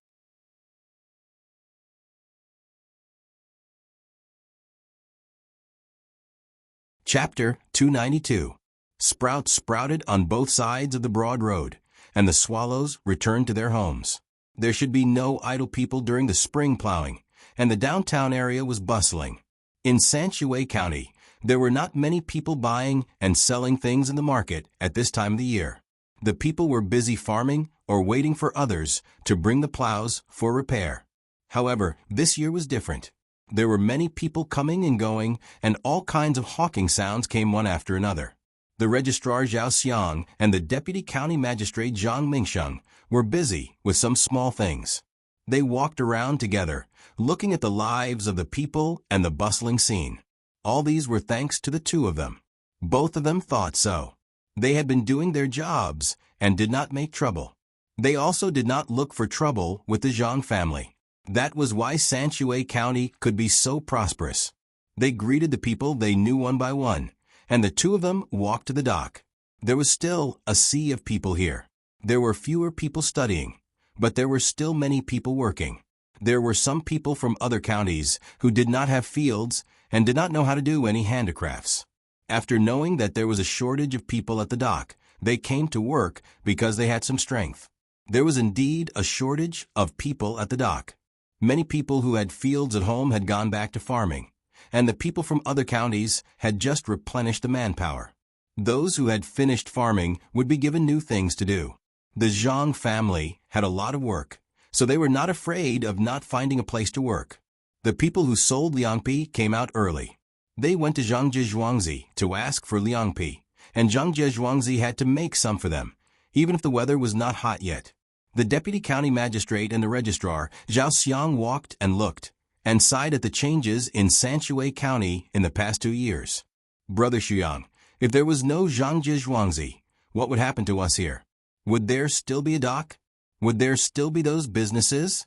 Chapter 292. Sprouts sprouted on both sides of the broad road, and the swallows returned to their homes. There should be no idle people during the spring plowing, and the downtown area was bustling. In San Shui County, there were not many people buying and selling things in the market at this time of the year. The people were busy farming or waiting for others to bring the plows for repair. However, this year was different. There were many people coming and going, and all kinds of hawking sounds came one after another. The registrar Zhao Xiang and the deputy county magistrate Zhang Mingsheng were busy with some small things. They walked around together, looking at the lives of the people and the bustling scene. All these were thanks to the two of them. Both of them thought so. They had been doing their jobs and did not make trouble. They also did not look for trouble with the Zhang family. That was why San Shui County could be so prosperous. They greeted the people they knew one by one, and the two of them walked to the dock. There was still a sea of people here. There were fewer people studying, but there were still many people working. There were some people from other counties who did not have fields and did not know how to do any handicrafts. After knowing that there was a shortage of people at the dock, they came to work because they had some strength. There was indeed a shortage of people at the dock. Many people who had fields at home had gone back to farming, and the people from other counties had just replenished the manpower. Those who had finished farming would be given new things to do. The Zhang family had a lot of work, so they were not afraid of not finding a place to work. The people who sold liangpi came out early. They went to Zhangji Zhuangzi to ask for liangpi, and Zhangji Zhuangzi had to make some for them, even if the weather was not hot yet. The deputy county magistrate and the registrar, Zhao Xiang, walked and looked, and sighed at the changes in Sanshui County in the past 2 years. Brother Xuyang, if there was no Zhangji Zhuangzi, what would happen to us here? Would there still be a dock? Would there still be those businesses?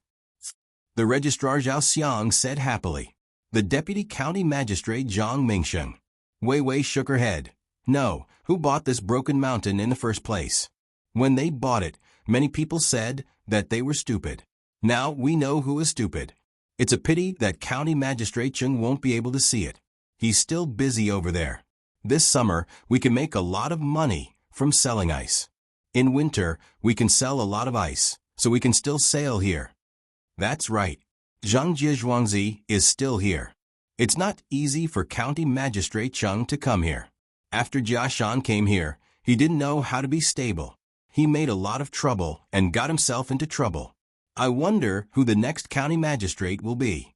The registrar Zhao Xiang said happily. The deputy county magistrate Zhang Mingsheng. Wei Wei shook her head. No, who bought this broken mountain in the first place? When they bought it, many people said that they were stupid. Now we know who is stupid. It's a pity that County Magistrate Chung won't be able to see it. He's still busy over there. This summer, we can make a lot of money from selling ice. In winter, we can sell a lot of ice, so we can still sail here. That's right. Zhangji Zhuangzi is still here. It's not easy for County Magistrate Chung to come here. After Jia Shan came here, he didn't know how to be stable. He made a lot of trouble and got himself into trouble. I wonder who the next county magistrate will be.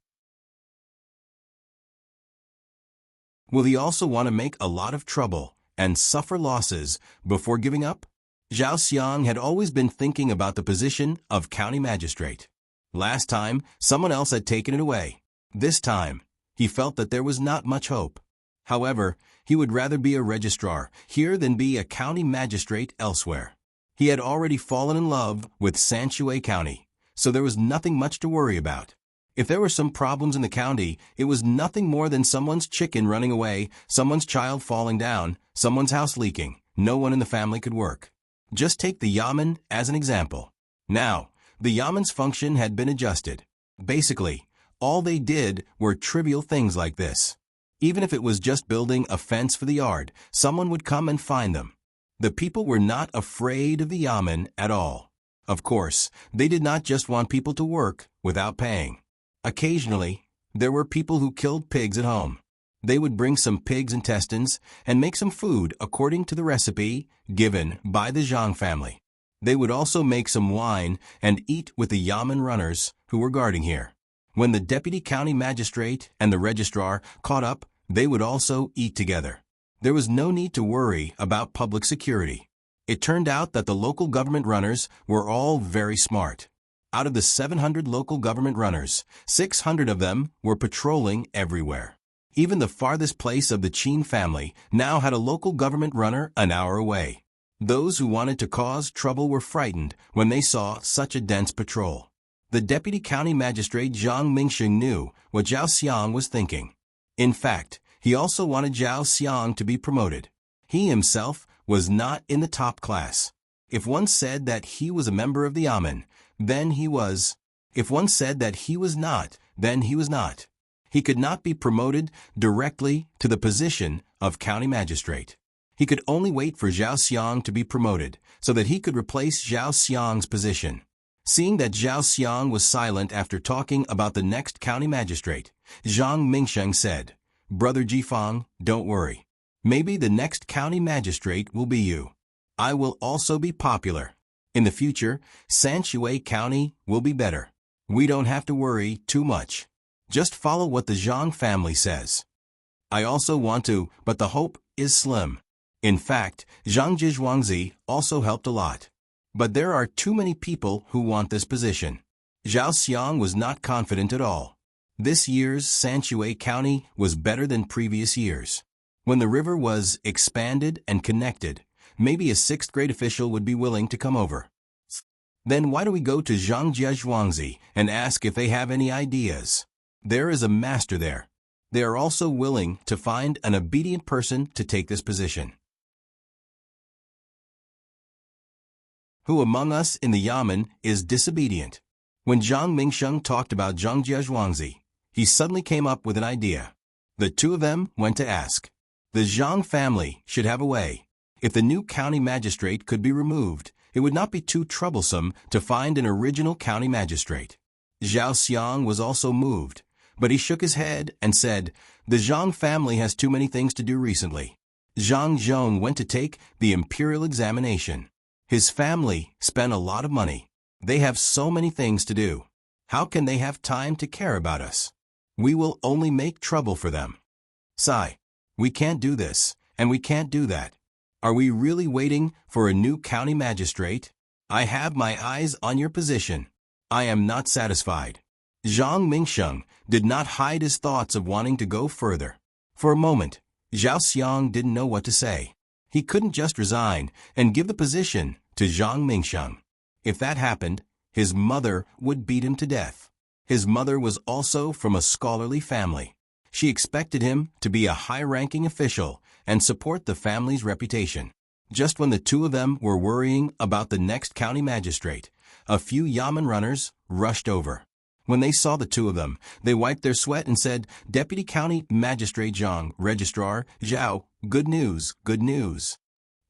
Will he also want to make a lot of trouble and suffer losses before giving up? Zhao Xiang had always been thinking about the position of county magistrate. Last time, someone else had taken it away. This time, he felt that there was not much hope. However, he would rather be a registrar here than be a county magistrate elsewhere. He had already fallen in love with Sanshui County, so there was nothing much to worry about. If there were some problems in the county, it was nothing more than someone's chicken running away, someone's child falling down, someone's house leaking. No one in the family could work. Just take the yamen as an example. Now, the yamen's function had been adjusted. Basically, all they did were trivial things like this. Even if it was just building a fence for the yard, someone would come and find them. The people were not afraid of the yamen at all. Of course, they did not just want people to work without paying. Occasionally, there were people who killed pigs at home. They would bring some pig's intestines and make some food according to the recipe given by the Zhang family. They would also make some wine and eat with the yamen runners who were guarding here. When the deputy county magistrate and the registrar caught up, they would also eat together. There was no need to worry about public security. It turned out that the local government runners were all very smart. Out of the 700 local government runners, 600 of them were patrolling everywhere. Even the farthest place of the Qin family now had a local government runner an hour away. Those who wanted to cause trouble were frightened when they saw such a dense patrol. The deputy county magistrate Zhang Mingsheng knew what Zhao Xiang was thinking. In fact, he also wanted Zhao Xiang to be promoted. He himself was not in the top class. If one said that he was a member of the yamen, then he was. If one said that he was not, then he was not. He could not be promoted directly to the position of county magistrate. He could only wait for Zhao Xiang to be promoted so that he could replace Zhao Xiang's position. Seeing that Zhao Xiang was silent after talking about the next county magistrate, Zhang Mingsheng said, "Brother Jifang, don't worry. Maybe the next county magistrate will be you. I will also be popular. In the future, Sanshui County will be better. We don't have to worry too much. Just follow what the Zhang family says." I also want to, but the hope is slim. In fact, Zhangji Zhuangzi also helped a lot. But there are too many people who want this position. Zhao Xiang was not confident at all. This year's Sanshui County was better than previous years. When the river was expanded and connected, maybe a 6th grade official would be willing to come over. Then why do we go to Zhangji Zhuangzi and ask if they have any ideas? There is a master there. They are also willing to find an obedient person to take this position. Who among us in the yamen is disobedient? When Zhang Mingsheng talked about Zhang Jiazhuangzi, he suddenly came up with an idea. The two of them went to ask. The Zhang family should have a way. If the new county magistrate could be removed, it would not be too troublesome to find an original county magistrate. Zhao Xiang was also moved, but he shook his head and said, "The Zhang family has too many things to do recently." Zhang Zhong went to take the imperial examination. His family spent a lot of money. They have so many things to do. How can they have time to care about us? We will only make trouble for them. Sigh. We can't do this, and we can't do that. Are we really waiting for a new county magistrate? I have my eyes on your position. I am not satisfied. Zhang Mingsheng did not hide his thoughts of wanting to go further. For a moment, Zhao Xiang didn't know what to say. He couldn't just resign and give the position to Zhang Mingsheng. If that happened, his mother would beat him to death. His mother was also from a scholarly family. She expected him to be a high-ranking official and support the family's reputation. Just when the two of them were worrying about the next county magistrate, a few Yamen runners rushed over. When they saw the two of them, they wiped their sweat and said, "Deputy County Magistrate Zhang, Registrar Zhao, good news, good news."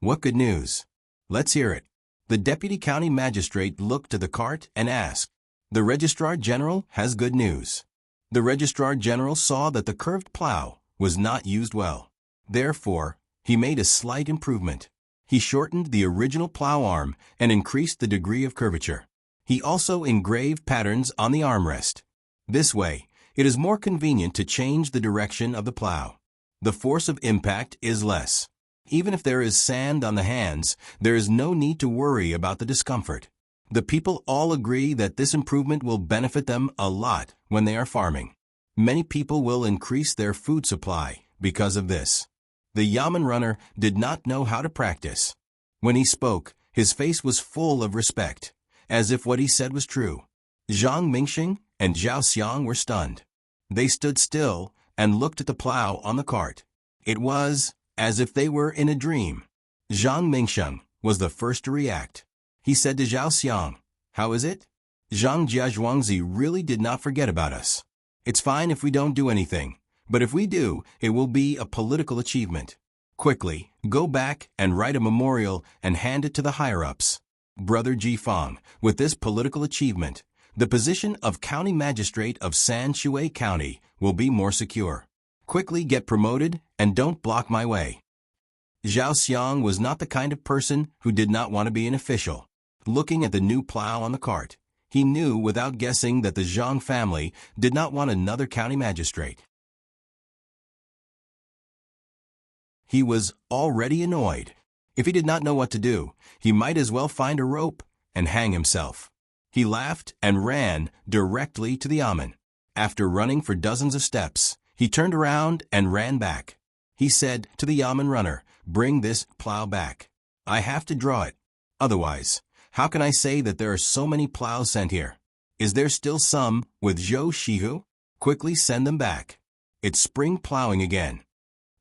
What good news? Let's hear it. The Deputy County Magistrate looked to the cart and asked, "The Registrar General has good news." The Registrar General saw that the curved plow was not used well. Therefore, he made a slight improvement. He shortened the original plow arm and increased the degree of curvature. He also engraved patterns on the armrest. This way, it is more convenient to change the direction of the plow. The force of impact is less. Even if there is sand on the hands, there is no need to worry about the discomfort. The people all agree that this improvement will benefit them a lot when they are farming. Many people will increase their food supply because of this. The Yamen runner did not know how to practice. When he spoke, his face was full of respect, as if what he said was true. Zhang Mingsheng and Zhao Xiang were stunned. They stood still and looked at the plow on the cart. It was as if they were in a dream. Zhang Mingsheng was the first to react. He said to Zhao Xiang, "How is it? Zhang Jiazhuangzi really did not forget about us. It's fine if we don't do anything, but if we do, it will be a political achievement. Quickly, go back and write a memorial and hand it to the higher-ups. Brother Ji Fang, with this political achievement, the position of County Magistrate of San Shui County will be more secure. Quickly get promoted and don't block my way." Zhao Xiang was not the kind of person who did not want to be an official. Looking at the new plow on the cart, he knew without guessing that the Zhang family did not want another county magistrate. He was already annoyed. If he did not know what to do, he might as well find a rope and hang himself. He laughed and ran directly to the Yamen. After running for dozens of steps, he turned around and ran back. He said to the Yamen runner, "Bring this plow back. I have to draw it. Otherwise, how can I say that there are so many plows sent here? Is there still some with Zhou Shihu? Quickly send them back. It's spring plowing again.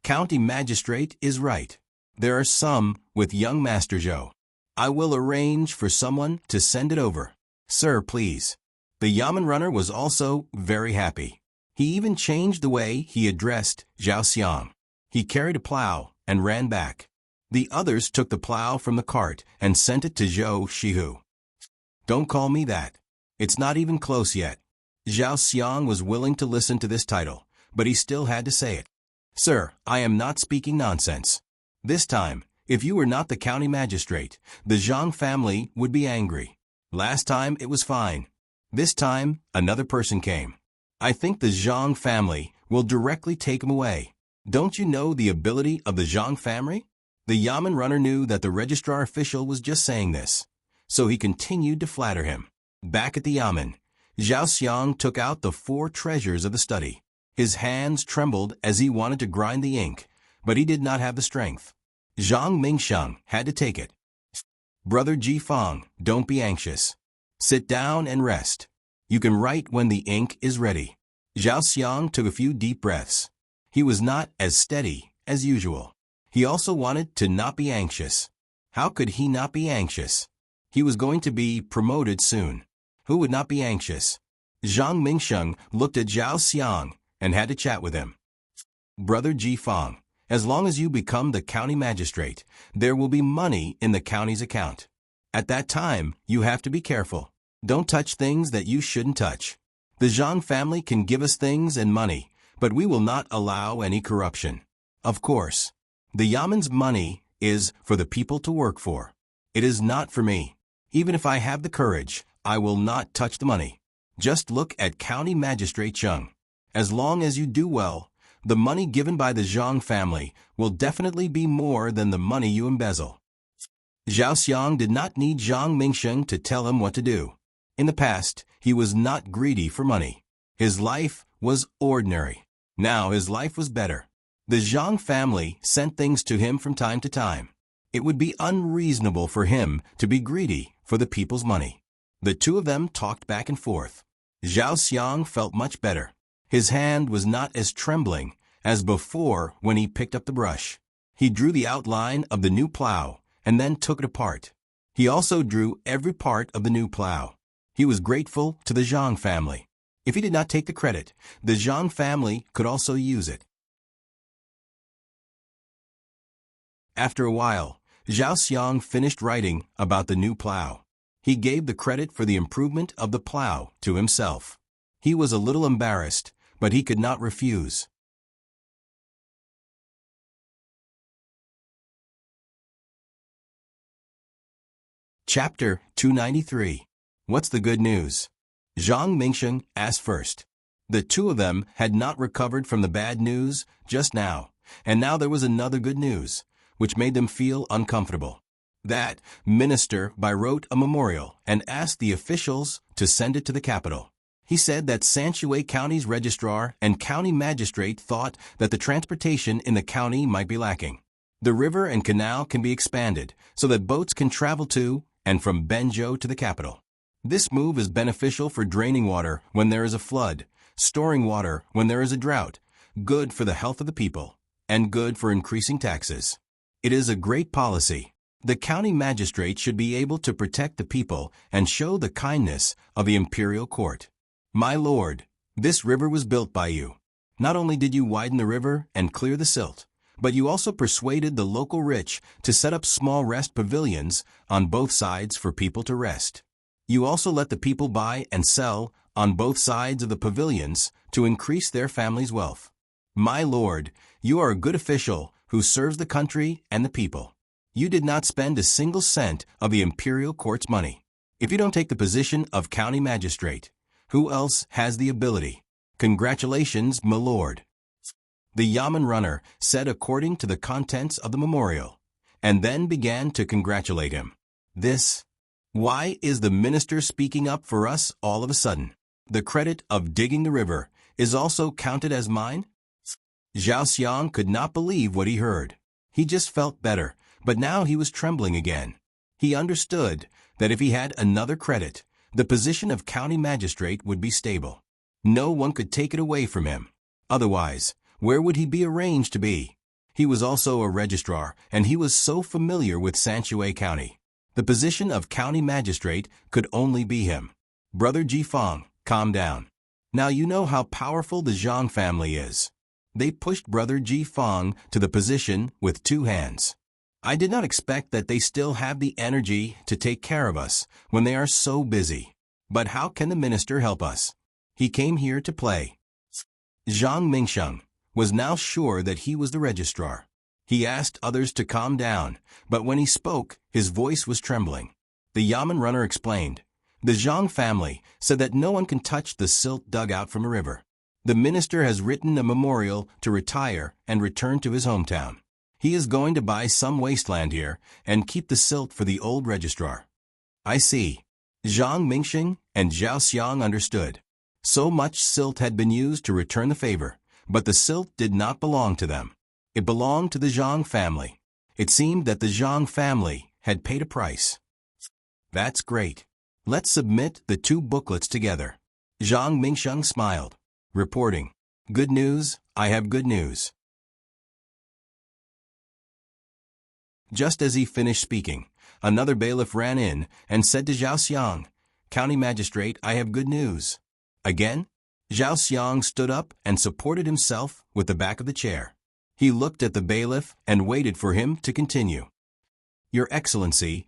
County Magistrate is right. There are some with young Master Zhou. I will arrange for someone to send it over. Sir, please." The Yamen runner was also very happy. He even changed the way he addressed Zhao Xiang. He carried a plow and ran back. The others took the plow from the cart and sent it to Zhou Shihu. "Don't call me that. It's not even close yet." Zhao Xiang was willing to listen to this title, but he still had to say it. "Sir, I am not speaking nonsense. This time, if you were not the county magistrate, the Zhang family would be angry. Last time it was fine. This time, another person came. I think the Zhang family will directly take him away. Don't you know the ability of the Zhang family?" The Yamen runner knew that the registrar official was just saying this, so he continued to flatter him. Back at the Yamen, Zhao Xiang took out the 4 treasures of the study. His hands trembled as he wanted to grind the ink, but he did not have the strength. Zhang Mingsheng had to take it. "Brother Ji Fang, don't be anxious. Sit down and rest. You can write when the ink is ready." Zhao Xiang took a few deep breaths. He was not as steady as usual. He also wanted to not be anxious. How could he not be anxious? He was going to be promoted soon. Who would not be anxious? Zhang Mingsheng looked at Zhao Xiang and had to chat with him. Brother Ji Fang, as long as you become the county magistrate, there will be money in the county's account. At that time, you have to be careful. Don't touch things that you shouldn't touch. The Zhang family can give us things and money, but we will not allow any corruption. Of course, the Yaman's money is for the people to work for. It is not for me. Even if I have the courage, I will not touch the money. Just look at County Magistrate Zheng. As long as you do well, the money given by the Zhang family will definitely be more than the money you embezzle. Zhao Xiang did not need Zhang Mingsheng to tell him what to do. In the past, he was not greedy for money. His life was ordinary. Now his life was better. The Zhang family sent things to him from time to time. It would be unreasonable for him to be greedy for the people's money. The two of them talked back and forth. Zhao Xiang felt much better. His hand was not as trembling as before when he picked up the brush. He drew the outline of the new plow and then took it apart. He also drew every part of the new plow. He was grateful to the Zhang family. If he did not take the credit, the Zhang family could also use it. After a while, Zhao Xiang finished writing about the new plow. He gave the credit for the improvement of the plow to himself. He was a little embarrassed, but he could not refuse. Chapter 293. What's the good news? Zhang Mingsheng asked first. The two of them had not recovered from the bad news just now, and now there was another good news, which made them feel uncomfortable. That minister wrote a memorial and asked the officials to send it to the capital. He said that Sanshui County's registrar and county magistrate thought that the transportation in the county might be lacking. The river and canal can be expanded so that boats can travel to and from Benzhou to the capital. This move is beneficial for draining water when there is a flood, storing water when there is a drought, good for the health of the people, and good for increasing taxes. It is a great policy. The county magistrate should be able to protect the people and show the kindness of the imperial court. My lord, this river was built by you. Not only did you widen the river and clear the silt, but you also persuaded the local rich to set up small rest pavilions on both sides for people to rest. You also let the people buy and sell on both sides of the pavilions to increase their family's wealth. My lord, you are a good official who serves the country and the people. You did not spend a single cent of the imperial court's money. If you don't take the position of county magistrate, who else has the ability? Congratulations, my lord. The Yaman runner said according to the contents of the memorial, and then began to congratulate him. Why is the minister speaking up for us all of a sudden? The credit of digging the river is also counted as mine? Zhao Xiang could not believe what he heard. He just felt better, but now he was trembling again. He understood that if he had another credit, the position of county magistrate would be stable. No one could take it away from him. Otherwise, where would he be arranged to be? He was also a registrar, and he was so familiar with Sanshui County. The position of county magistrate could only be him. Brother Ji Fang, calm down. Now you know how powerful the Zhang family is. They pushed Brother Ji Fang to the position with two hands. I did not expect that they still have the energy to take care of us when they are so busy. But how can the minister help us? He came here to play. Zhang Mingsheng was now sure that he was the registrar. He asked others to calm down, but when he spoke, his voice was trembling. The Yaman runner explained. The Zhang family said that no one can touch the silt dug out from a river. The minister has written a memorial to retire and return to his hometown. He is going to buy some wasteland here and keep the silt for the old registrar. I see. Zhang Mingsheng and Zhao Xiang understood. So much silt had been used to return the favor, but the silt did not belong to them. It belonged to the Zhang family. It seemed that the Zhang family had paid a price. That's great. Let's submit the two booklets together. Zhang Mingsheng smiled, reporting, Good news, I have good news. Just as he finished speaking, another bailiff ran in and said to Zhao Xiang, County Magistrate, I have good news. Again? Zhao Xiang stood up and supported himself with the back of the chair. He looked at the bailiff and waited for him to continue. Your Excellency,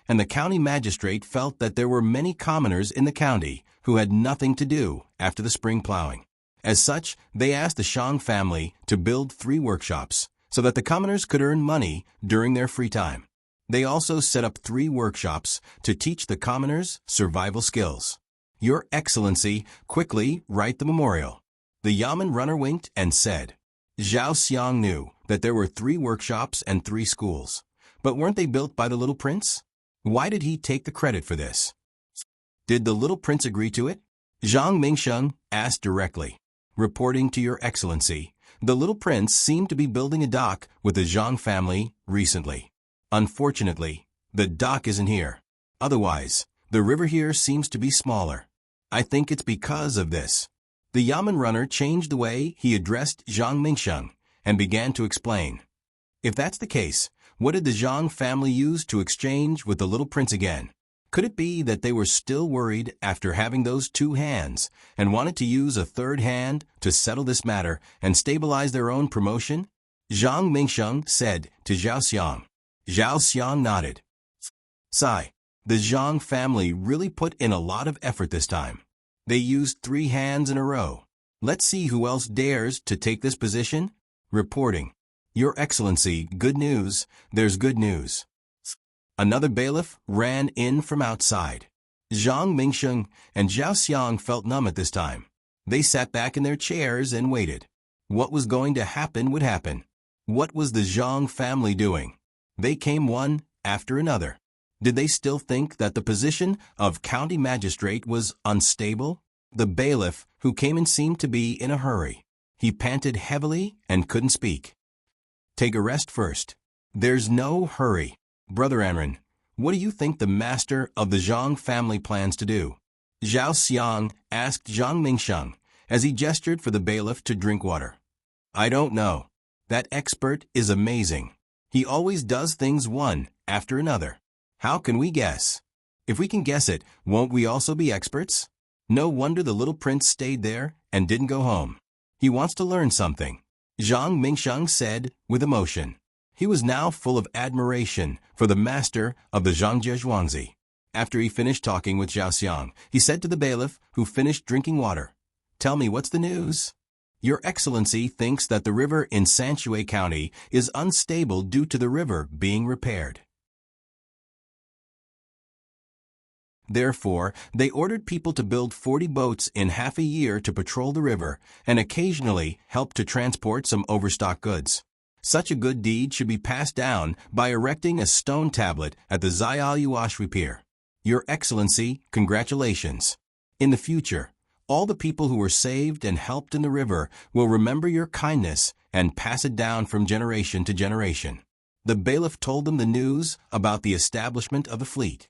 and the county magistrate felt that there were many commoners in the county who had nothing to do after the spring plowing. As such, they asked the Zhang family to build 3 workshops so that the commoners could earn money during their free time. They also set up 3 workshops to teach the commoners survival skills. Your Excellency, quickly write the memorial. The Yamen runner winked and said. Zhao Xiang knew that there were 3 workshops and 3 schools. But weren't they built by the little prince? Why did he take the credit for this? Did the little prince agree to it? Zhang Mingsheng asked directly. Reporting to Your Excellency, the little prince seemed to be building a dock with the Zhang family recently. Unfortunately, the dock isn't here. Otherwise, the river here seems to be smaller. I think it's because of this. The Yamen runner changed the way he addressed Zhang Mingsheng and began to explain. If that's the case, what did the Zhang family use to exchange with the little prince again? Could it be that they were still worried after having those 2 hands and wanted to use a 3rd hand to settle this matter and stabilize their own promotion? Zhang Mingsheng said to Zhao Xiang. Zhao Xiang nodded. Sigh. The Zhang family really put in a lot of effort this time. They used 3 hands in a row. Let's see who else dares to take this position. Reporting. Your Excellency, good news, there's good news. Another bailiff ran in from outside. Zhang Mingsheng and Zhao Xiang felt numb at this time. They sat back in their chairs and waited. What was going to happen would happen. What was the Zhang family doing? They came one after another. Did they still think that the position of county magistrate was unstable? The bailiff who came in seemed to be in a hurry. He panted heavily and couldn't speak. Take a rest first. There's no hurry. Brother Anren, what do you think the master of the Zhang family plans to do? Zhao Xiang asked Zhang Mingsheng as he gestured for the bailiff to drink water. I don't know. That expert is amazing. He always does things one after another. How can we guess? If we can guess it, won't we also be experts? No wonder the little prince stayed there and didn't go home. He wants to learn something, Zhang Mingsheng said with emotion. He was now full of admiration for the master of the Zhangjie Zhuangzi. After he finished talking with Zhao Xiang, he said to the bailiff who finished drinking water, Tell me, what's the news? Your Excellency thinks that the river in Sanshui County is unstable due to the river being repaired. Therefore, they ordered people to build 40 boats in half a year to patrol the river and occasionally help to transport some overstock goods. Such a good deed should be passed down by erecting a stone tablet at the Zayal Yuashwi Pier. Your Excellency, congratulations. In the future, all the people who were saved and helped in the river will remember your kindness and pass it down from generation to generation. The bailiff told them the news about the establishment of the fleet.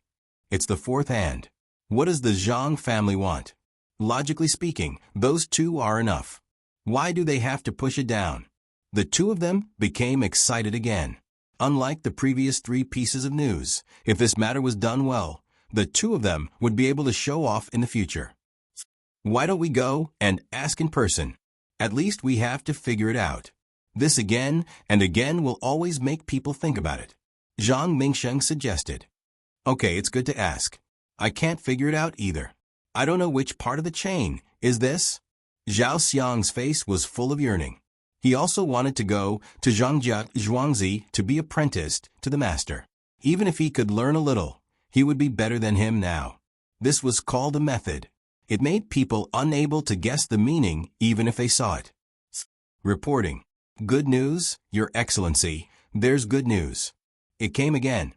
It's the 4th hand. What does the Zhang family want? Logically speaking, those 2 are enough. Why do they have to push it down? The 2 of them became excited again. Unlike the previous 3 pieces of news, if this matter was done well, the 2 of them would be able to show off in the future. Why don't we go and ask in person? At least we have to figure it out. This again and again will always make people think about it. Zhang Mingsheng suggested. Okay, it's good to ask. I can't figure it out either. I don't know which part of the chain is this. Zhao Xiang's face was full of yearning. He also wanted to go to Zhangjie Zhuangzi to be apprenticed to the master. Even if he could learn a little, he would be better than him now. This was called a method. It made people unable to guess the meaning even if they saw it. Reporting. Good news, Your Excellency. There's good news. It came again.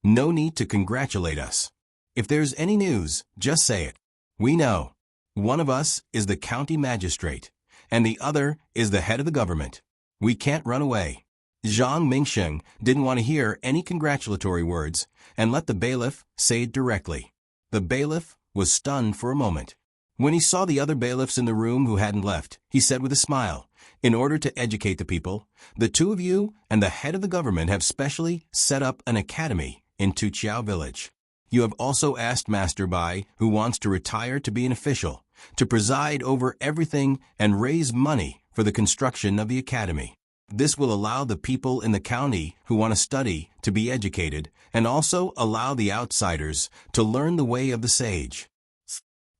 No need to congratulate us. If there's any news, just say it. We know. One of us is the county magistrate, and the other is the head of the government. We can't run away. Zhang Mingsheng didn't want to hear any congratulatory words and let the bailiff say it directly. The bailiff was stunned for a moment. When he saw the other bailiffs in the room who hadn't left, he said with a smile, In order to educate the people, the 2 of you and the head of the government have specially set up an academy in Tuqiao village. You have also asked Master Bai, who wants to retire to be an official, to preside over everything and raise money for the construction of the academy. This will allow the people in the county who want to study to be educated and also allow the outsiders to learn the way of the sage.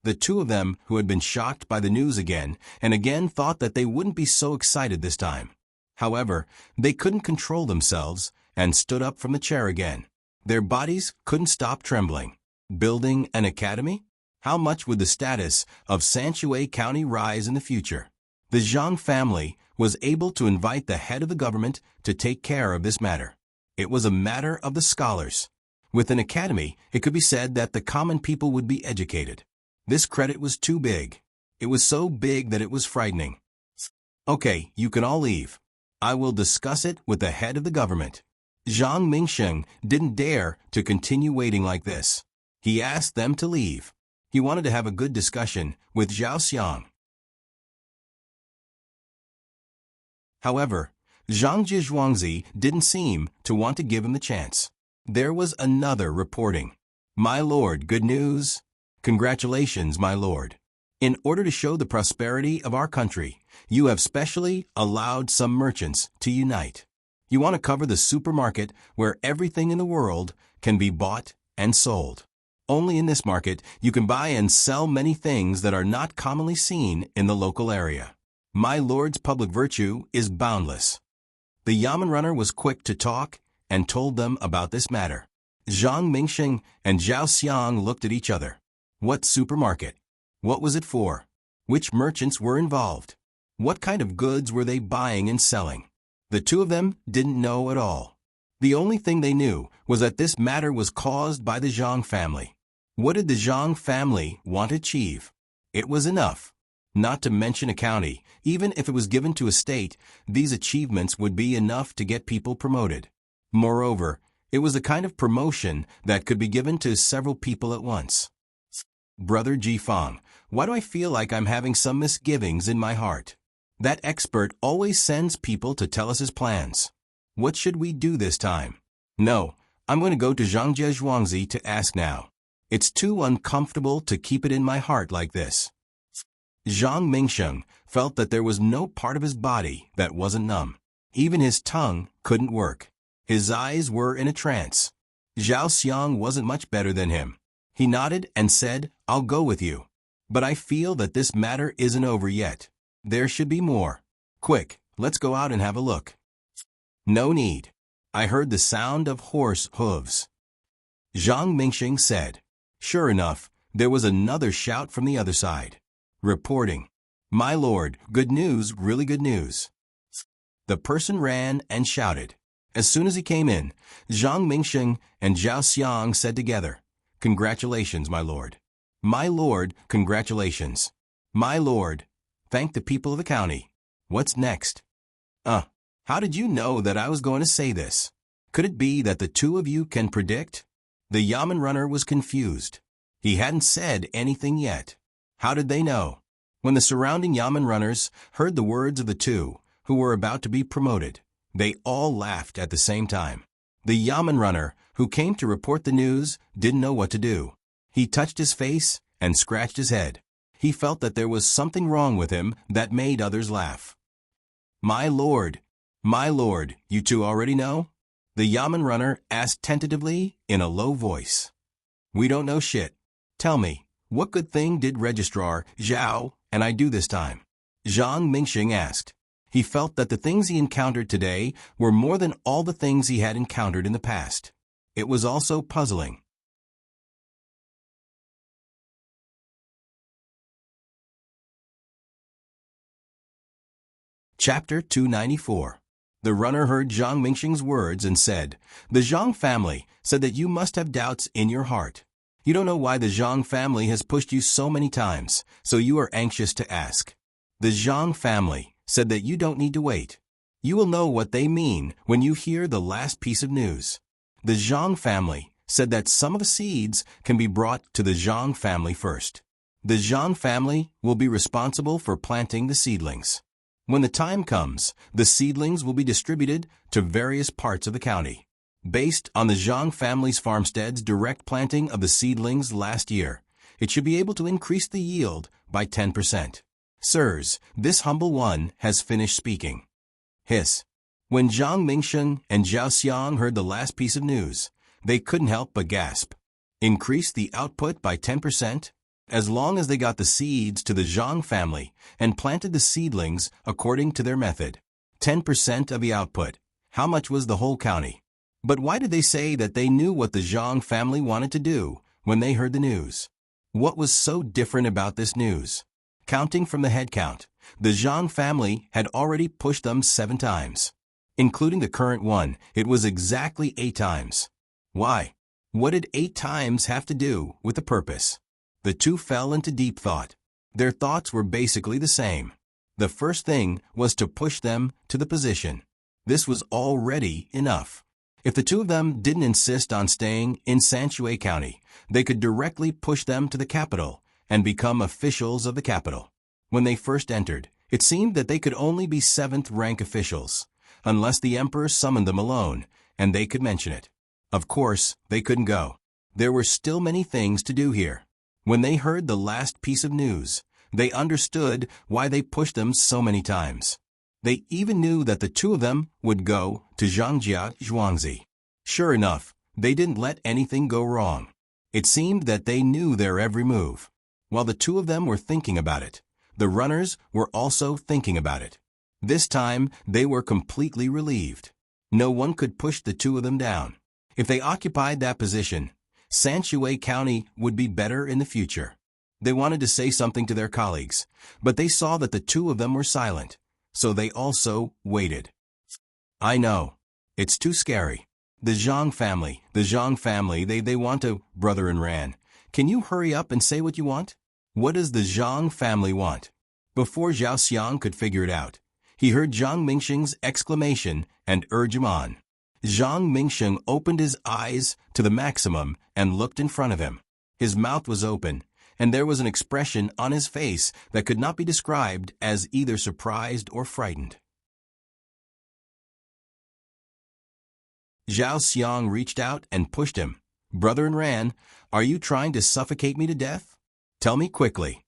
The two of them, who had been shocked by the news again and again, thought that they wouldn't be so excited this time. However, they couldn't control themselves and stood up from the chair again. Their bodies couldn't stop trembling. Building an academy? How much would the status of Sanshui County rise in the future? The Zhang family was able to invite the head of the government to take care of this matter. It was a matter of the scholars. With an academy, it could be said that the common people would be educated. This credit was too big. It was so big that it was frightening. Okay, you can all leave. I will discuss it with the head of the government. Zhang Mingsheng didn't dare to continue waiting like this. He asked them to leave. He wanted to have a good discussion with Zhao Xiang. However, Zhang Zhizhuangzi didn't seem to want to give him the chance. There was another reporting. My lord, good news. Congratulations, my lord. In order to show the prosperity of our country, you have specially allowed some merchants to unite. You want to cover the supermarket where everything in the world can be bought and sold. Only in this market you can buy and sell many things that are not commonly seen in the local area. My lord's public virtue is boundless. The Yamen runner was quick to talk and told them about this matter. Zhang Mingsheng and Zhao Xiang looked at each other. What supermarket? What was it for? Which merchants were involved? What kind of goods were they buying and selling? The two of them didn't know at all. The only thing they knew was that this matter was caused by the Zhang family. What did the Zhang family want to achieve? It was enough. Not to mention a county, even if it was given to a state, these achievements would be enough to get people promoted. Moreover, it was the kind of promotion that could be given to several people at once. Brother Jifang, why do I feel like I'm having some misgivings in my heart? That expert always sends people to tell us his plans. What should we do this time? No, I'm going to go to Zhang Zhizhuangzi to ask now. It's too uncomfortable to keep it in my heart like this. Zhang Mingsheng felt that there was no part of his body that wasn't numb. Even his tongue couldn't work. His eyes were in a trance. Zhao Xiang wasn't much better than him. He nodded and said, I'll go with you. But I feel that this matter isn't over yet. There should be more. Quick, let's go out and have a look. No need. I heard the sound of horse hooves. Zhang Mingsheng said. Sure enough, there was another shout from the other side. Reporting. My lord, good news, really good news. The person ran and shouted. As soon as he came in, Zhang Mingsheng and Zhao Xiang said together, Congratulations, my lord. My lord, congratulations. My lord, thank the people of the county. What's next? How did you know that I was going to say this? Could it be that the two of you can predict? The Yamen runner was confused. He hadn't said anything yet. How did they know? When the surrounding Yamen runners heard the words of the two who were about to be promoted, they all laughed at the same time. The Yamen runner who came to report the news didn't know what to do. He touched his face and scratched his head. He felt that there was something wrong with him that made others laugh. My lord, you two already know? The Yamen runner asked tentatively in a low voice. We don't know shit. Tell me, what good thing did Registrar Zhao and I do this time? Zhang Mingsheng asked. He felt that the things he encountered today were more than all the things he had encountered in the past. It was also puzzling. Chapter 294. The runner heard Zhang Mingsheng's words and said, The Zhang family said that you must have doubts in your heart. You don't know why the Zhang family has pushed you so many times, so you are anxious to ask. The Zhang family said that you don't need to wait. You will know what they mean when you hear the last piece of news. The Zhang family said that some of the seeds can be brought to the Zhang family first. The Zhang family will be responsible for planting the seedlings. When the time comes, the seedlings will be distributed to various parts of the county. Based on the Zhang family's farmstead's direct planting of the seedlings last year, it should be able to increase the yield by 10%. Sirs, this humble one has finished speaking. Hiss. When Zhang Mingsheng and Zhao Xiang heard the last piece of news, they couldn't help but gasp. Increase the output by 10%? As long as they got the seeds to the Zhang family and planted the seedlings according to their method. 10% of the output. How much was the whole county? But why did they say that they knew what the Zhang family wanted to do when they heard the news? What was so different about this news? Counting from the head count, the Zhang family had already pushed them 7 times. Including the current one, it was exactly 8 times. Why? What did 8 times have to do with the purpose? The two fell into deep thought. Their thoughts were basically the same. The first thing was to push them to the position. This was already enough. If the two of them didn't insist on staying in Sanshui County, they could directly push them to the capital and become officials of the capital. When they first entered, it seemed that they could only be 7th-rank officials, unless the emperor summoned them alone, and they could mention it. Of course, they couldn't go. There were still many things to do here. When they heard the last piece of news, they understood why they pushed them so many times. They even knew that the two of them would go to Zhangjia Zhuangzi. Sure enough, they didn't let anything go wrong. It seemed that they knew their every move. While the two of them were thinking about it, the runners were also thinking about it. This time, they were completely relieved. No one could push the two of them down. If they occupied that position, Sanshui County would be better in the future. They wanted to say something to their colleagues, but they saw that the two of them were silent, so they also waited. I know. It's too scary. The Zhang family, they want to, Brother and Ran. Can you hurry up and say what you want? What does the Zhang family want? Before Zhao Xiang could figure it out, he heard Zhang Mingsheng's exclamation and urge him on. Zhang Mingsheng opened his eyes to the maximum and looked in front of him. His mouth was open, and there was an expression on his face that could not be described as either surprised or frightened. Zhao Xiang reached out and pushed him. Brother and Ran, are you trying to suffocate me to death? Tell me quickly.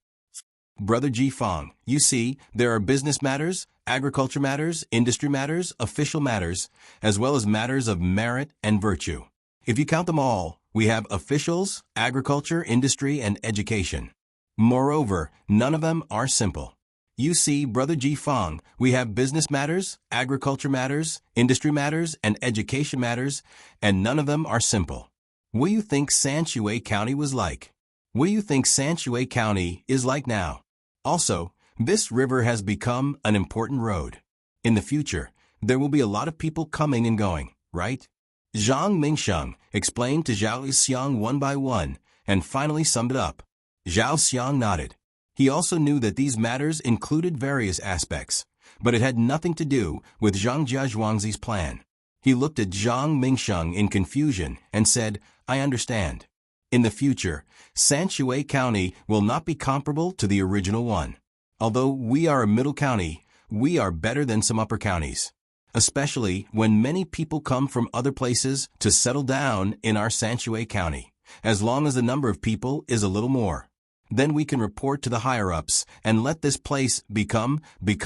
Brother Ji Fang, you see, there are business matters, agriculture matters, industry matters, official matters, as well as matters of merit and virtue. If you count them all, we have officials, agriculture, industry, and education. Moreover, none of them are simple. You see, Brother Ji Fang, we have business matters, agriculture matters, industry matters, and education matters, and none of them are simple. What do you think Sanshui County was like? What do you think Sanshui County is like now? Also, this river has become an important road. In the future, there will be a lot of people coming and going, right? Zhang Mingsheng explained to Zhao Xiang one by one and finally summed it up. Zhao Xiang nodded. He also knew that these matters included various aspects, but it had nothing to do with Zhangjia Zhuangzi's plan. He looked at Zhang Mingsheng in confusion and said, I understand. In the future, Sanshui County will not be comparable to the original one. Although we are a middle county, we are better than some upper counties. Especially when many people come from other places to settle down in our Sanshui County. As long as the number of people is a little more, then we can report to the higher-ups and let this place become the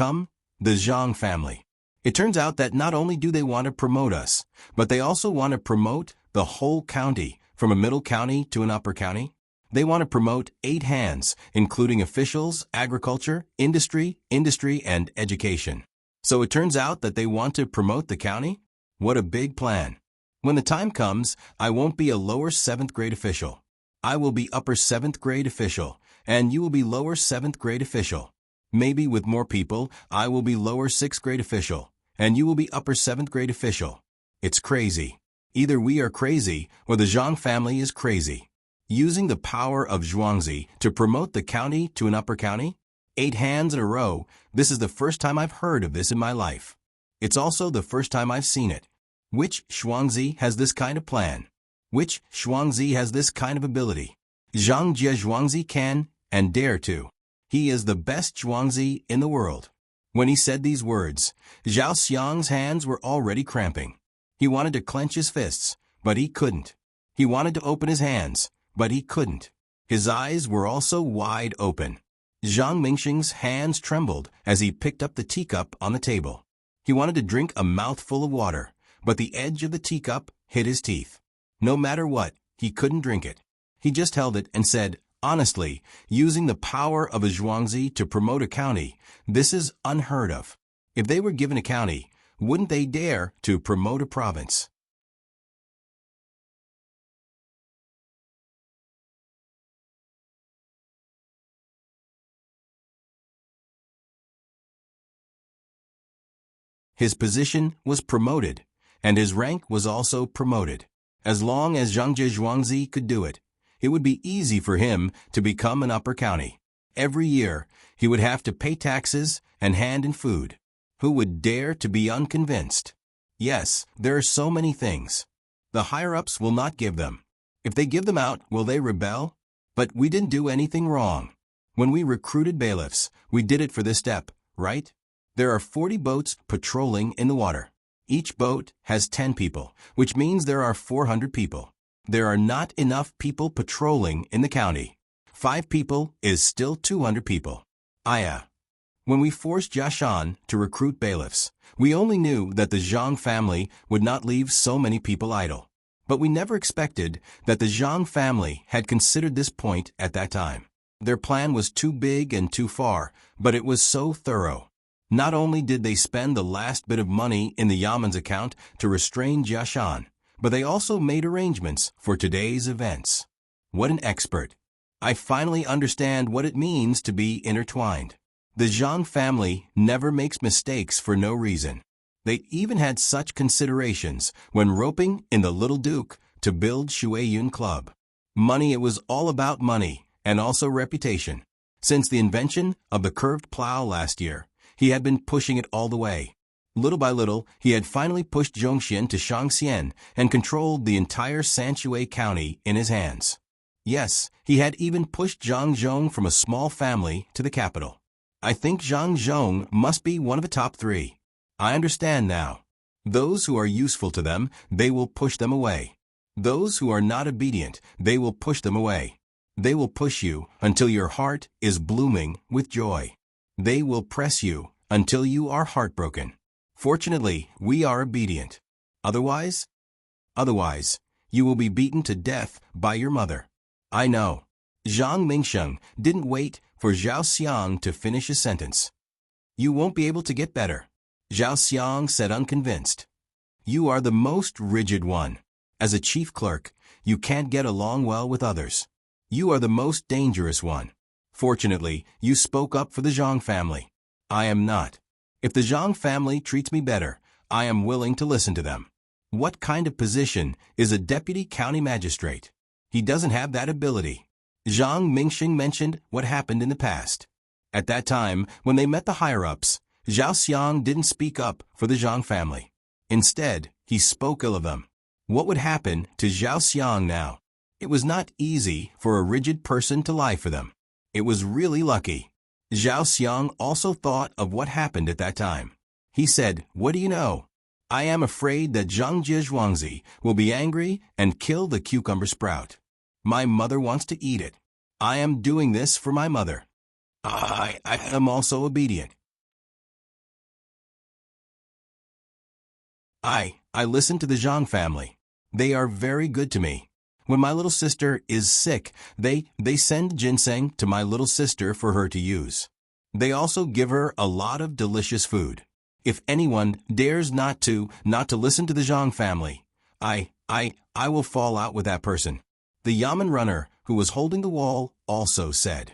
Zhang family. It turns out that not only do they want to promote us, but they also want to promote the whole county, from a middle county to an upper county. They want to promote 8 hands, including officials, agriculture, industry, and education. So it turns out that they want to promote the county? What a big plan. When the time comes, I won't be a lower 7th grade official. I will be upper 7th grade official, and you will be lower 7th grade official. Maybe with more people, I will be lower 6th grade official, and you will be upper 7th grade official. It's crazy. Either we are crazy or the Zhang family is crazy. Using the power of Zhuangzi to promote the county to an upper county? 8 hands in a row, this is the first time I've heard of this in my life. It's also the first time I've seen it. Which Zhuangzi has this kind of plan? Which Zhuangzi has this kind of ability? Zhangjia Zhuangzi can and dare to. He is the best Zhuangzi in the world. When he said these words, Zhao Xiang's hands were already cramping. He wanted to clench his fists, but he couldn't. He wanted to open his hands, but he couldn't. His eyes were also wide open. Zhang Mingsheng's hands trembled as he picked up the teacup on the table. He wanted to drink a mouthful of water, but the edge of the teacup hit his teeth. No matter what, he couldn't drink it. He just held it and said, honestly, using the power of a Zhuangzi to promote a county, this is unheard of. If they were given a county, wouldn't they dare to promote a province? His position was promoted, and his rank was also promoted. As long as Zhangje Zhuangzi could do it, it would be easy for him to become an upper county. Every year, he would have to pay taxes and hand in food. Who would dare to be unconvinced? Yes, there are so many things. The higher-ups will not give them. If they give them out, will they rebel? But we didn't do anything wrong. When we recruited bailiffs, we did it for this step, right? There are 40 boats patrolling in the water. Each boat has 10 people, which means there are 400 people. There are not enough people patrolling in the county. 5 people is still 200 people. When we forced Jiashan to recruit bailiffs, we only knew that the Zhang family would not leave so many people idle. But we never expected that the Zhang family had considered this point at that time. Their plan was too big and too far, but it was so thorough. Not only did they spend the last bit of money in the Yaman's account to restrain Jiashan, but they also made arrangements for today's events. What an expert! I finally understand what it means to be intertwined. The Zhang family never makes mistakes for no reason. They even had such considerations when roping in the Little Duke to build Shueyun Club. Money, it was all about money, and also reputation. Since the invention of the curved plow last year, he had been pushing it all the way. Little by little, he had finally pushed Zhongxian to Shangxian and controlled the entire Sanshui County in his hands. Yes, he had even pushed Zhang Zhong from a small family to the capital. I think Zhang Zhong must be one of the top 3. I understand now. Those who are useful to them, they will push them away. Those who are not obedient, they will push them away. They will push you until your heart is blooming with joy. They will press you until you are heartbroken. Fortunately, we are obedient. Otherwise, you will be beaten to death by your mother. I know. Zhang Mingsheng didn't wait for Zhao Xiang to finish his sentence. You won't be able to get better, Zhao Xiang said unconvinced. You are the most rigid one. As a chief clerk, you can't get along well with others. You are the most dangerous one. Fortunately, you spoke up for the Zhang family. I am not. If the Zhang family treats me better, I am willing to listen to them. What kind of position is a deputy county magistrate? He doesn't have that ability. Zhang Mingsheng mentioned what happened in the past. At that time, when they met the higher-ups, Zhao Xiang didn't speak up for the Zhang family. Instead, he spoke ill of them. What would happen to Zhao Xiang now? It was not easy for a rigid person to lie for them. It was really lucky. Zhao Xiang also thought of what happened at that time. He said, what do you know? I am afraid that Zhangje Zhuangzi will be angry and kill the cucumber sprout. My mother wants to eat it. I am doing this for my mother. I am also obedient. I listen to the Zhang family. They are very good to me. When my little sister is sick, they send ginseng to my little sister for her to use. They also give her a lot of delicious food. If anyone dares not to listen to the Zhang family, I will fall out with that person. The Yamen runner who was holding the wall also said.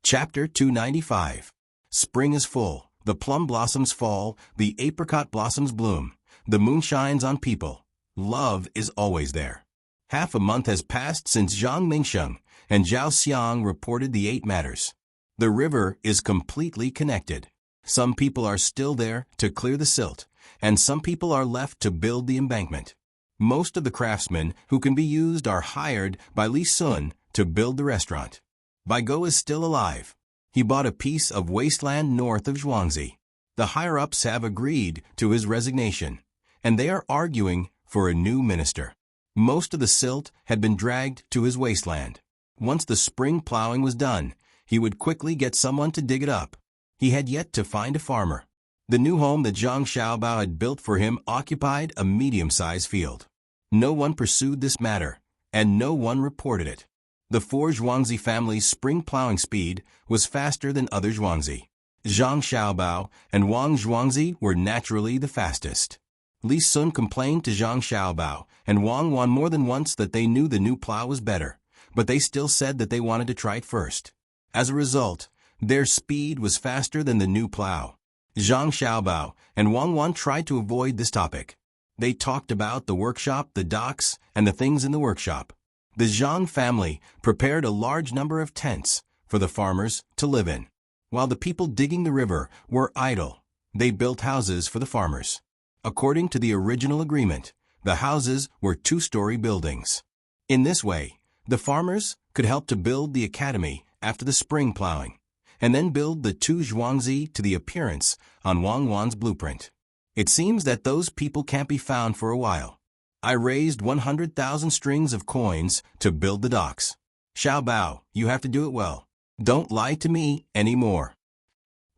Chapter 295. Spring is full, the plum blossoms fall, the apricot blossoms bloom, the moon shines on people. Love is always there. Half a month has passed since Zhang Mingsheng and Zhao Xiang reported the 8 matters. The river is completely connected. Some people are still there to clear the silt, and some people are left to build the embankment. Most of the craftsmen who can be used are hired by Li Sun to build the restaurant. Baigo is still alive. He bought a piece of wasteland north of Zhuangzi. The higher-ups have agreed to his resignation, and they are arguing for a new minister. Most of the silt had been dragged to his wasteland. Once the spring plowing was done, he would quickly get someone to dig it up. He had yet to find a farmer. The new home that Zhang Xiaobao had built for him occupied a medium-sized field. No one pursued this matter, and no one reported it. The four Zhuangzi family's spring plowing speed was faster than other Zhuangzi. Zhang Xiaobao and Wang Zhuangzi were naturally the fastest. Li Sun complained to Zhang Xiaobao and Wang Wan more than once that they knew the new plow was better, but they still said that they wanted to try it first. As a result, their speed was faster than the new plow. Zhang Xiaobao and Wang Wan tried to avoid this topic. They talked about the workshop, the docks, and the things in the workshop. The Zhang family prepared a large number of tents for the farmers to live in. While the people digging the river were idle, they built houses for the farmers. According to the original agreement, the houses were two-story buildings. In this way, the farmers could help to build the academy after the spring plowing, and then build the two Zhuangzi to the appearance on Wang Wan's blueprint. It seems that those people can't be found for a while. I raised 100,000 strings of coins to build the docks. Xiaobao, you have to do it well. Don't lie to me anymore.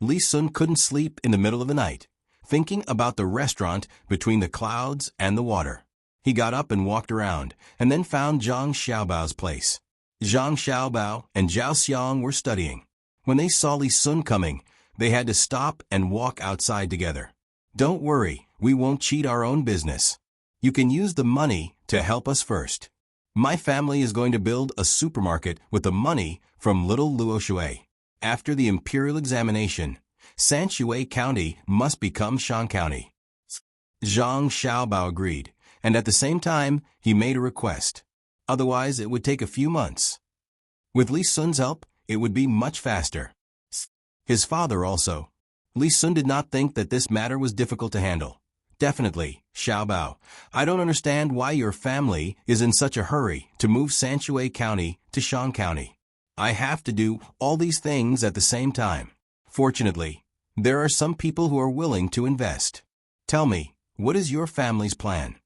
Li Sun couldn't sleep in the middle of the night, thinking about the restaurant between the clouds and the water. He got up and walked around, and then found Zhang Xiaobao's place. Zhang Xiaobao and Zhao Xiang were studying. When they saw Li Sun coming, they had to stop and walk outside together. Don't worry, we won't cheat our own business. You can use the money to help us first. My family is going to build a supermarket with the money from Little Luoshui. After the imperial examination, Sanshui County must become Shan County. Zhang Xiaobao agreed, and at the same time, he made a request. Otherwise, it would take a few months. With Li Sun's help, it would be much faster. His father also. Li Sun did not think that this matter was difficult to handle. Definitely, Xiaobao. I don't understand why your family is in such a hurry to move Sanshui County to Shan County. I have to do all these things at the same time. Fortunately, there are some people who are willing to invest. Tell me, what is your family's plan?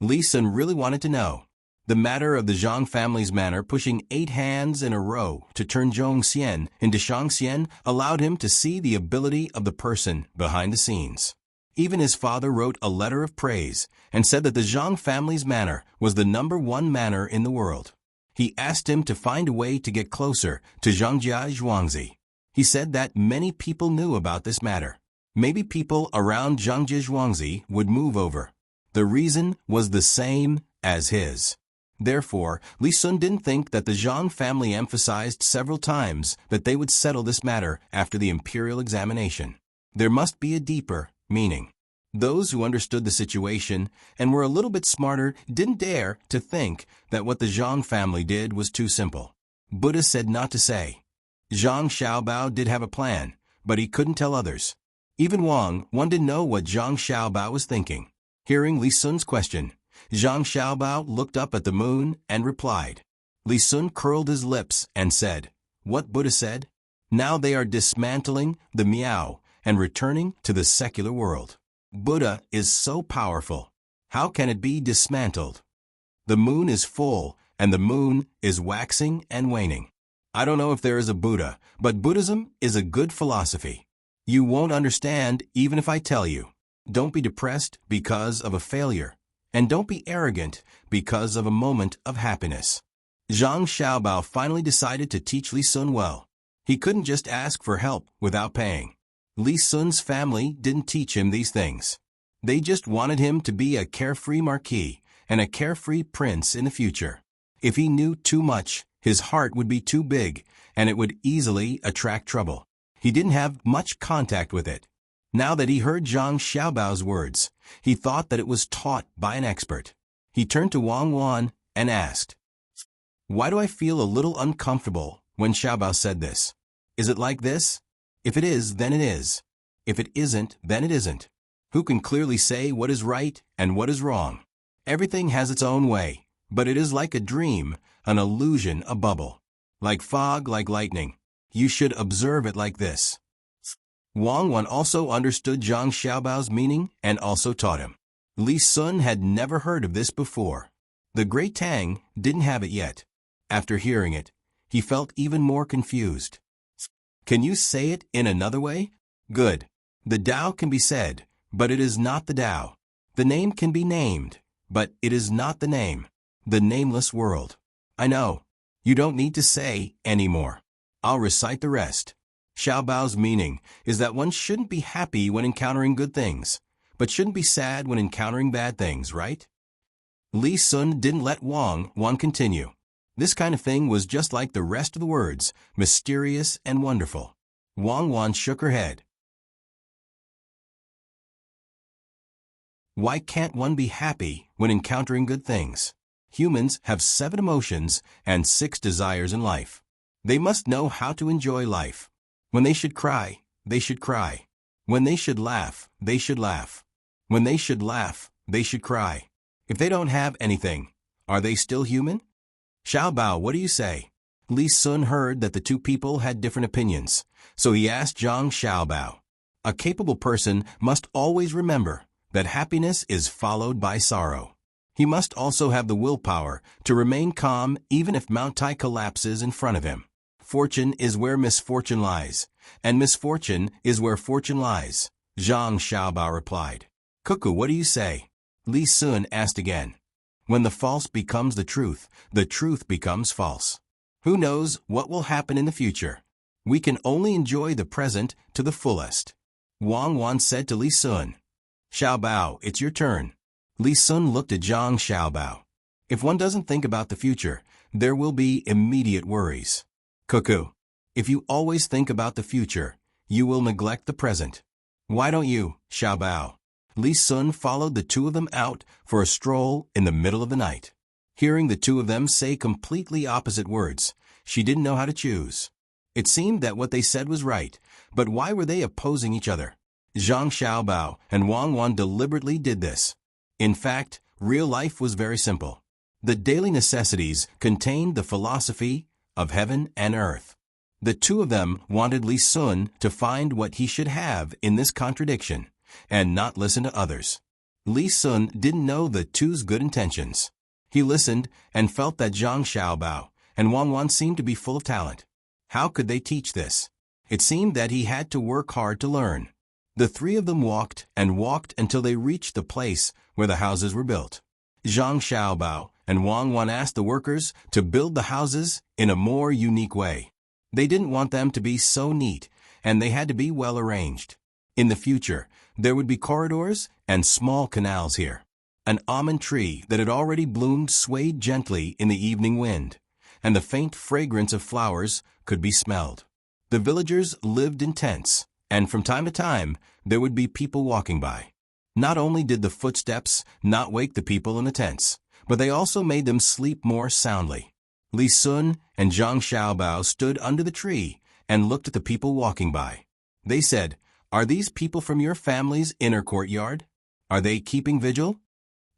Li Sun really wanted to know. The matter of the Zhang family's manor pushing 8 hands in a row to turn Zhongxian into Shangxian allowed him to see the ability of the person behind the scenes. Even his father wrote a letter of praise and said that the Zhang family's manor was the #1 manor in the world. He asked him to find a way to get closer to Zhangjia Zhuangzi. He said that many people knew about this matter. Maybe people around Zhangjia Zhuangzi would move over. The reason was the same as his. Therefore, Li Sun didn't think that the Zhang family emphasized several times that they would settle this matter after the imperial examination. There must be a deeper meaning. Those who understood the situation and were a little bit smarter didn't dare to think that what the Zhang family did was too simple. Buddha said not to say. Zhang Xiaobao did have a plan, but he couldn't tell others. Even Wang wanted to know what Zhang Xiaobao was thinking. Hearing Li Sun's question, Zhang Xiaobao looked up at the moon and replied. Li Sun curled his lips and said, "What Buddha said? Now they are dismantling the Miao and returning to the secular world. Buddha is so powerful. How can it be dismantled? The moon is full and the moon is waxing and waning. I don't know if there is a Buddha, but Buddhism is a good philosophy. You won't understand even if I tell you. Don't be depressed because of a failure. And don't be arrogant because of a moment of happiness." Zhang Xiaobao finally decided to teach Li Sun well. He couldn't just ask for help without paying. Li Sun's family didn't teach him these things. They just wanted him to be a carefree marquis and a carefree prince in the future. If he knew too much, his heart would be too big and it would easily attract trouble. He didn't have much contact with it. Now that he heard Zhang Xiaobao's words, he thought that it was taught by an expert. He turned to Wang Wan and asked, "Why do I feel a little uncomfortable when Xiaobao said this? Is it like this? If it is, then it is. If it isn't, then it isn't. Who can clearly say what is right and what is wrong? Everything has its own way, But it is like a dream, an illusion, a bubble. Like fog, like lightning. You should observe it like this. Wang Wan also understood Zhang Xiaobao's meaning and also taught him. Li Sun had never heard of this before. The great Tang didn't have it yet. After hearing it, he felt even more confused. Can you say it in another way? Good. The Tao can be said, but it is not the Tao. The name can be named, but it is not the name. The nameless world. I know. You don't need to say anymore. I'll recite the rest. Xiaobao's meaning is that one shouldn't be happy when encountering good things, but shouldn't be sad when encountering bad things, right? Li Sun didn't let Wang Wan continue. This kind of thing was just like the rest of the words, mysterious and wonderful. Wang Wan shook her head. Why can't one be happy when encountering good things? Humans have 7 emotions and 6 desires in life. They must know how to enjoy life. When they should cry, they should cry. When they should laugh, they should laugh. When they should laugh, they should cry. If they don't have anything, are they still human? Xiaobao, what do you say? Li Sun heard that the two people had different opinions, so he asked Zhang Xiaobao. A capable person must always remember that happiness is followed by sorrow. He must also have the willpower to remain calm even if Mount Tai collapses in front of him. Fortune is where misfortune lies, and misfortune is where fortune lies, Zhang Xiaobao replied. Cuckoo, what do you say? Li Sun asked again. When the false becomes the truth becomes false. Who knows what will happen in the future? We can only enjoy the present to the fullest. Wang Wan said to Li Sun. Xiaobao, it's your turn. Li Sun looked at Zhang Xiaobao. If one doesn't think about the future, there will be immediate worries. Cuckoo, if you always think about the future, you will neglect the present. Why don't you, Xiaobao? Li Sun followed the two of them out for a stroll in the middle of the night. Hearing the two of them say completely opposite words, she didn't know how to choose. It seemed that what they said was right, but why were they opposing each other? Zhang Xiaobao and Wang Wan deliberately did this. In fact, real life was very simple. The daily necessities contained the philosophy of heaven and earth. The two of them wanted Li Sun to find what he should have in this contradiction, and not listen to others. Li Sun didn't know the two's good intentions. He listened and felt that Zhang Xiaobao and Wang Wan seemed to be full of talent. How could they teach this? It seemed that he had to work hard to learn. The three of them walked and walked until they reached the place where the houses were built. Zhang Xiaobao and Wang Wan asked the workers to build the houses in a more unique way. They didn't want them to be so neat, and they had to be well arranged. In the future, there would be corridors and small canals here. An almond tree that had already bloomed swayed gently in the evening wind, and the faint fragrance of flowers could be smelled. The villagers lived in tents, and from time to time, there would be people walking by. Not only did the footsteps not wake the people in the tents, but they also made them sleep more soundly. Li Sun and Zhang Xiaobao stood under the tree and looked at the people walking by. They said, "Are these people from your family's inner courtyard? Are they keeping vigil?"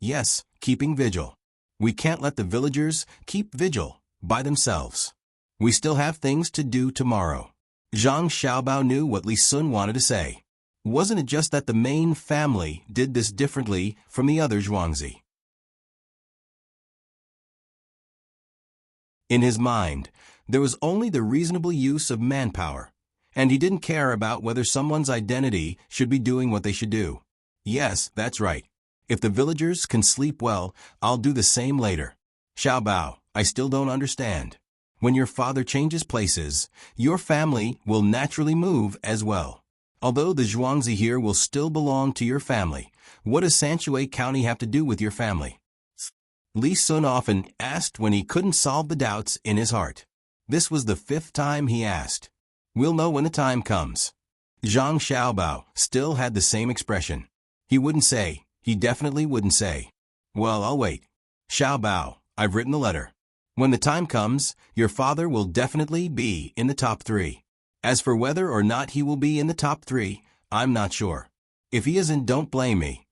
"Yes, keeping vigil. We can't let the villagers keep vigil by themselves. We still have things to do tomorrow." Zhang Xiaobao knew what Li Sun wanted to say. Wasn't it just that the main family did this differently from the other Zhuangzi? In his mind, there was only the reasonable use of manpower, and he didn't care about whether someone's identity should be doing what they should do. Yes, that's right. If the villagers can sleep well, I'll do the same later. Xiaobao, I still don't understand. When your father changes places, your family will naturally move as well. Although the Zhuangzi here will still belong to your family, what does Sanshui County have to do with your family? Li Sun often asked when he couldn't solve the doubts in his heart. This was the 5th time he asked. We'll know when the time comes. Zhang Xiaobao still had the same expression. He wouldn't say. He definitely wouldn't say. Well, I'll wait. Xiaobao, I've written the letter. When the time comes, your father will definitely be in the top 3. As for whether or not he will be in the top 3, I'm not sure. If he isn't, don't blame me.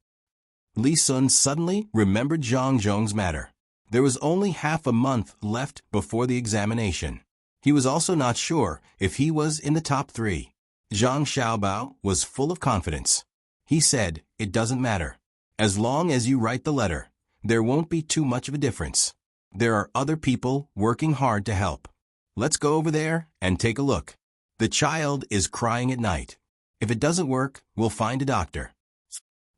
Li Sun suddenly remembered Zhang Zhong's matter. There was only half a month left before the examination. He was also not sure if he was in the top 3. Zhang Xiaobao was full of confidence. He said, "It doesn't matter. As long as you write the letter, there won't be too much of a difference. There are other people working hard to help. Let's go over there and take a look. The child is crying at night. If it doesn't work, we'll find a doctor."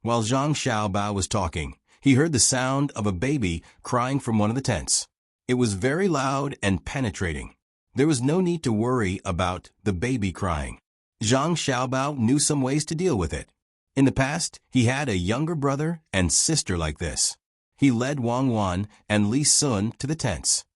While Zhang Xiaobao was talking, he heard the sound of a baby crying from one of the tents. It was very loud and penetrating. There was no need to worry about the baby crying. Zhang Xiaobao knew some ways to deal with it. In the past, he had a younger brother and sister like this. He led Wang Wan and Li Sun to the tents.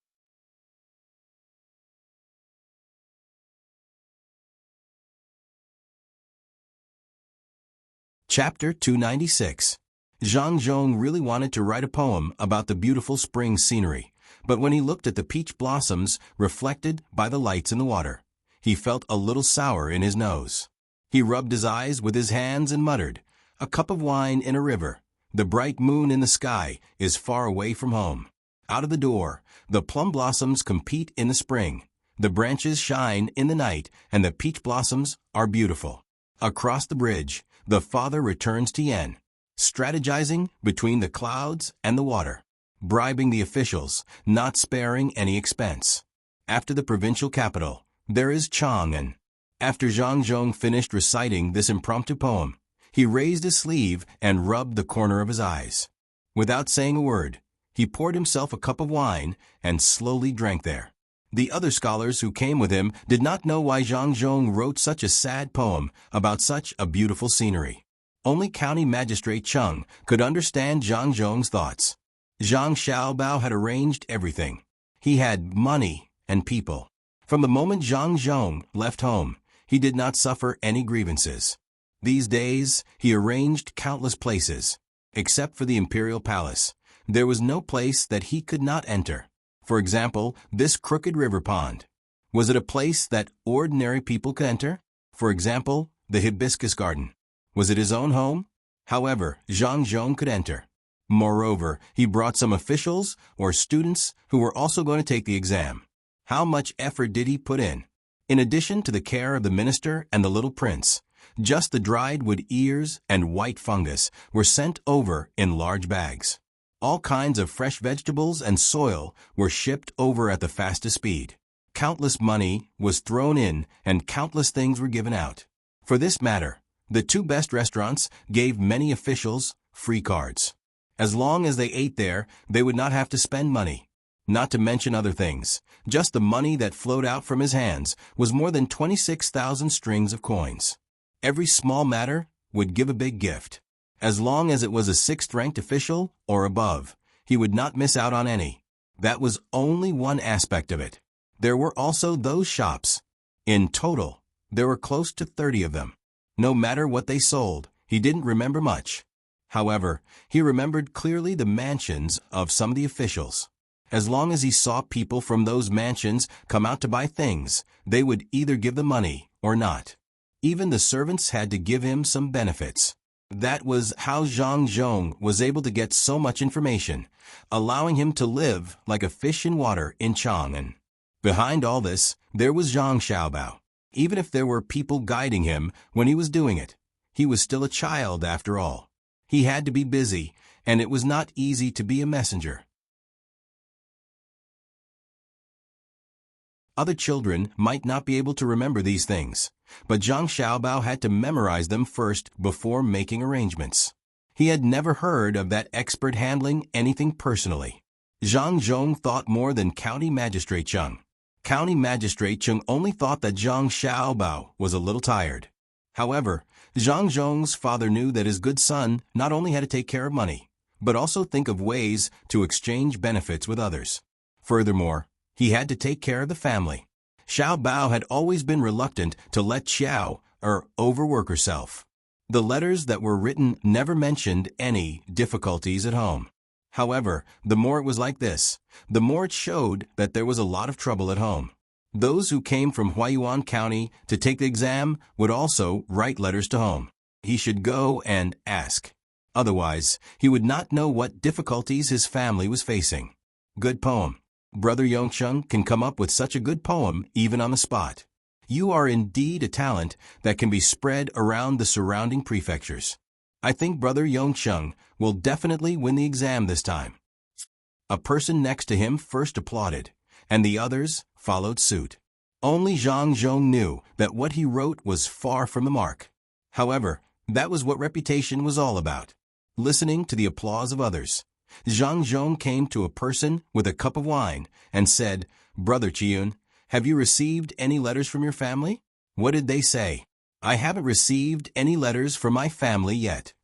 Chapter 296. Zhang Zhong really wanted to write a poem about the beautiful spring scenery, but when he looked at the peach blossoms reflected by the lights in the water, he felt a little sour in his nose. He rubbed his eyes with his hands and muttered, "A cup of wine in a river. The bright moon in the sky is far away from home. Out of the door, the plum blossoms compete in the spring. The branches shine in the night, and the peach blossoms are beautiful. Across the bridge, the father returns to Yen, strategizing between the clouds and the water, bribing the officials, not sparing any expense. After the provincial capital, there is Chang'an." After Zhang Zhong finished reciting this impromptu poem, he raised his sleeve and rubbed the corner of his eyes. Without saying a word, he poured himself a cup of wine and slowly drank there. The other scholars who came with him did not know why Zhang Zhong wrote such a sad poem about such a beautiful scenery. Only County Magistrate Cheng could understand Zhang Zhong's thoughts. Zhang Xiaobao had arranged everything. He had money and people. From the moment Zhang Zhong left home, he did not suffer any grievances. These days, he arranged countless places. Except for the imperial palace, there was no place that he could not enter. For example, this crooked river pond. Was it a place that ordinary people could enter? For example, the hibiscus garden. Was it his own home? However, Zhang Zhong could enter. Moreover, he brought some officials or students who were also going to take the exam. How much effort did he put in? In addition to the care of the minister and the little prince, just the dried wood ears and white fungus were sent over in large bags. All kinds of fresh vegetables and soil were shipped over at the fastest speed. Countless money was thrown in and countless things were given out. For this matter, the 2 best restaurants gave many officials free cards. As long as they ate there, they would not have to spend money. Not to mention other things, just the money that flowed out from his hands was more than 26,000 strings of coins. Every small matter would give a big gift. As long as it was a 6th-ranked official or above, he would not miss out on any. That was only one aspect of it. There were also those shops. In total, there were close to 30 of them. No matter what they sold, he didn't remember much. However, he remembered clearly the mansions of some of the officials. As long as he saw people from those mansions come out to buy things, they would either give the money or not. Even the servants had to give him some benefits. That was how Zhang Zhong was able to get so much information, allowing him to live like a fish in water in Chang'an. Behind all this, there was Zhang Xiaobao. Even if there were people guiding him when he was doing it, he was still a child after all. He had to be busy, and it was not easy to be a messenger. Other children might not be able to remember these things, but Zhang Xiaobao had to memorize them first before making arrangements. He had never heard of that expert handling anything personally. Zhang Zhong thought more than County Magistrate Cheng. County Magistrate Cheng only thought that Zhang Xiaobao was a little tired. However, Zhang Zhong's father knew that his good son not only had to take care of money, but also think of ways to exchange benefits with others. Furthermore, he had to take care of the family. Xiao Bao had always been reluctant to let Xiao overwork herself. The letters that were written never mentioned any difficulties at home. However, the more it was like this, the more it showed that there was a lot of trouble at home. Those who came from Huaiyuan County to take the exam would also write letters to home. He should go and ask. Otherwise, he would not know what difficulties his family was facing. Good poem. Brother Yongcheng can come up with such a good poem even on the spot. You are indeed a talent that can be spread around the surrounding prefectures. I think Brother Yongcheng will definitely win the exam this time. A person next to him first applauded, and the others followed suit. Only Zhang Zhong knew that what he wrote was far from the mark. However, that was what reputation was all about. Listening to the applause of others, Zhang Zhong came to a person with a cup of wine and said, "Brother Chiyun, have you received any letters from your family?" What did they say? "I haven't received any letters from my family yet."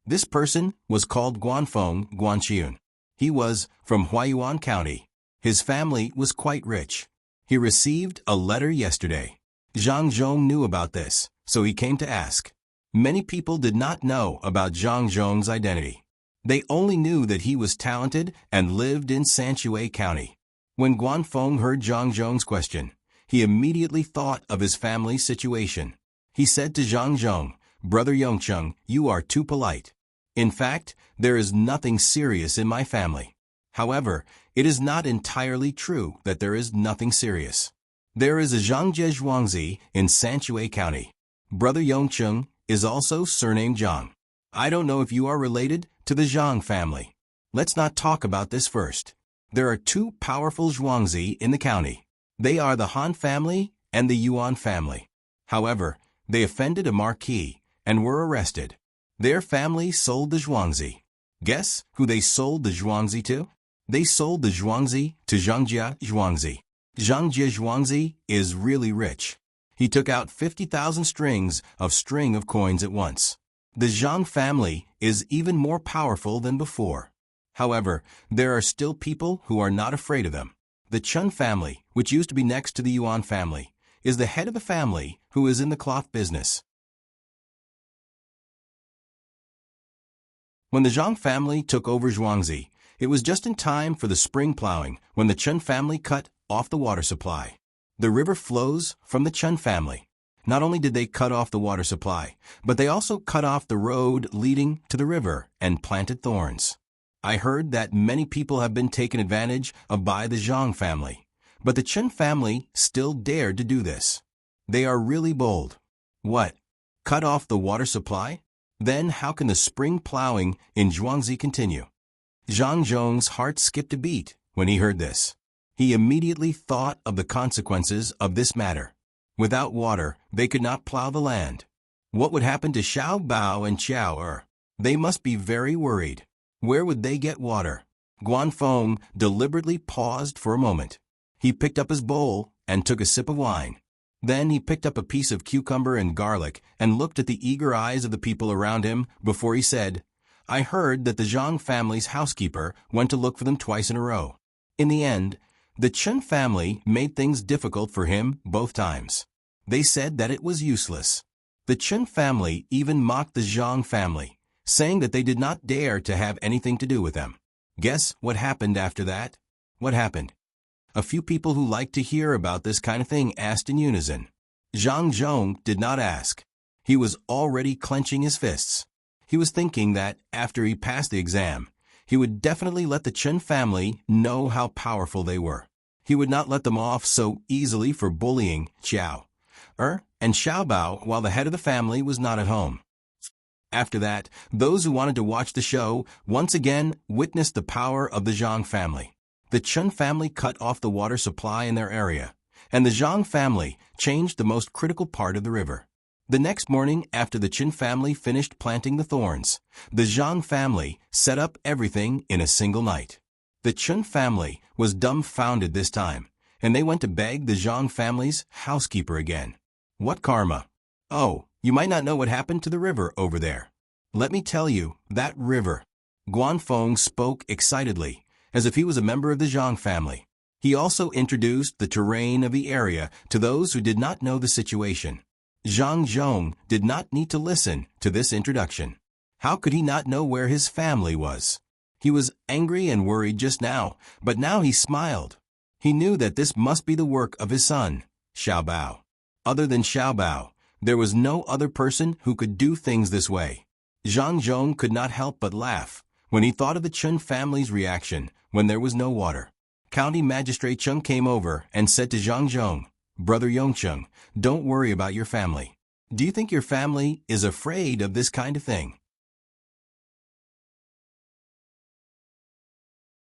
This person was called Guanfeng Guanqiun. He was from Huayuan County. His family was quite rich. He received a letter yesterday. Zhang Zhong knew about this, so he came to ask. Many people did not know about Zhang Zhong's identity. They only knew that he was talented and lived in Sanshui County. When Guanfeng heard Zhang Zhong's question, he immediately thought of his family's situation. He said to Zhang Zhong, "Brother Yongcheng, you are too polite. In fact, there is nothing serious in my family." However, it is not entirely true that there is nothing serious. There is a Zhangjie Zhuangzi in Sanshui County. Brother Yongcheng is also surnamed Zhang. I don't know if you are related to the Zhang family. Let's not talk about this first. There are two powerful Zhuangzi in the county. They are the Han family and the Yuan family. However, they offended a marquis and were arrested. Their family sold the Zhuangzi. Guess who they sold the Zhuangzi to? They sold the Zhuangzi to Zhangjie Zhuangzi. Zhangjie Zhuangzi is really rich. He took out 50,000 strings of coins at once. The Zhang family is even more powerful than before. However, there are still people who are not afraid of them. The Chen family, which used to be next to the Yuan family, is the head of the family who is in the cloth business. When the Zhang family took over Zhuangzi, it was just in time for the spring plowing when the Chen family cut off the water supply. The river flows from the Chen family. Not only did they cut off the water supply, but they also cut off the road leading to the river and planted thorns. I heard that many people have been taken advantage of by the Zhang family, but the Chen family still dared to do this. They are really bold. What? Cut off the water supply? Then how can the spring plowing in Zhuangzi continue? Zhang Zhong's heart skipped a beat when he heard this. He immediately thought of the consequences of this matter. Without water, they could not plow the land. What would happen to Xiao Bao and Xiao Er? They must be very worried. Where would they get water? Guanfeng deliberately paused for a moment. He picked up his bowl and took a sip of wine. Then he picked up a piece of cucumber and garlic and looked at the eager eyes of the people around him before he said, "I heard that the Zhang family's housekeeper went to look for them twice in a row. In the end, the Chen family made things difficult for him both times. They said that it was useless. The Chen family even mocked the Zhang family, saying that they did not dare to have anything to do with them. Guess what happened after that? What happened?" A few people who liked to hear about this kind of thing asked in unison. Zhang Zhong did not ask. He was already clenching his fists. He was thinking that, after he passed the exam, he would definitely let the Chen family know how powerful they were. He would not let them off so easily for bullying Xiao Er and Xiao Bao while the head of the family was not at home. After that, those who wanted to watch the show once again witnessed the power of the Zhang family. The Chen family cut off the water supply in their area, and the Zhang family changed the most critical part of the river. The next morning, after the Chen family finished planting the thorns, the Zhang family set up everything in a single night. The Chen family was dumbfounded this time, and they went to beg the Zhang family's housekeeper again. What karma? Oh, you might not know what happened to the river over there. Let me tell you, that river. Guanfeng spoke excitedly, as if he was a member of the Zhang family. He also introduced the terrain of the area to those who did not know the situation. Zhang Zhong did not need to listen to this introduction. How could he not know where his family was? He was angry and worried just now, but now he smiled. He knew that this must be the work of his son, Xiao Bao. Other than Xiao Bao, there was no other person who could do things this way. Zhang Zhong could not help but laugh when he thought of the Chun family's reaction when there was no water. County Magistrate Chung came over and said to Zhang Zhong, "Brother Yongcheng, don't worry about your family. Do you think your family is afraid of this kind of thing?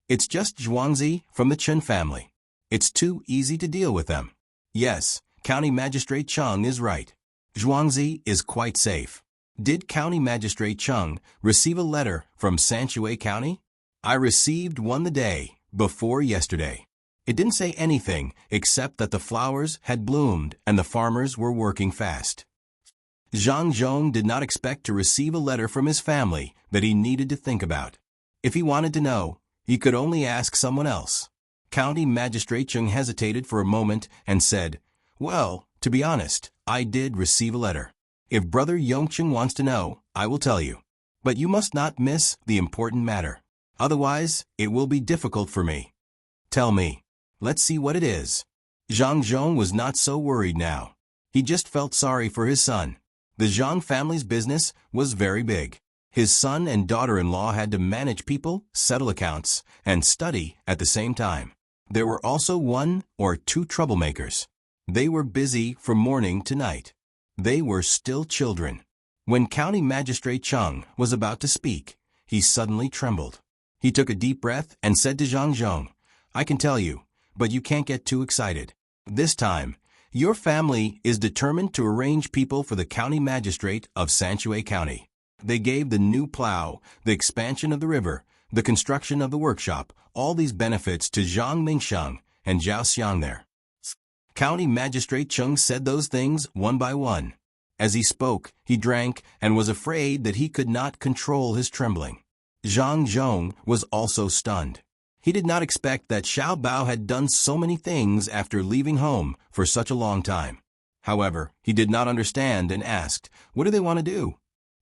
It's just Zhuangzi from the Chun family. It's too easy to deal with them." Yes, County Magistrate Chung is right. Zhuangzi is quite safe. Did County Magistrate Chung receive a letter from Sanshui County? I received one the day before yesterday. It didn't say anything except that the flowers had bloomed and the farmers were working fast. Zhang Zhong did not expect to receive a letter from his family that he needed to think about. If he wanted to know, he could only ask someone else. County Magistrate Chung hesitated for a moment and said, "Well, to be honest, I did receive a letter. If Brother Yongcheng wants to know, I will tell you. But you must not miss the important matter. Otherwise, it will be difficult for me." "Tell me. Let's see what it is." Zhang Zhong was not so worried now. He just felt sorry for his son. The Zhang family's business was very big. His son and daughter-in-law had to manage people, settle accounts, and study at the same time. There were also 1 or 2 troublemakers. They were busy from morning to night. They were still children. When County Magistrate Chung was about to speak, he suddenly trembled. He took a deep breath and said to Zhang Zhong, "I can tell you, but you can't get too excited. This time, your family is determined to arrange people for the County Magistrate of Sanshui County." They gave the new plow, the expansion of the river, the construction of the workshop, all these benefits to Zhang Mingsheng and Zhao Xiang there. County Magistrate Chung said those things one by one. As he spoke, he drank and was afraid that he could not control his trembling. Zhang Zhong was also stunned. He did not expect that Xiao Bao had done so many things after leaving home for such a long time. However, he did not understand and asked, "What do they want to do?"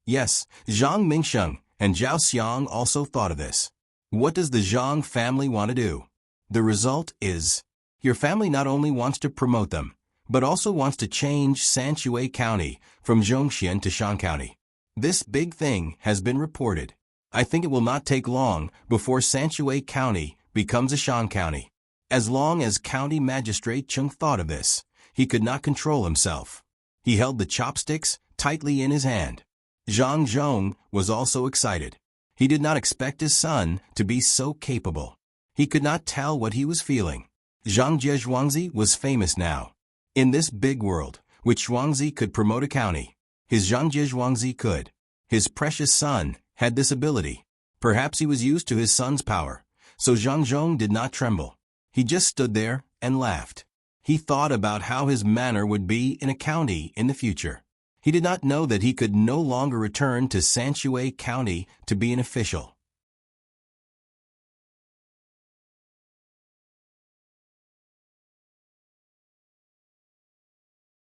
Yes, Zhang Mingsheng and Zhao Xiang also thought of this. What does the Zhang family want to do? The result is, your family not only wants to promote them, but also wants to change Sanshui County from Zhongxian to Shan County. This big thing has been reported. I think it will not take long before Sanshui County becomes a Shan County. As long as County Magistrate Chung thought of this, he could not control himself. He held the chopsticks tightly in his hand. Zhang Zhong was also excited. He did not expect his son to be so capable. He could not tell what he was feeling. Zhang Zhuangzi was famous now. In this big world, which Zhuangzi could promote a county, his Zhang Zhuangzi could. His precious son had this ability. Perhaps he was used to his son's power, so Zhang Zhong did not tremble. He just stood there and laughed. He thought about how his manner would be in a county in the future. He did not know that he could no longer return to Sanshui County to be an official.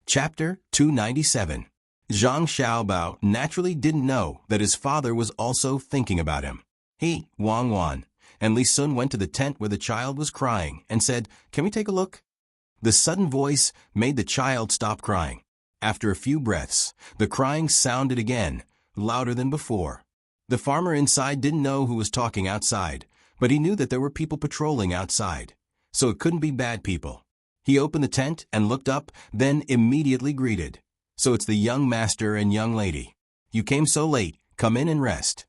Chapter 297. Zhang Xiaobao naturally didn't know that his father was also thinking about him. He, Wang Wan, and Li Sun went to the tent where the child was crying and said, "Can we take a look?" The sudden voice made the child stop crying. After a few breaths, the crying sounded again, louder than before. The farmer inside didn't know who was talking outside, but he knew that there were people patrolling outside, so it couldn't be bad people. He opened the tent and looked up, then immediately greeted. "So it's the young master and young lady. You came so late, come in and rest."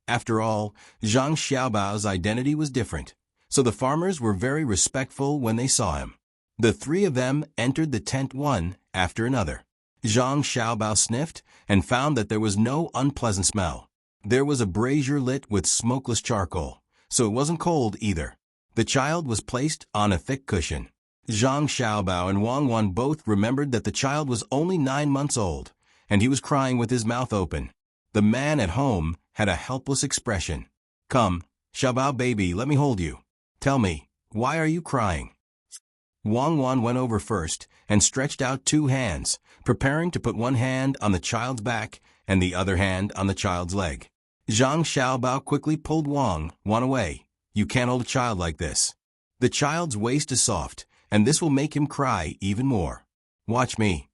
After all, Zhang Xiaobao's identity was different, so the farmers were very respectful when they saw him. The 3 of them entered the tent one after another. Zhang Xiaobao sniffed and found that there was no unpleasant smell. There was a brazier lit with smokeless charcoal, so it wasn't cold either. The child was placed on a thick cushion. Zhang Xiaobao and Wang Wan both remembered that the child was only 9 months old, and he was crying with his mouth open. The man at home had a helpless expression. "Come, Xiaobao baby, let me hold you. Tell me, why are you crying?" Wang Wan went over first and stretched out 2 hands, preparing to put one hand on the child's back and the other hand on the child's leg. Zhang Xiaobao quickly pulled Wang Wan away. "You can't hold a child like this. The child's waist is soft, and this will make him cry even more. Watch me."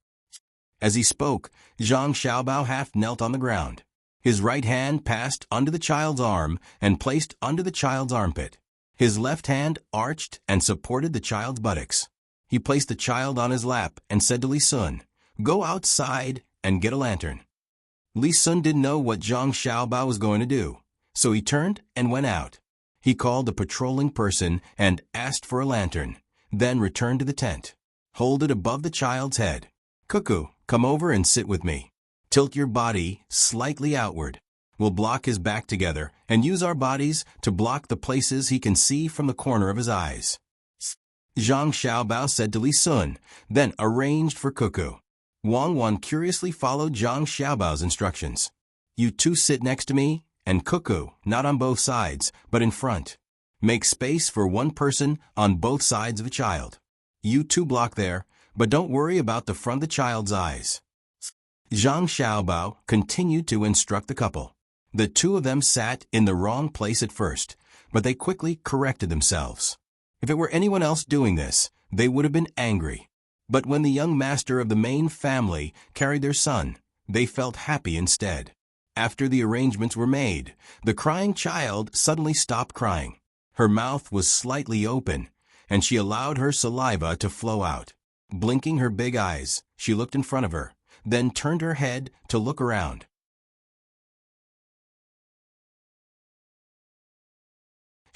As he spoke, Zhang Xiaobao half knelt on the ground. His right hand passed under the child's arm and placed under the child's armpit. His left hand arched and supported the child's buttocks. He placed the child on his lap and said to Li Sun, "Go outside and get a lantern." Li Sun didn't know what Zhang Xiaobao was going to do, so he turned and went out. He called a patrolling person and asked for a lantern, then returned to the tent. Hold it above the child's head. "Cuckoo, come over and sit with me. Tilt your body slightly outward. We'll block his back together and use our bodies to block the places he can see from the corner of his eyes." Zhang Xiaobao said to Li Sun, then arranged for Cuckoo. Wang Wan curiously followed Zhang Xiaobao's instructions. "You two sit next to me, and Cuckoo, not on both sides, but in front. Make space for one person on both sides of the child. You two block there, but don't worry about the front of the child's eyes." Zhang Xiaobao continued to instruct the couple. The two of them sat in the wrong place at first, but they quickly corrected themselves. If it were anyone else doing this, they would have been angry. But when the young master of the main family carried their son, they felt happy instead. After the arrangements were made, the crying child suddenly stopped crying. Her mouth was slightly open, and she allowed her saliva to flow out. Blinking her big eyes, she looked in front of her, then turned her head to look around.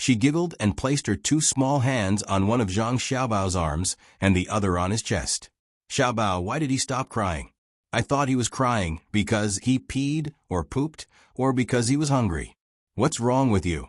She giggled and placed her two small hands on one of Zhang Xiaobao's arms and the other on his chest. "Xiaobao, why did he stop crying?" "I thought he was crying because he peed or pooped or because he was hungry." "What's wrong with you?"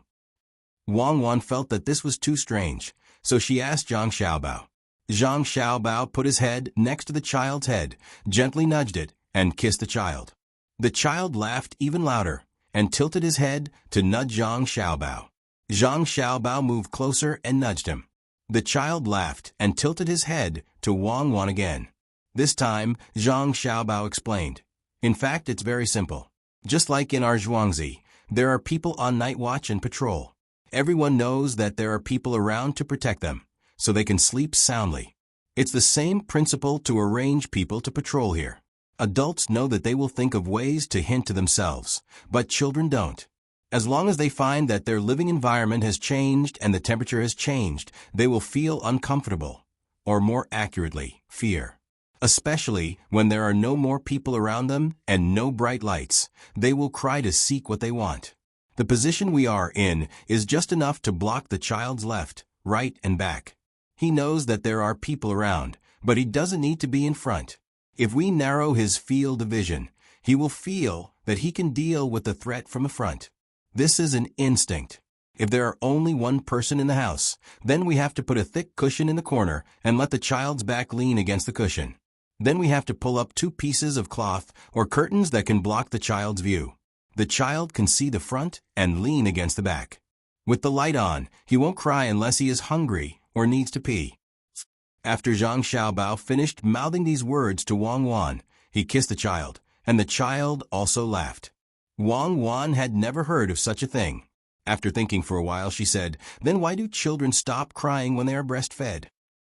Wang Wan felt that this was too strange, so she asked Zhang Xiaobao. Zhang Xiaobao put his head next to the child's head, gently nudged it, and kissed the child. The child laughed even louder and tilted his head to nudge Zhang Xiaobao. Zhang Xiaobao moved closer and nudged him. The child laughed and tilted his head to Wang Wan again. This time, Zhang Xiaobao explained. "In fact, it's very simple. Just like in our Zhuangzi, there are people on night watch and patrol. Everyone knows that there are people around to protect them, so they can sleep soundly. It's the same principle to arrange people to patrol here. Adults know that they will think of ways to hint to themselves, but children don't. As long as they find that their living environment has changed and the temperature has changed, they will feel uncomfortable, or more accurately, fear. Especially when there are no more people around them and no bright lights, they will cry to seek what they want. The position we are in is just enough to block the child's left, right, and back. He knows that there are people around, but he doesn't need to be in front. If we narrow his field of vision, he will feel that he can deal with the threat from the front. This is an instinct. If there are only one person in the house, then we have to put a thick cushion in the corner and let the child's back lean against the cushion. Then we have to pull up two pieces of cloth or curtains that can block the child's view. The child can see the front and lean against the back. With the light on, he won't cry unless he is hungry or needs to pee." After Zhang Xiaobao finished mouthing these words to Wang Wan, he kissed the child, and the child also laughed. Wang Wan had never heard of such a thing. After thinking for a while, she said, "Then why do children stop crying when they are breastfed?"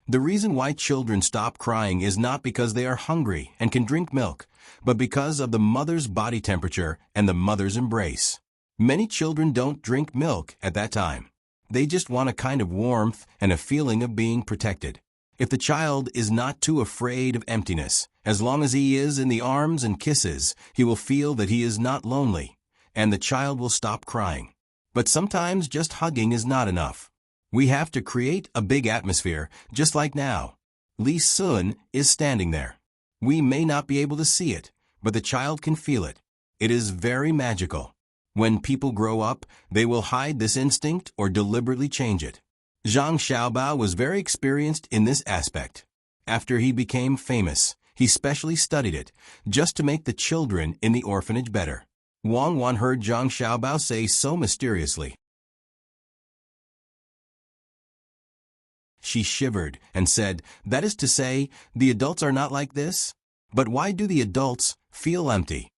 The reason why children stop crying is not because they are hungry and can drink milk, but because of the mother's body temperature and the mother's embrace. Many children don't drink milk at that time. They just want a kind of warmth and a feeling of being protected. If the child is not too afraid of emptiness, as long as he is in the arms and kisses, he will feel that he is not lonely, and the child will stop crying. But sometimes just hugging is not enough. We have to create a big atmosphere, just like now. Li Sun is standing there. We may not be able to see it, but the child can feel it. It is very magical. When people grow up, they will hide this instinct or deliberately change it. Zhang Xiaobao was very experienced in this aspect. After he became famous, he specially studied it, just to make the children in the orphanage better. Wang Wan heard Zhang Xiaobao say so mysteriously. She shivered and said, "That is to say, the adults are not like this? But why do the adults feel empty?"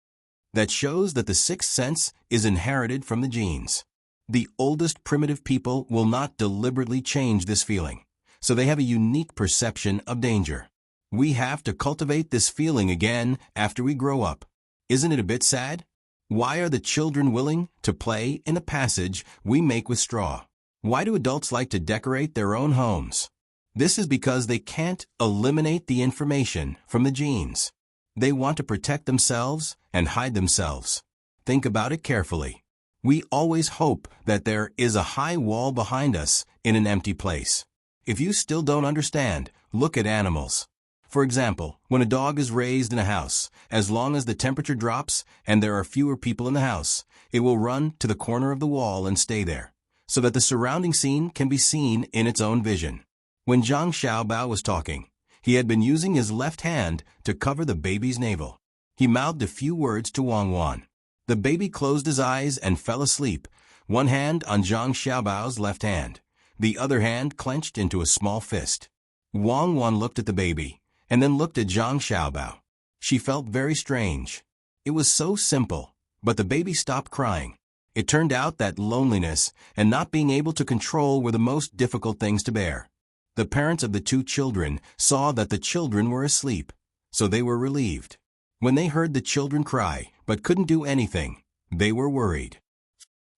That shows that the sixth sense is inherited from the genes. The oldest primitive people will not deliberately change this feeling, so they have a unique perception of danger. We have to cultivate this feeling again after we grow up. Isn't it a bit sad? Why are the children willing to play in a passage we make with straw? Why do adults like to decorate their own homes? This is because they can't eliminate the information from the genes. They want to protect themselves and hide themselves. Think about it carefully. We always hope that there is a high wall behind us in an empty place. If you still don't understand, look at animals. For example, when a dog is raised in a house, as long as the temperature drops and there are fewer people in the house, it will run to the corner of the wall and stay there, so that the surrounding scene can be seen in its own vision. When Zhang Xiaobao was talking, he had been using his left hand to cover the baby's navel. He mouthed a few words to Wang Wan. The baby closed his eyes and fell asleep, one hand on Zhang Xiaobao's left hand, the other hand clenched into a small fist. Wang Wan looked at the baby, and then looked at Zhang Xiaobao. She felt very strange. It was so simple, but the baby stopped crying. It turned out that loneliness and not being able to control were the most difficult things to bear. The parents of the two children saw that the children were asleep, so they were relieved. When they heard the children cry but couldn't do anything, they were worried.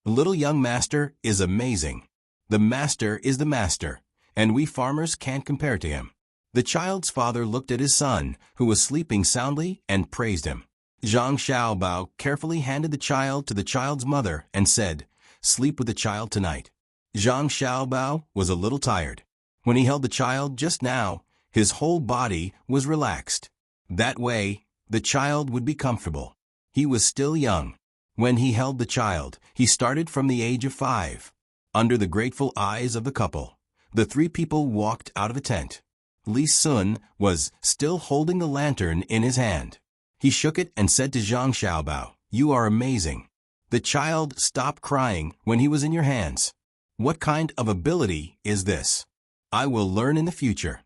The little young master is amazing. The master is the master, and we farmers can't compare to him. The child's father looked at his son, who was sleeping soundly, and praised him. Zhang Xiaobao carefully handed the child to the child's mother and said, "Sleep with the child tonight." Zhang Xiaobao was a little tired. When he held the child just now, his whole body was relaxed. That way, the child would be comfortable. He was still young. When he held the child, he started from the age of 5. Under the grateful eyes of the couple, the three people walked out of the tent. Li Sun was still holding the lantern in his hand. He shook it and said to Zhang Xiaobao, "You are amazing. The child stopped crying when he was in your hands. What kind of ability is this? I will learn in the future.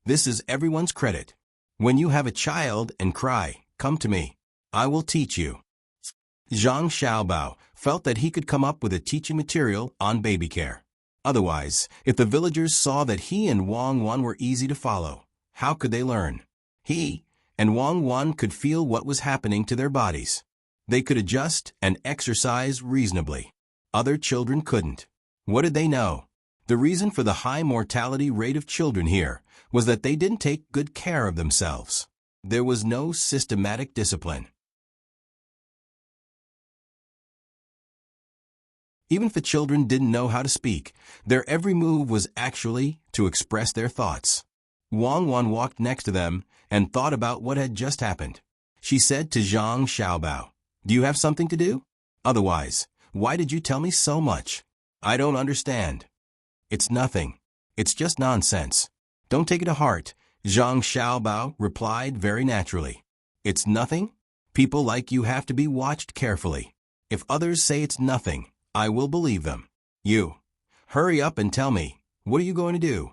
This is everyone's credit. When you have a child and cry, come to me. I will teach you." Zhang Xiaobao felt that he could come up with a teaching material on baby care. Otherwise, if the villagers saw that he and Wang Wan were easy to follow, how could they learn? He and Wang Wan could feel what was happening to their bodies. They could adjust and exercise reasonably. Other children couldn't. What did they know? The reason for the high mortality rate of children here was that they didn't take good care of themselves. There was no systematic discipline. Even if the children didn't know how to speak, their every move was actually to express their thoughts. Wang Wan walked next to them and thought about what had just happened. She said to Zhang Xiaobao, "Do you have something to do? Otherwise, why did you tell me so much? I don't understand." "It's nothing. It's just nonsense. Don't take it to heart," Zhang Xiaobao replied very naturally. "It's nothing? People like you have to be watched carefully. If others say it's nothing, I will believe them. You. Hurry up and tell me, what are you going to do?"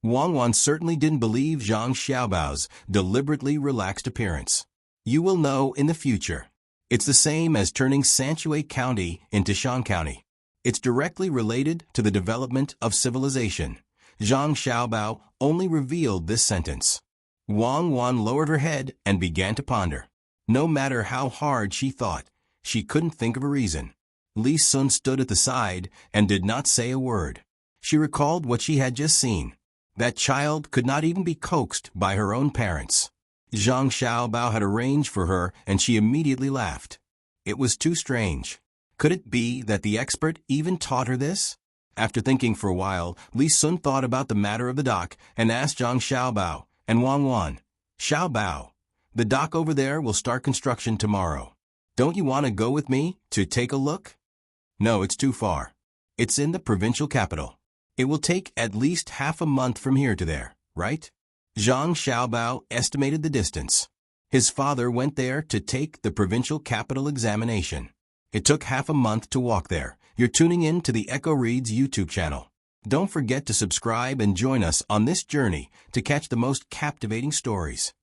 Wang Wan certainly didn't believe Zhang Xiaobao's deliberately relaxed appearance. "You will know in the future. It's the same as turning Sanshui County into Shan County. It's directly related to the development of civilization." Zhang Xiaobao only revealed this sentence. Wang Wan lowered her head and began to ponder. No matter how hard she thought, she couldn't think of a reason. Li Sun stood at the side and did not say a word. She recalled what she had just seen. That child could not even be coaxed by her own parents. Zhang Xiaobao had arranged for her and she immediately laughed. It was too strange. Could it be that the expert even taught her this? After thinking for a while, Li Sun thought about the matter of the dock and asked Zhang Xiaobao and Wang Wan, "Xiaobao, the dock over there will start construction tomorrow. Don't you want to go with me to take a look?" "No, it's too far. It's in the provincial capital. It will take at least half a month from here to there, right?" Zhang Xiaobao estimated the distance. His father went there to take the provincial capital examination. It took half a month to walk there. You're tuning in to the Echo Reads YouTube channel. Don't forget to subscribe and join us on this journey to catch the most captivating stories.